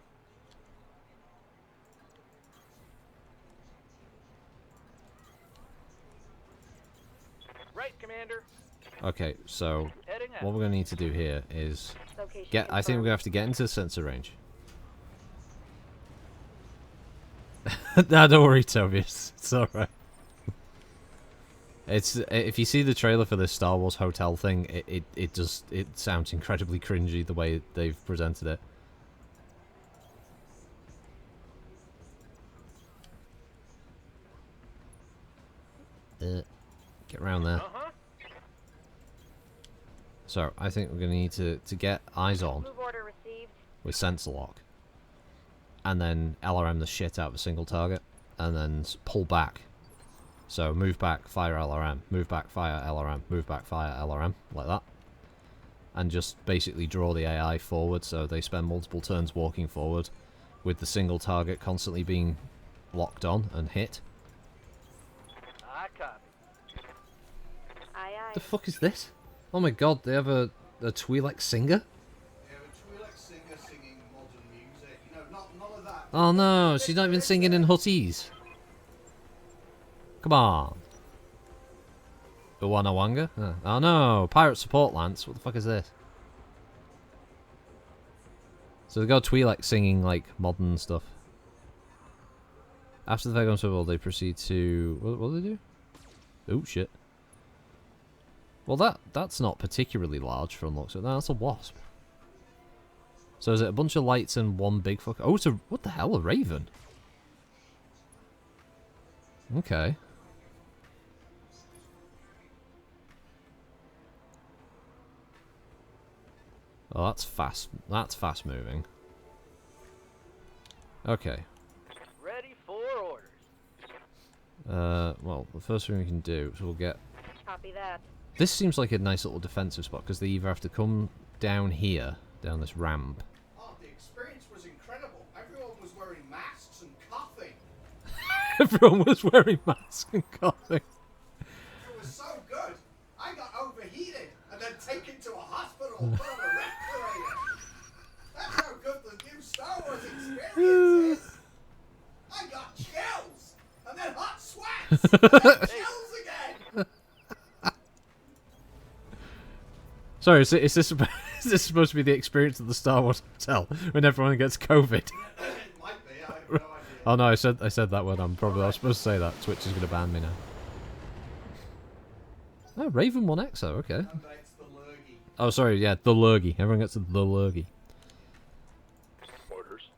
Right, Commander.
Okay, so...
Heading out.
what we're going to need to do here is...
Location
I think we're going to
confirmed.
have to get into the sensor range. Nah, don't worry, Toby. It's alright. If you see the trailer for this Star Wars hotel thing, it sounds incredibly cringy the way they've presented it. Get around there.
Uh-huh.
So, I think we're going to need to get eyes on
Move order received.
with sensor lock. And then LRM the shit out of a single target. And then pull back. So, move back, fire LRM. Move back, fire LRM. Move back, fire LRM. Like that. And just basically draw the AI forward so they spend multiple turns walking forward with the single target constantly being locked on and hit.
I copy.
Aye, aye.
The fuck is this? Oh my god, they have a Twi'lek singer?
Yeah, but Twi'lek singer singing modern music. You know, none of that.
Oh no, she's not even singing in Hutties. Come on. Uwanawanga? Oh no, Pirate Support Lance. What the fuck is this? So they got Twi'lek singing like modern stuff. After the Vegans Football, they proceed to... What do they do? Oh shit. Well, that's not particularly large from looks of it. No, that's a wasp. So is it a bunch of lights and one big fuck? Oh, it's a... What the hell? A raven? Okay. Oh, that's fast. That's fast moving. Okay.
Ready for orders.
Well, the first thing we can do is we'll get...
Copy that.
This seems like a nice little defensive spot, because they either have to come down here, down this ramp.
Oh, the experience was incredible. Everyone was wearing masks and coughing.
Everyone was wearing masks and coughing.
It was so good. I got overheated and then taken to a hospital and put on a respirator. That's how good the new Star Wars experience is. I got chills and then hot sweats and then chills again.
Sorry, is this is this supposed to be the experience of the Star Wars hotel when everyone gets COVID?
It might be. I have no idea.
Oh no, I said that word. I was supposed to say that. Twitch is going to ban me now. Oh, Raven 1XO, okay.
No, but it's the lurgy.
Oh, sorry, yeah, the lurgy. Everyone gets the lurgy.
Orders.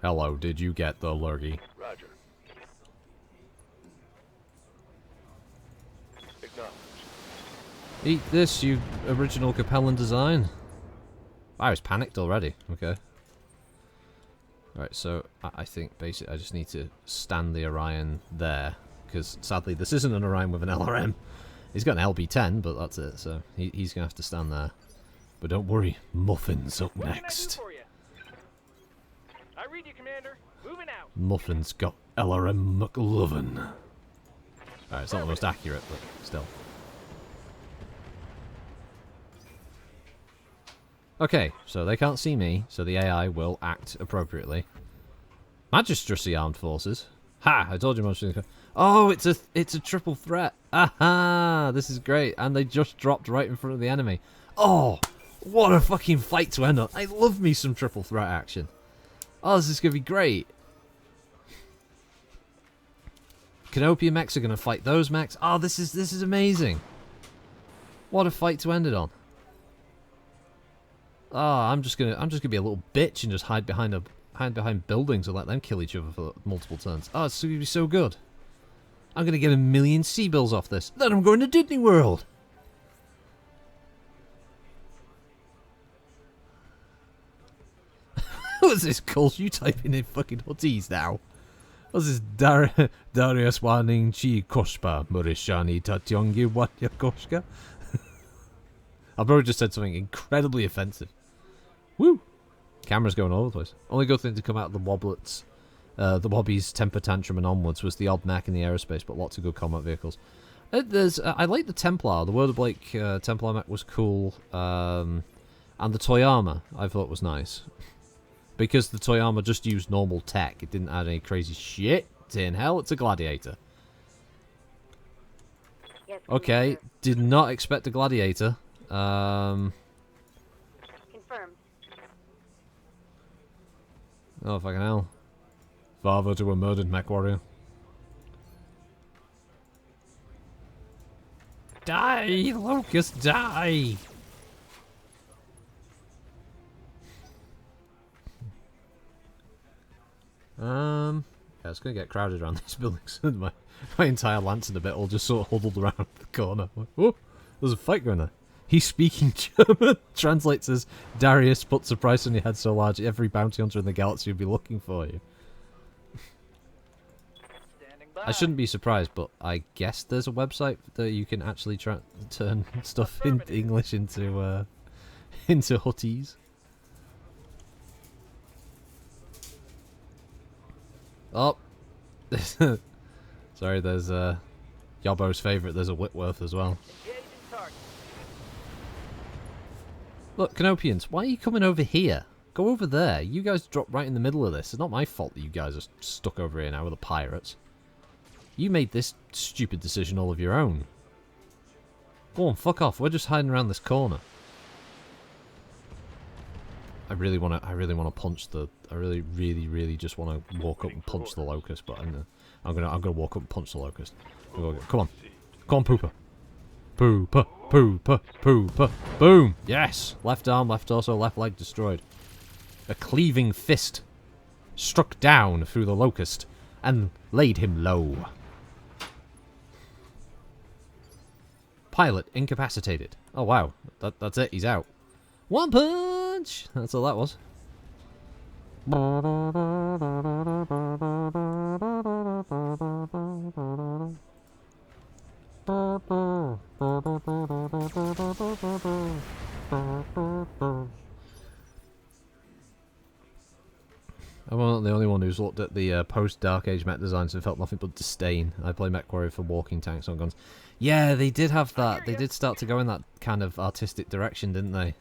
Hello, did you get the lurgy?
Roger. Acknowledge.
Eat this, you original Capellan design. I was panicked already. Okay. Right, so I think basically I just need to stand the Orion there, because sadly this isn't an Orion with an LRM. He's got an LB-10, but that's it, so he's going to have to stand there. But don't worry, Muffin's up
What can I do
next.
for you? I read you, Commander. Moving out.
Muffin's got LRM McLovin. Alright, it's not the most accurate, but still. Okay, so they can't see me, so the AI will act appropriately. Magistracy Armed Forces. Ha! I told you Magistracy. Oh, it's a triple threat. Aha! This is great, and they just dropped right in front of the enemy. Oh, what a fucking fight to end on! I love me some triple threat action. Oh, this is gonna be great. Canopia mechs are gonna fight those mechs. Oh, this is amazing. What a fight to end it on. Oh, I'm just gonna be a little bitch and just hide behind buildings and let them kill each other for multiple turns. Oh, it's gonna be so good. I'm gonna get 1,000,000 C-bills off this. Then I'm going to Disney World. What's this cult you typing in fucking hotties now? What's this Darius Warning Chi Koshpa Murishani Tatyongi Watya Koshka? I probably just said something incredibly offensive. Woo! Camera's going all over the place. Only good thing to come out of the Woblets, the Wobbies, Temper Tantrum and onwards was the odd mech in the aerospace, but lots of good combat vehicles. I like the Templar. The Word of Blake Templar mech was cool. And the Toyama I thought was nice. Because the Toyama just used normal tech. It didn't add any crazy shit in hell. It's a Gladiator.
Yes,
Okay,
Commander.
did not expect a Gladiator.
Confirmed.
Oh, fucking hell. Father to a murdered mech warrior. Die, Locust, die! Yeah, it's gonna get crowded around these buildings. my entire lance and a bit all just sort of huddled around the corner. Like, oh, there's a fight going on. He's speaking German. Translates as Darius puts a price on your head so large every bounty hunter in the galaxy would be looking for you.
Standing by.
I shouldn't be surprised, but I guess there's a website that you can actually turn stuff in English into hutties. Oh, sorry. There's Yobbo's favourite. There's a Whitworth as well.
Engaging target.
Look, Canopians, why are you coming over here? Go over there. You guys dropped right in the middle of this. It's not my fault that you guys are stuck over here now with the pirates. You made this stupid decision all of your own. Go on, fuck off. We're just hiding around this corner. I really want to punch the. I really just want to walk up and punch the locust, but I'm gonna walk up and punch the locust. Come on, Pooper. Poopa, poopa, poopa. Boom! Yes! Left arm, left torso, left leg destroyed. A cleaving fist struck down through the locust and laid him low. Pilot incapacitated. Oh wow, that's it, he's out. One punch! That's all that was. I'm not the only one who's looked at the post-Dark Age mech designs and felt nothing but disdain. I play Mech Warrior for walking tanks on guns. Yeah, they did have that. They did start to go in that kind of artistic direction, didn't they?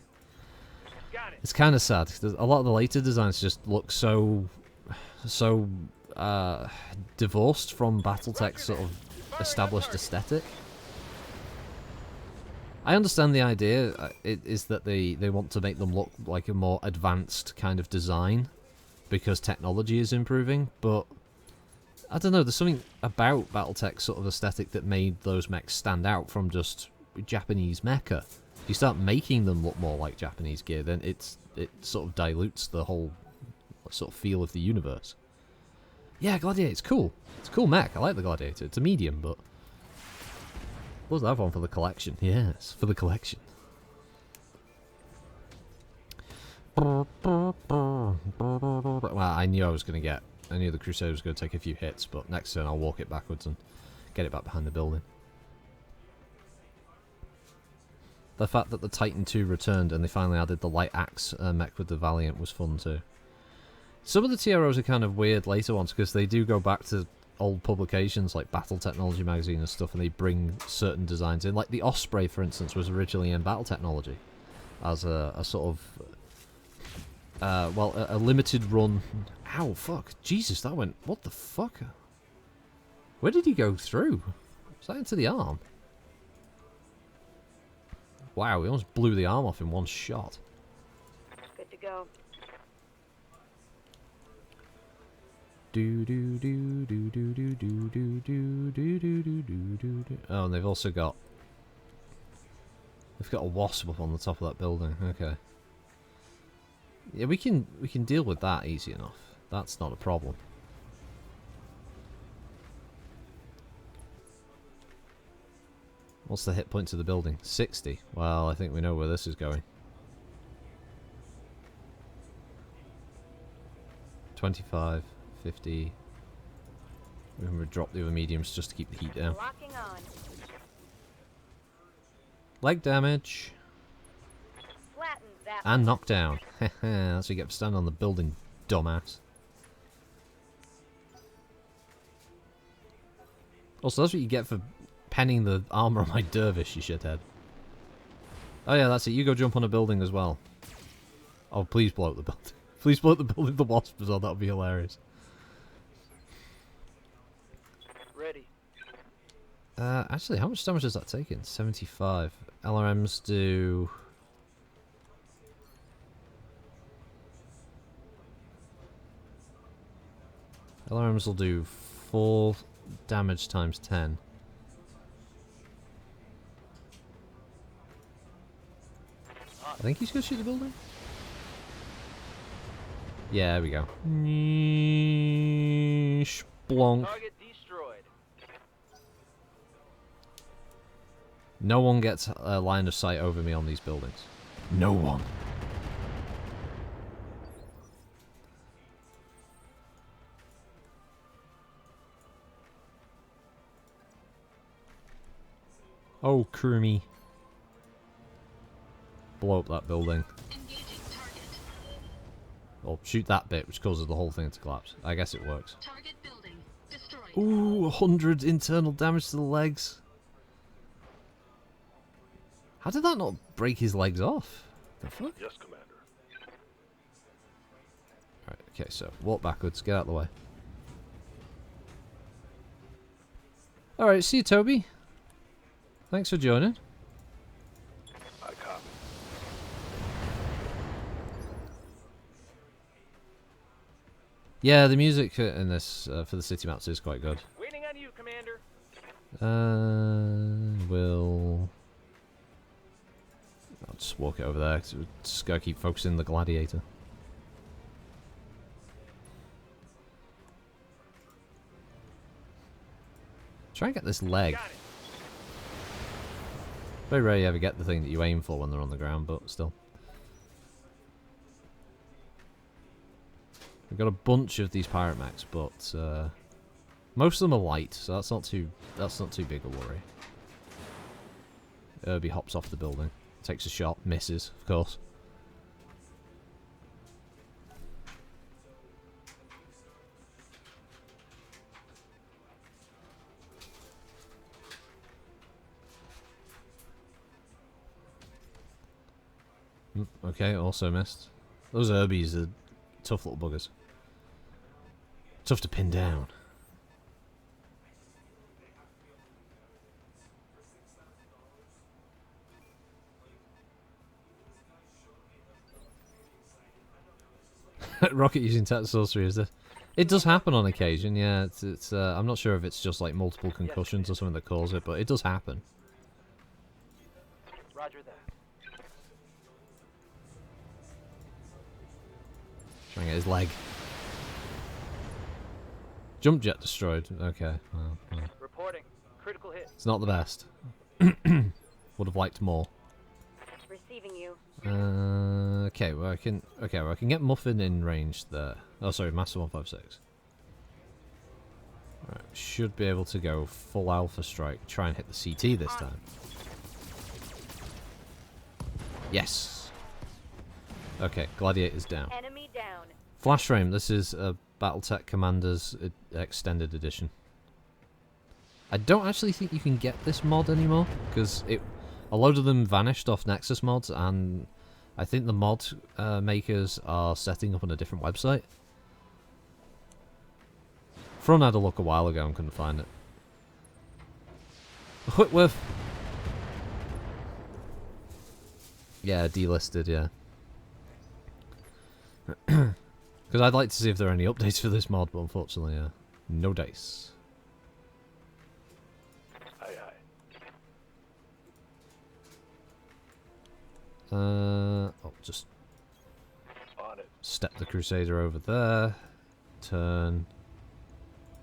Got it.
It's kind of sad. A lot of the later designs just look so divorced from Battletech's sort of established aesthetic. I understand the idea is that they want to make them look like a more advanced kind of design because technology is improving, but I don't know, there's something about Battletech's sort of aesthetic that made those mechs stand out from just Japanese mecha. If you start making them look more like Japanese gear, then it sort of dilutes the whole sort of feel of the universe. Yeah, Gladiator, it's cool. It's a cool mech. I like the Gladiator. It's a medium, but what was that one for the collection? Yes, for the collection. Well, I knew I was going to get... I knew the Crusader was going to take a few hits, but next turn I'll walk it backwards and get it back behind the building. The fact that the Titan 2 returned and they finally added the light axe mech with the Valiant was fun too. Some of the TROs are kind of weird later ones because they do go back to old publications like Battle Technology magazine and stuff, and they bring certain designs in. Like the Osprey, for instance, was originally in Battle Technology as a sort of well, a limited run. Ow, fuck, Jesus, that went. What the fuck? Where did he go through? Was that into the arm? Wow, he almost blew the arm off in one shot.
Good to go.
Do do do do do do do do do do do do do do. Oh, and they've also got. They've got a wasp up on the top of that building. Okay. Yeah, we can deal with that easy enough. That's not a problem. What's the hit point to the building? 60. Well, I think we know where this is going. 25, 50. We're going to drop the other mediums just to keep the heat down.
Locking on.
Leg damage.
Flatten that.
And knockdown. That's what you get for standing on the building, dumbass. Also, that's what you get for penning the armor on my dervish, you shithead. Oh yeah, that's it. You go jump on a building as well. Oh, please blow up the building. Please blow up the building with the wasp as well. That would be hilarious.
Ready.
Actually, how much damage is that taking? 75. LRMs do... LRMs will do 4 damage times 10. I think he's going to shoot the building. Yeah, there we go. Splonk.
Target destroyed.
No one gets a line of sight over me on these buildings. No one. Oh, Krumi. Blow up that building.
Engaging target.
Or shoot that bit, which causes the whole thing to collapse. I guess it works.
Target building destroyed.
Ooh, 100 internal damage to the legs. How did that not break his legs off? The fuck?
Yes, Commander.
Alright, okay, so walk backwards, get out of the way. Alright, see you, Toby. Thanks for joining.
I copy.
Yeah, the music in this for the city maps is quite good.
Waiting on you, Commander.
We'll just walk it over there, 'cause we just gotta keep focusing the gladiator. Try and get this leg.
Got it.
Very rare you ever get the thing that you aim for when they're on the ground, but still. We've got a bunch of these pirate mechs, but most of them are light, so that's not too big a worry. Irby hops off the building, takes a shot, misses, of course. Okay, also missed. Those Irbies are tough little buggers. Tough to pin down. Rocket using tactical sorcery, is this? It does happen on occasion, yeah. It's I'm not sure if it's just like multiple concussions or something that cause it, but it does happen.
Roger that.
Trying to get his leg. Jump jet destroyed. Okay. Well.
Reporting. Critical hit.
It's not the best. Would have liked more.
Receiving you.
Okay, well I can get Muffin in range there. Oh, sorry, Master 156. Right, should be able to go full alpha strike. Try and hit the CT this time. Yes. Okay, Gladiator's down.
Enemy down.
Flash frame. This is a Battletech Commander's extended edition. I don't actually think you can get this mod anymore because a load of them vanished off Nexus mods, and I think the mod makers are setting up on a different website. Front had a look a while ago and couldn't find it. Whitworth. Yeah, delisted, yeah. Because I'd like to see if there are any updates for this mod, but unfortunately, no dice.
Aye, aye.
I'll just
On it.
step the Crusader over there, turn,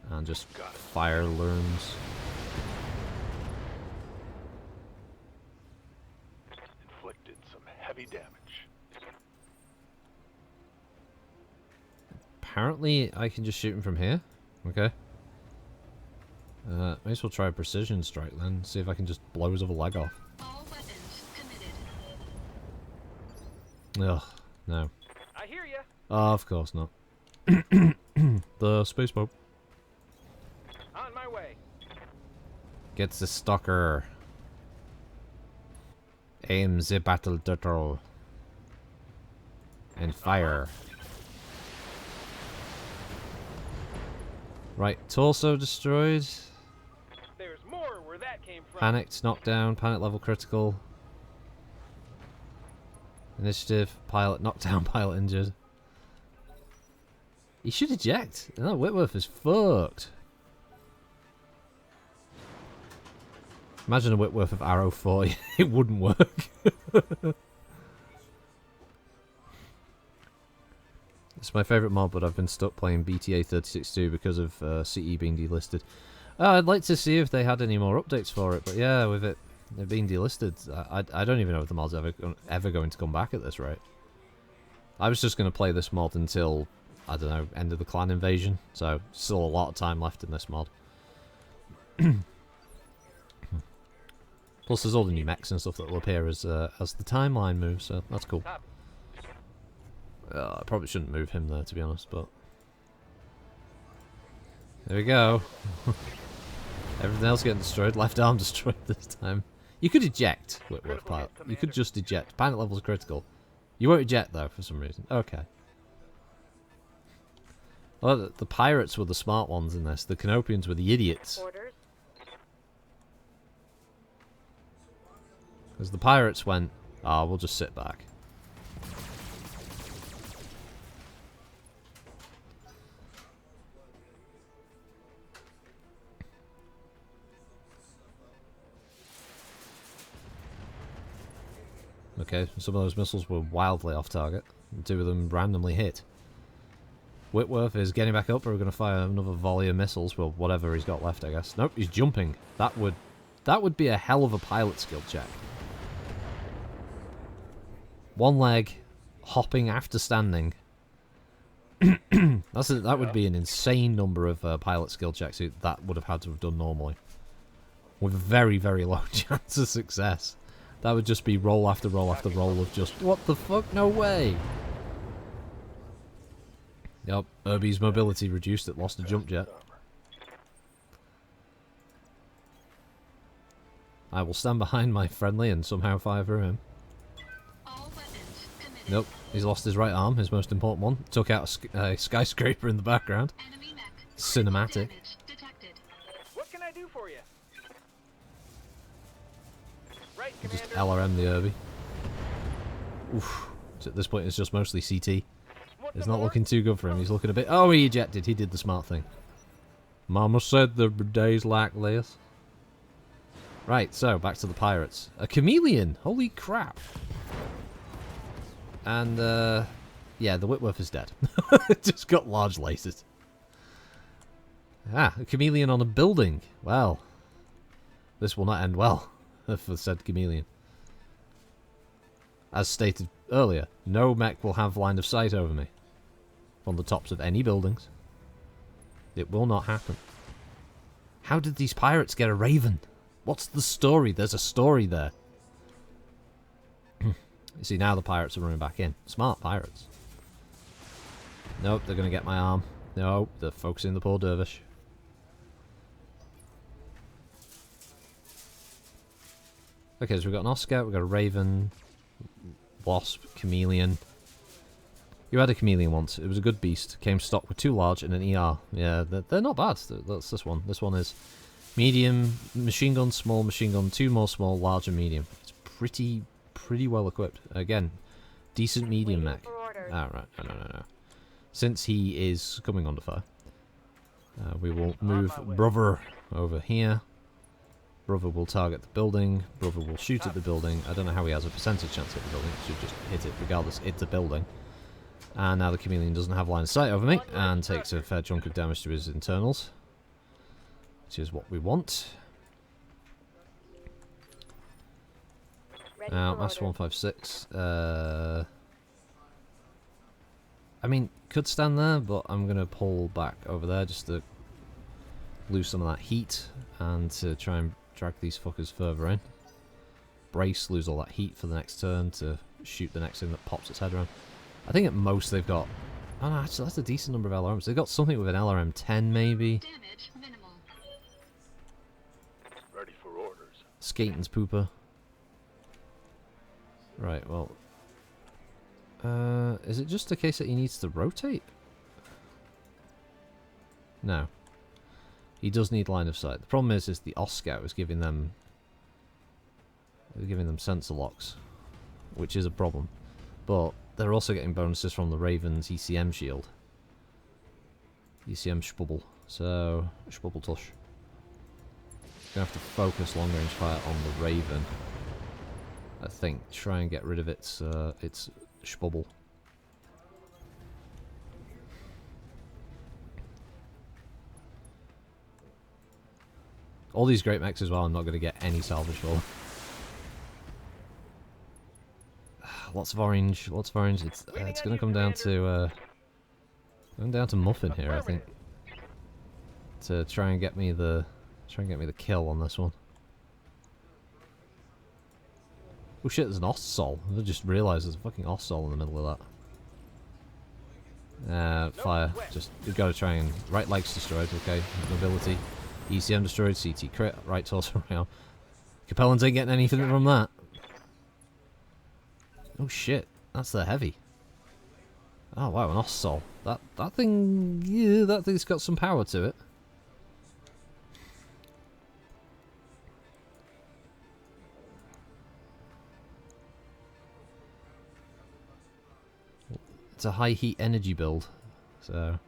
and just fire lurms.
Inflicted some heavy damage.
Apparently, I can just shoot him from here. Okay. May as well try a precision strike then, see if I can just blow his other leg off.
All weapons committed.
Ugh, no.
I hear ya.
Oh, of course not. The space boat.
On my way.
Gets the stalker. Aim the battle turtle. And fire. Right, torso destroyed.
There's more where that came from.
Panicked, knockdown, panic level critical. Initiative, pilot knockdown, pilot injured. He should eject. No, Whitworth is fucked. Imagine a Whitworth of Arrow 4. It wouldn't work. It's my favourite mod, but I've been stuck playing BTA 36.2 because of CE being delisted. I'd like to see if they had any more updates for it, but yeah, with it being delisted, I don't even know if the mod's ever going to come back at this rate. I was just going to play this mod until, I don't know, end of the clan invasion, so still a lot of time left in this mod. Plus there's all the new mechs and stuff that will appear as the timeline moves, so that's cool. I probably shouldn't move him there, to be honest, but... There we go. Everything else getting destroyed. Left arm destroyed this time. You could eject, Whitworth Pilot. You could just eject. Panic level's critical. You won't eject, though, for some reason. Okay. Well, the pirates were the smart ones in this. The Canopians were the idiots.
Orders.
Because the pirates went, we'll just sit back. okay. Some of those missiles were wildly off target. 2 of them randomly hit. Whitworth is getting back up, or we're going to fire another volley of missiles. Well, whatever he's got left, I guess. Nope, he's jumping. That would be a hell of a pilot skill check. One leg, hopping after standing. That would be an insane number of pilot skill checks that would have had to have done normally. With a very, very low chance of success. That would just be roll after roll after roll of just, what the fuck, no way! Yep, Irby's mobility reduced, it lost a jump jet. I will stand behind my friendly and somehow fire through him.
All weapons committed.
Nope, he's lost his right arm, his most important one. Took out a skyscraper in the background.
Enemy mech.
Cinematic.
Damage detected.
What can I do for you? Right,
Just
Commander.
LRM the Irby. Oof. So at this point it's just mostly CT. It's not looking too good for him. He's looking a bit... Oh, he ejected. He did the smart thing. Mama said the days like this. Right, so back to the pirates. A chameleon! Holy crap! And, yeah, the Whitworth is dead. Just got large lasers. Ah, a chameleon on a building. Well, this will not end well for said chameleon. As stated earlier, no mech will have line of sight over me. On the tops of any buildings. It will not happen. How did these pirates get a Raven? What's the story? There's a story there. You see, now the pirates are running back in. Smart pirates. Nope, they're going to get my arm. No, they're focusing the poor dervish. Okay, so we've got an Oscar, we've got a Raven, Wasp, Chameleon. You had a Chameleon once. It was a good beast. Came stocked with 2 large and an ER. Yeah, they're not bad. That's this one. This one is medium, machine gun, small, machine gun, 2 more small, large and medium. It's pretty well equipped. Again, decent medium mech. Ah, right. No. Since he is coming under fire, we will move Brother over here. Brother will target the building. Brother will shoot at the building. I don't know how he has a percentage chance to hit the building. He should just hit it regardless. It's a building. And now the chameleon doesn't have line of sight over me and takes a fair chunk of damage to his internals, which is what we want. Now, Master 156. I mean, could stand there, but I'm going to pull back over there just to lose some of that heat and to try and drag these fuckers further in. Brace, lose all that heat for the next turn to shoot the next thing that pops its head around. I think at most they've got... Oh no, actually that's a decent number of LRMs. They've got something with an LRM 10 maybe.
Damage minimal.
Ready for orders.
Skating's pooper. Right, well... is it just a case that he needs to rotate? No. He does need line of sight. The problem is the Oscar is giving them... sensor locks. Which is a problem. But they're also getting bonuses from the Raven's ECM shield. ECM Spubble. So, Spubble Tush. Gonna have to focus long range fire on the Raven. I think. Try and get rid of its Spubble. All these great mechs as well, I'm not going to get any salvage for them. Lots of orange, lots of orange. It's going to come down to Muffin here, I think, to try and get me the kill on this one. Oh shit! There's an Ossol. I just realised there's a fucking Ossol in the middle of that. Fire. Just we got to try and right leg's destroyed. Okay, mobility, ECM destroyed, CT crit, right torso round. Capellans ain't getting anything from that. Oh shit, that's the heavy. Oh wow, an Ossol. That thing, yeah, that thing's got some power to it. It's a high heat energy build, so...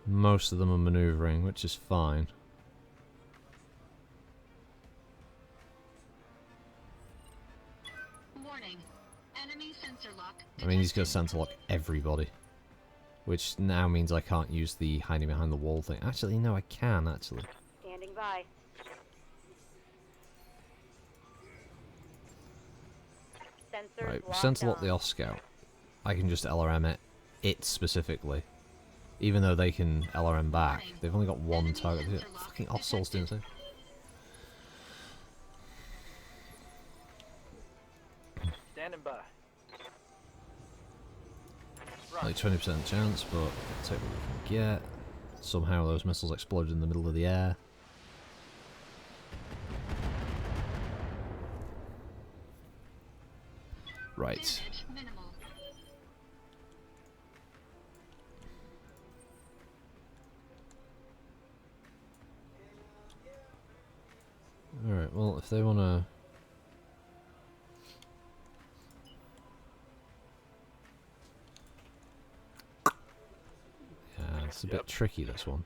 Most of them are maneuvering, which is fine.
Warning. Enemy sensor lock.
I mean, he's going to
detected.
sensor lock everybody. Which now means I can't use the hiding behind the wall thing. Actually, no, I can, actually.
Standing by. Sensors
Right,
locked
sensor lock
on.
the Oscout. I can just LRM it specifically. Even though they can LRM back. They've only got one target. The fucking Ossol's doing the same.
Standing by.
Like 20% chance, but we'll take what we can get. Somehow those missiles exploded in the middle of the air. Right.
Damage minimal.
Alright, well, if they want to... Yeah, it's a bit tricky, this one.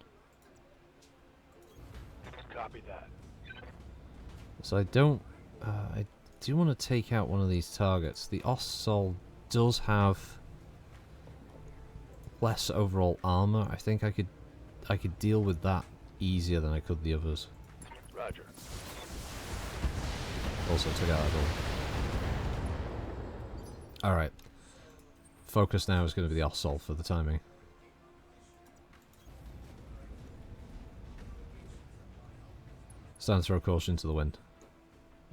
Copy that.
So I don't... I do want to take out one of these targets. The Ossol does have less overall armor. I think I could deal with that easier than I could the others.
Roger.
Also took out a door. Alright. Focus now is going to be the Ossol for the timing. Stand to throw caution to the wind.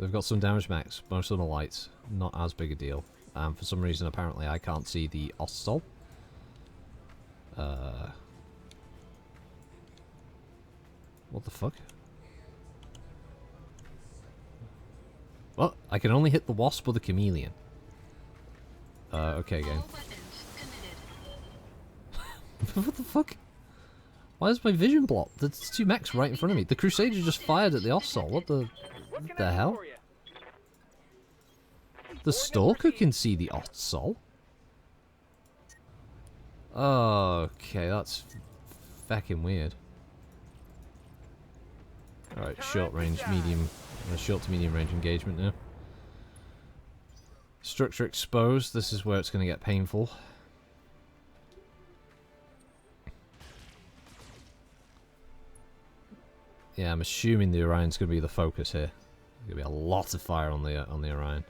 They've got some damage mechs, most of them are lights, not as big a deal. For some reason, apparently, I can't see the Ossol. What the fuck? Well, I can only hit the Wasp or the Chameleon. Okay, game.
All weapons committed.
What the fuck? Why is my vision blocked? There's two mechs right in front of me. The Crusader just fired at the Ossol. What the hell?
For you?
The Stalker can see the Ossol. Okay, that's fucking weird. Alright, short range, medium, short to medium range engagement now. Structure exposed. This is where it's going to get painful. Yeah, I'm assuming the Orion's going to be the focus here. There's going to be a lot of fire on the Orion.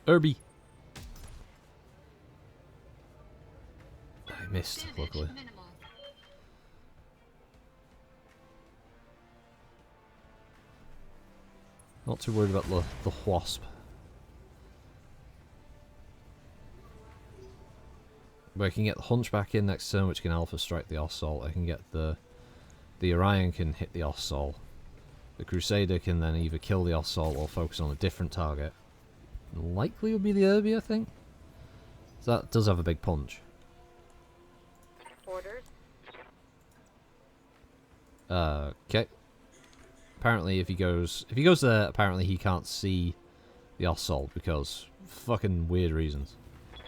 Irby. I missed,
Damage
luckily.
minimal.
Not too worried about the Wasp. But I can get the Hunchback in next turn, which can Alpha Strike the Ossol. I can get the Orion can hit the Ossol. The Crusader can then either kill the Ossol or focus on a different target. Likely would be the Irby, I think. So that does have a big punch.
Orders.
Okay. Apparently, if he goes there, apparently he can't see the Ossol because fucking weird reasons.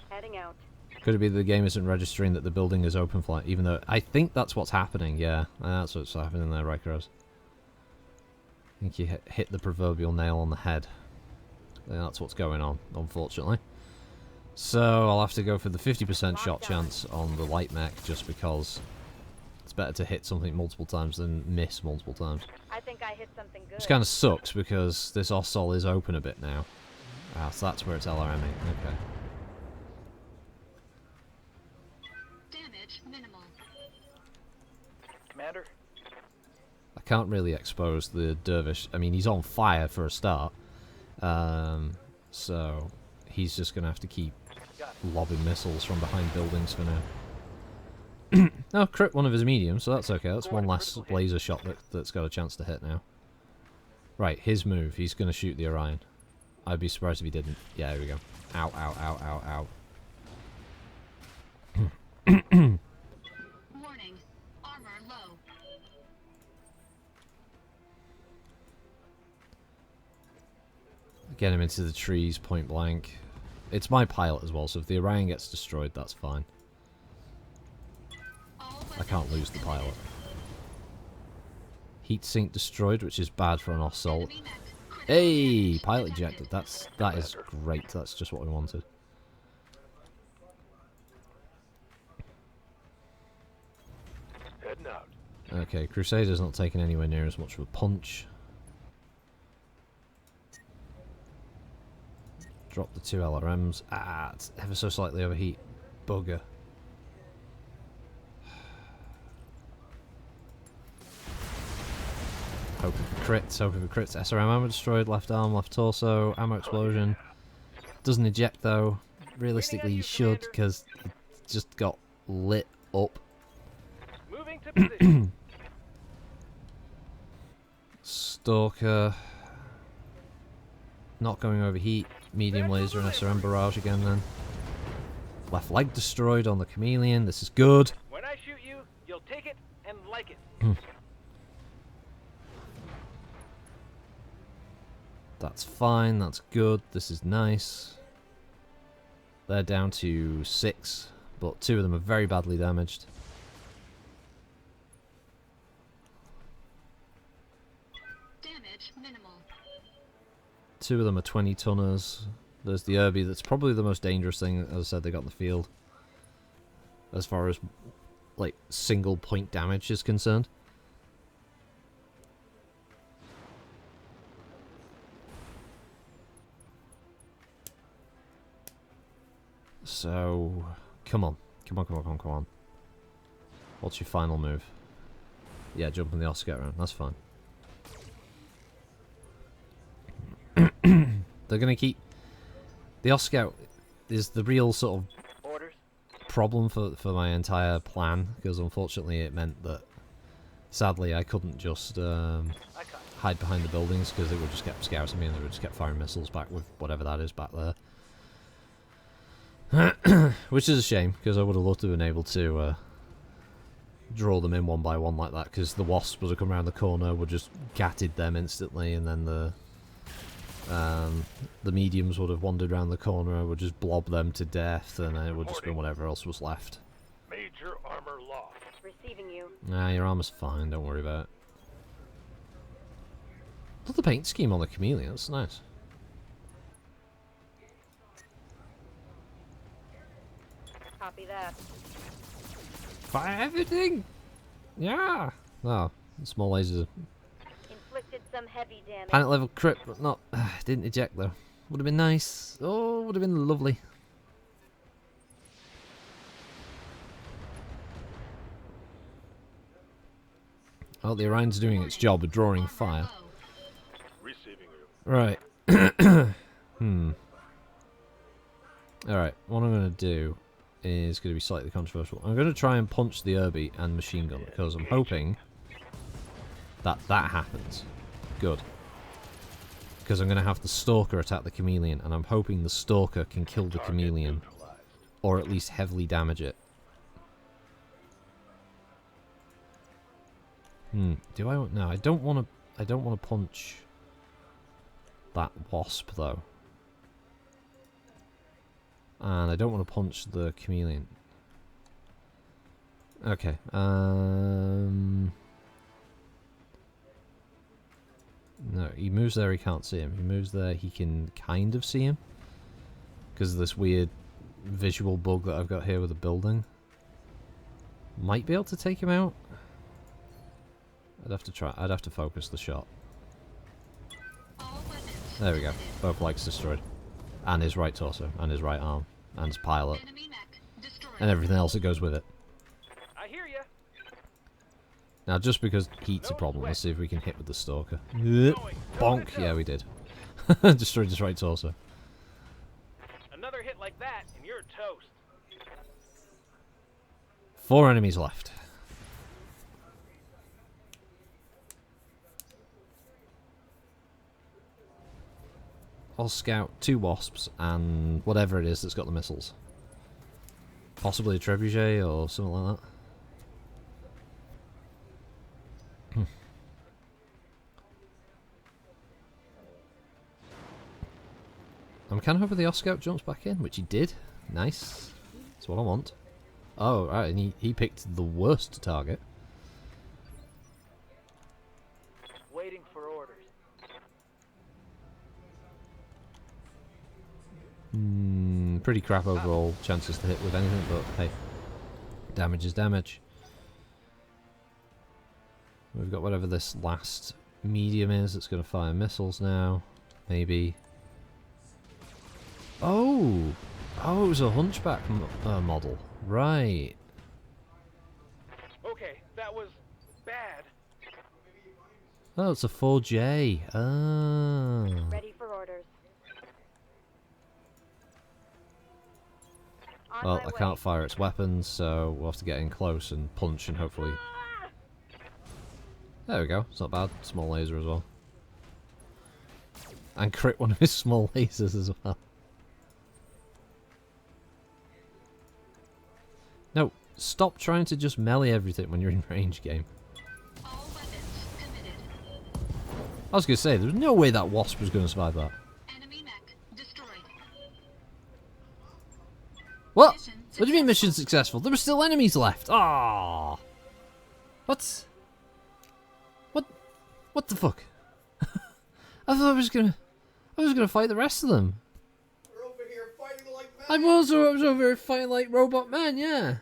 Heading out.
Could it be that the game isn't registering that the building is open flight, even though I think that's what's happening? Yeah, that's what's happening there, right, Crows? I think you hit the proverbial nail on the head. And that's what's going on, unfortunately. So I'll have to go for the 50% shot chance on the light mech, just because it's better to hit something multiple times than miss multiple times.
I think I hit something good.
Which kind of sucks because this Ossol is open a bit now. Ah, so that's where it's LRMing. Okay.
Damage minimal.
Commander?
I can't really expose the Dervish. I mean, he's on fire for a start. So he's just going to have to keep lobbing missiles from behind buildings for now. Oh, crit one of his mediums, so that's okay. That's one less laser shot that's got a chance to hit now. Right, his move. He's going to shoot the Orion. I'd be surprised if he didn't. Yeah, here we go. Ow, ow, ow, ow, ow.
Warning. Armor low.
Get him into the trees, point blank. It's my pilot as well, so if the Orion gets destroyed, that's fine.
All
I can't lose the pilot. Heat sink destroyed, which is bad for an assault.
Enemy mech critically
Hey,
damaged
pilot
and
ejected.
detected.
That is great. That's just what we wanted.
Heading out.
Okay, Crusader's not taking anywhere near as much of a punch. Drop the 2 LRMs. Ah, it's ever so slightly overheat. Bugger. Hoping for crits, hoping for crits. SRM ammo destroyed, left arm, left torso, ammo explosion. Doesn't eject though. Realistically, he should, because he just got lit up.
Moving to position.
Stalker. Not going overheat. Medium laser and SRM barrage again then. Left leg destroyed on the chameleon. This is good.
When I shoot you, you'll take it and like it.
That's fine. That's good. This is nice. They're down to 6, but 2 of them are very badly damaged.
Damage minimal.
2 of them are 20 tonners. There's the Irby, that's probably the most dangerous thing, as I said, they got in the field. As far as, like, single point damage is concerned. So, come on. Come on. What's your final move? Yeah, jump in the Oscar around, that's fine. They're going to keep... The Oscar is the real sort of
Orders.
problem for my entire plan, because unfortunately it meant that, sadly, I couldn't just
I caught
hide behind the buildings, because it would just kept scouting me and they would just kept firing missiles back with whatever that is back there. Which is a shame, because I would have loved to have been able to draw them in one by one like that, because the wasps would have come around the corner, would just gatted them instantly, and then the mediums would have wandered around the corner, would just blob them to death, and then it would just been whatever else was left.
Major armor lost.
Receiving you.
Nah, your armor's fine, don't worry about it. Love the paint scheme on the chameleon, that's nice.
Copy that.
Fire everything! Yeah! Oh, small lasers.
Inflicted some heavy damage.
Panic level crit, but not... didn't eject though. Would have been nice. Oh, would have been lovely. Oh, the Orion's doing its job of drawing fire.
Receiving you.
Right. Alright, what I'm going to do is going to be slightly controversial. I'm going to try and punch the Irby and machine gun, because I'm hoping that that happens. Good. Because I'm going to have the Stalker attack the chameleon, and I'm hoping the Stalker can kill the chameleon, or at least heavily damage it. Do I want... No, I don't want to punch that wasp, though. And I don't want to punch the chameleon. Okay, no, he moves there, he can't see him. He moves there, he can kind of see him. Because of this weird visual bug that I've got here with the building. Might be able to take him out. I'd have to try. I'd have to focus the shot.
All weapons
There we go.
sensitive.
Both legs destroyed. And his right torso. And his right arm. And his pilot.
Enemy mech destroyed.
And everything else that goes with it.
I hear ya.
Now, just because heat's a problem, let's see if we can hit with the Stalker.
Going.
Bonk! Yeah, we did. Destroyed his right torso.
Another hit like that, and you're toast.
4 enemies left. I'll scout 2 wasps and whatever it is that's got the missiles. Possibly a trebuchet or something like that. I'm kind of hoping the Oscout jumps back in, which he did. Nice. That's what I want. Oh, right, and he picked the worst target.
waiting for orders.
Pretty crap overall chances to hit with anything, but hey, damage is damage. We've got whatever this last medium is that's going to fire missiles now. Maybe. Oh! Oh, it was a hunchback model. Right.
Okay, that was bad.
Oh, it's a 4J. Ah.
Ready for orders. On
Well,
my
I
way.
can't fire its weapons, so we'll have to get in close and punch and hopefully... There we go. It's not bad. Small laser as well. And crit one of his small lasers as well. No, stop trying to just melee everything when you're in range game.
All weapons committed.
I was going to say, there's no way that wasp was going to survive that.
Enemy mech destroyed.
What?
Mission
What do you mean mission successful? There were still enemies left. Ah. What? What the fuck? I thought I was gonna fight the rest of them.
We're over here fighting like mad.
I was over here fighting like Robot Man, yeah.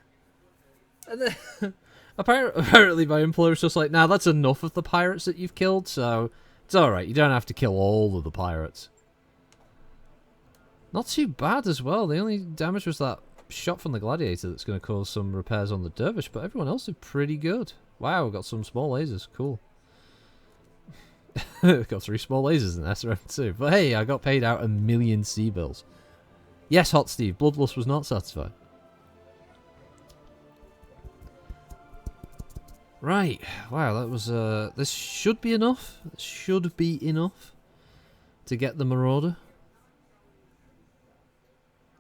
And then apparently my employer's just like, nah, that's enough of the pirates that you've killed, so it's alright, you don't have to kill all of the pirates. Not too bad as well. The only damage was that shot from the gladiator that's going to cause some repairs on the dervish, but everyone else did pretty good. Wow, we got some small lasers, cool. Got 3 small lasers in SRM too. But hey, I got paid out 1 million C-bills. Yes, Hot Steve, Bloodlust was not satisfied. Right, wow, that was, this should be enough. This should be enough to get the Marauder.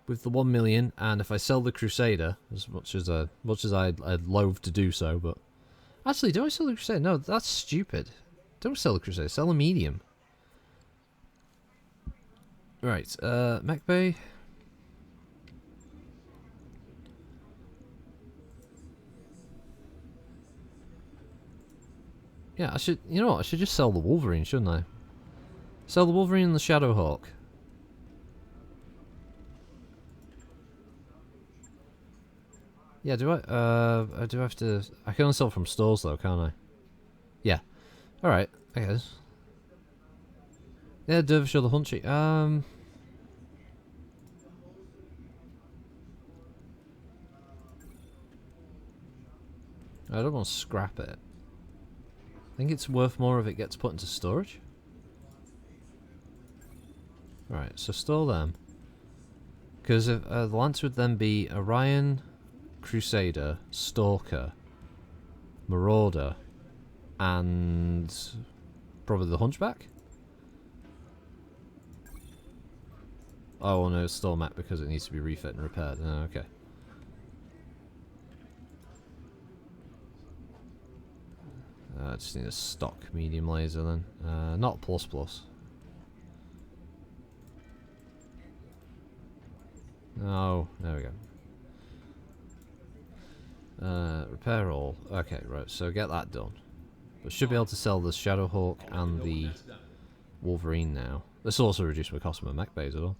With the 1 million, and if I sell the Crusader, as much as I'd loathe to do so, but... Actually, do I sell the Crusader? No, that's stupid. Don't sell the Crusader, sell a medium. Right, Mech Bay. Yeah, I should, you know what, I should just sell the Wolverine, shouldn't I? Sell the Wolverine and the Shadowhawk. Yeah, do I do I have to... I can only sell from stores though, can't I? Yeah. Alright, I guess. Yeah, Dervish or the Hunchy. I don't want to scrap it. I think it's worth more if it gets put into storage. Alright, so store them. Because the Lance would then be Orion, Crusader, Stalker, Marauder, and probably the Hunchback? Oh no, it's still map because it needs to be refit and repaired. Oh, okay. I just need a stock medium laser then. Not plus plus. Oh, there we go. Repair all. Okay, right, so get that done. But should be able to sell the Shadowhawk and the Wolverine now. This also reduced my cost of my mech bays at all.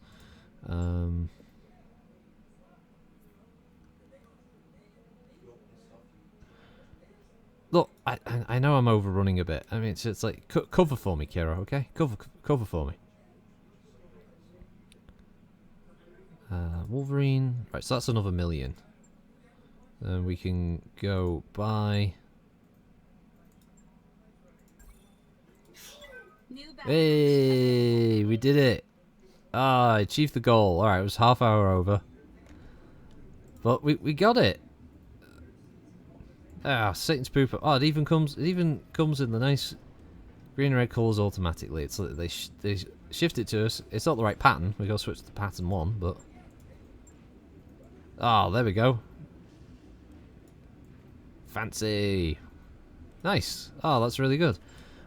Look, I know I'm overrunning a bit. I mean, it's like cover for me, Kira. Okay, cover for me. Wolverine. Right, so that's another 1 million. Then we can go buy. Hey, we did it! Ah, I achieved the goal. Alright, it was half hour over. But we got it! Ah, Satan's poop. Oh, it even comes in the nice green and red colours automatically. It's like they shift it to us. It's not the right pattern. We gotta switch to pattern 1, but... Oh, there we go. Fancy! Nice! Oh, that's really good.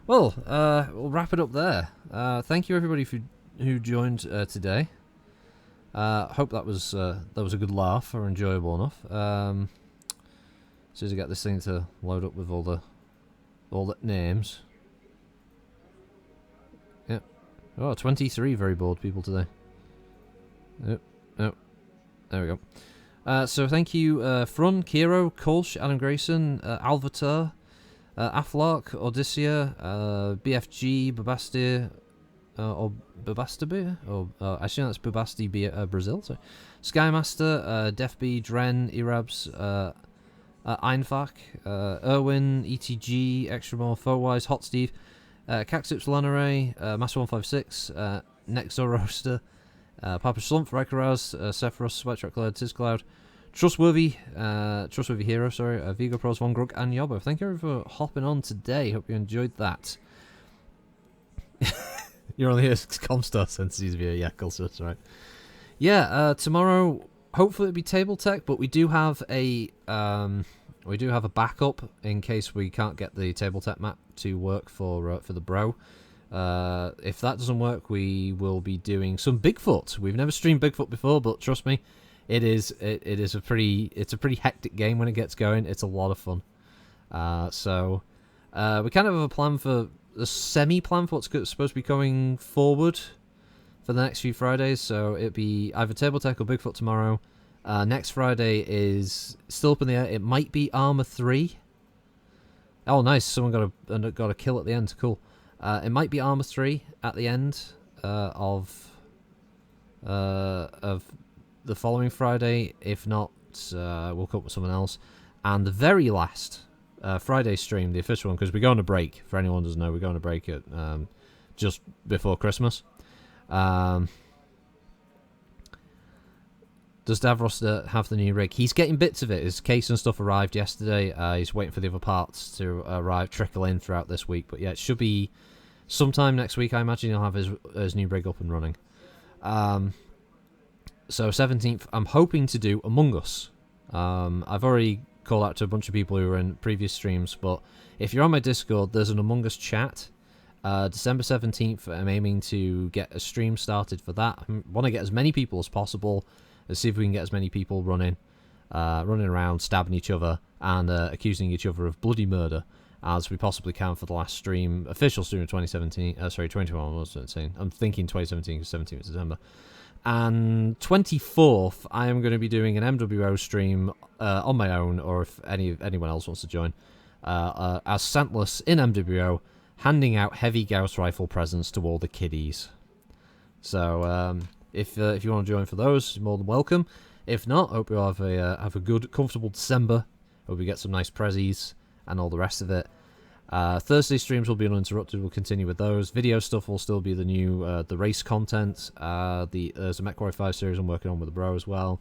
Well, we'll wrap it up there. Thank you everybody who joined today. Hope that was a good laugh or enjoyable enough. As soon as I get this thing to load up with all the names. Yep. Oh, 23 very bored people today. Yep. Oh. There we go. So thank you, Frun, Kiro, Kolsch, Adam Grayson, Alvatar, Aflark, Odyssea, BFG, Babastir, or Babastabir, or I assume that's Babasti Brazil. Sorry. Skymaster, Defb, Dren, Irabs, Einfach, Erwin, ETG, Extramore, Fowise, Hot Steve, Cactups Lanare, Master156, Nexo Roaster, Papa Slump, Rikaraz, Sephiroth, Sweatshop Cloud, Tizcloud, Trustworthy Hero, sorry, Vigo Pros, Von Grug, and Yobo. Thank you for hopping on today. Hope you enjoyed that. You're only here Comstar senses via, yeah, cool, so that's right. Yeah, tomorrow hopefully it'll be Tabletech, but we do have a backup in case we can't get the Tabletech map to work for the Bro. If that doesn't work, we will be doing some Bigfoot. We've never streamed Bigfoot before, but trust me, it is a pretty hectic game when it gets going. It's a lot of fun. So we kind of have a plan for a semi-plan for what's supposed to be going forward for the next few Fridays. So it'll be either Tabletech or Bigfoot tomorrow. Next Friday is still up in the air. It might be Armor 3. Oh, nice! Someone got a kill at the end. Cool. It might be Armor 3 at the end of the following Friday. If not, we'll come up with someone else. And the very last Friday stream, the official one, because we're going to break. For anyone who doesn't know, we're going to break it just before Christmas. Does Davros have the new rig? He's getting bits of it. His case and stuff arrived yesterday. He's waiting for the other parts to trickle in throughout this week. But yeah, it should be sometime next week. I imagine he'll have his new rig up and running. So 17th, I'm hoping to do Among Us. I've already called out to a bunch of people who were in previous streams, but if you're on my Discord, there's an Among Us chat. December 17th, I'm aiming to get a stream started for that. I want to get as many people as possible. Let's see if we can get as many people running around, stabbing each other, and accusing each other of bloody murder as we possibly can for the last stream, official stream of 2017. Sorry, 2021 was 17. I'm thinking 2017 because 17th of December. And 24th, I am going to be doing an MWO stream on my own, or if anyone else wants to join, as Santless in MWO, handing out heavy Gauss rifle presents to all the kiddies. So if you want to join for those, you're more than welcome. If not, hope you'll have a good, comfortable December. Hope you get some nice prezzies and all the rest of it. Thursday streams will be uninterrupted. We'll continue with those. Video stuff will still be the new the race content. There's a MechWarrior 5 series I'm working on with the Bro as well.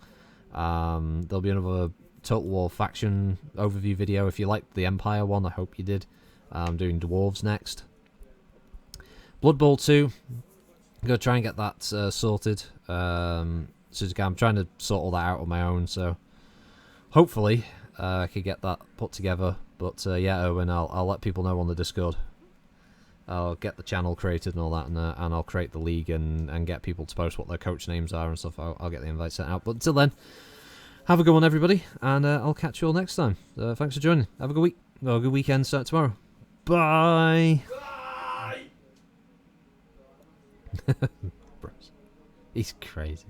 There'll be another Total War faction overview video. If you liked the Empire one, I hope you did. I'm doing Dwarves next. Blood Bowl 2. I'm going to try and get that sorted. I'm trying to sort all that out on my own, so hopefully I could get that put together. But yeah, Owen, I'll let people know on the Discord. I'll get the channel created and all that, and I'll create the league and get people to post what their coach names are and stuff. I'll get the invite sent out. But until then, have a good one, everybody, and I'll catch you all next time. Thanks for joining. Have a good week. Well, a good weekend. Start tomorrow. Bye. Bye. He's crazy.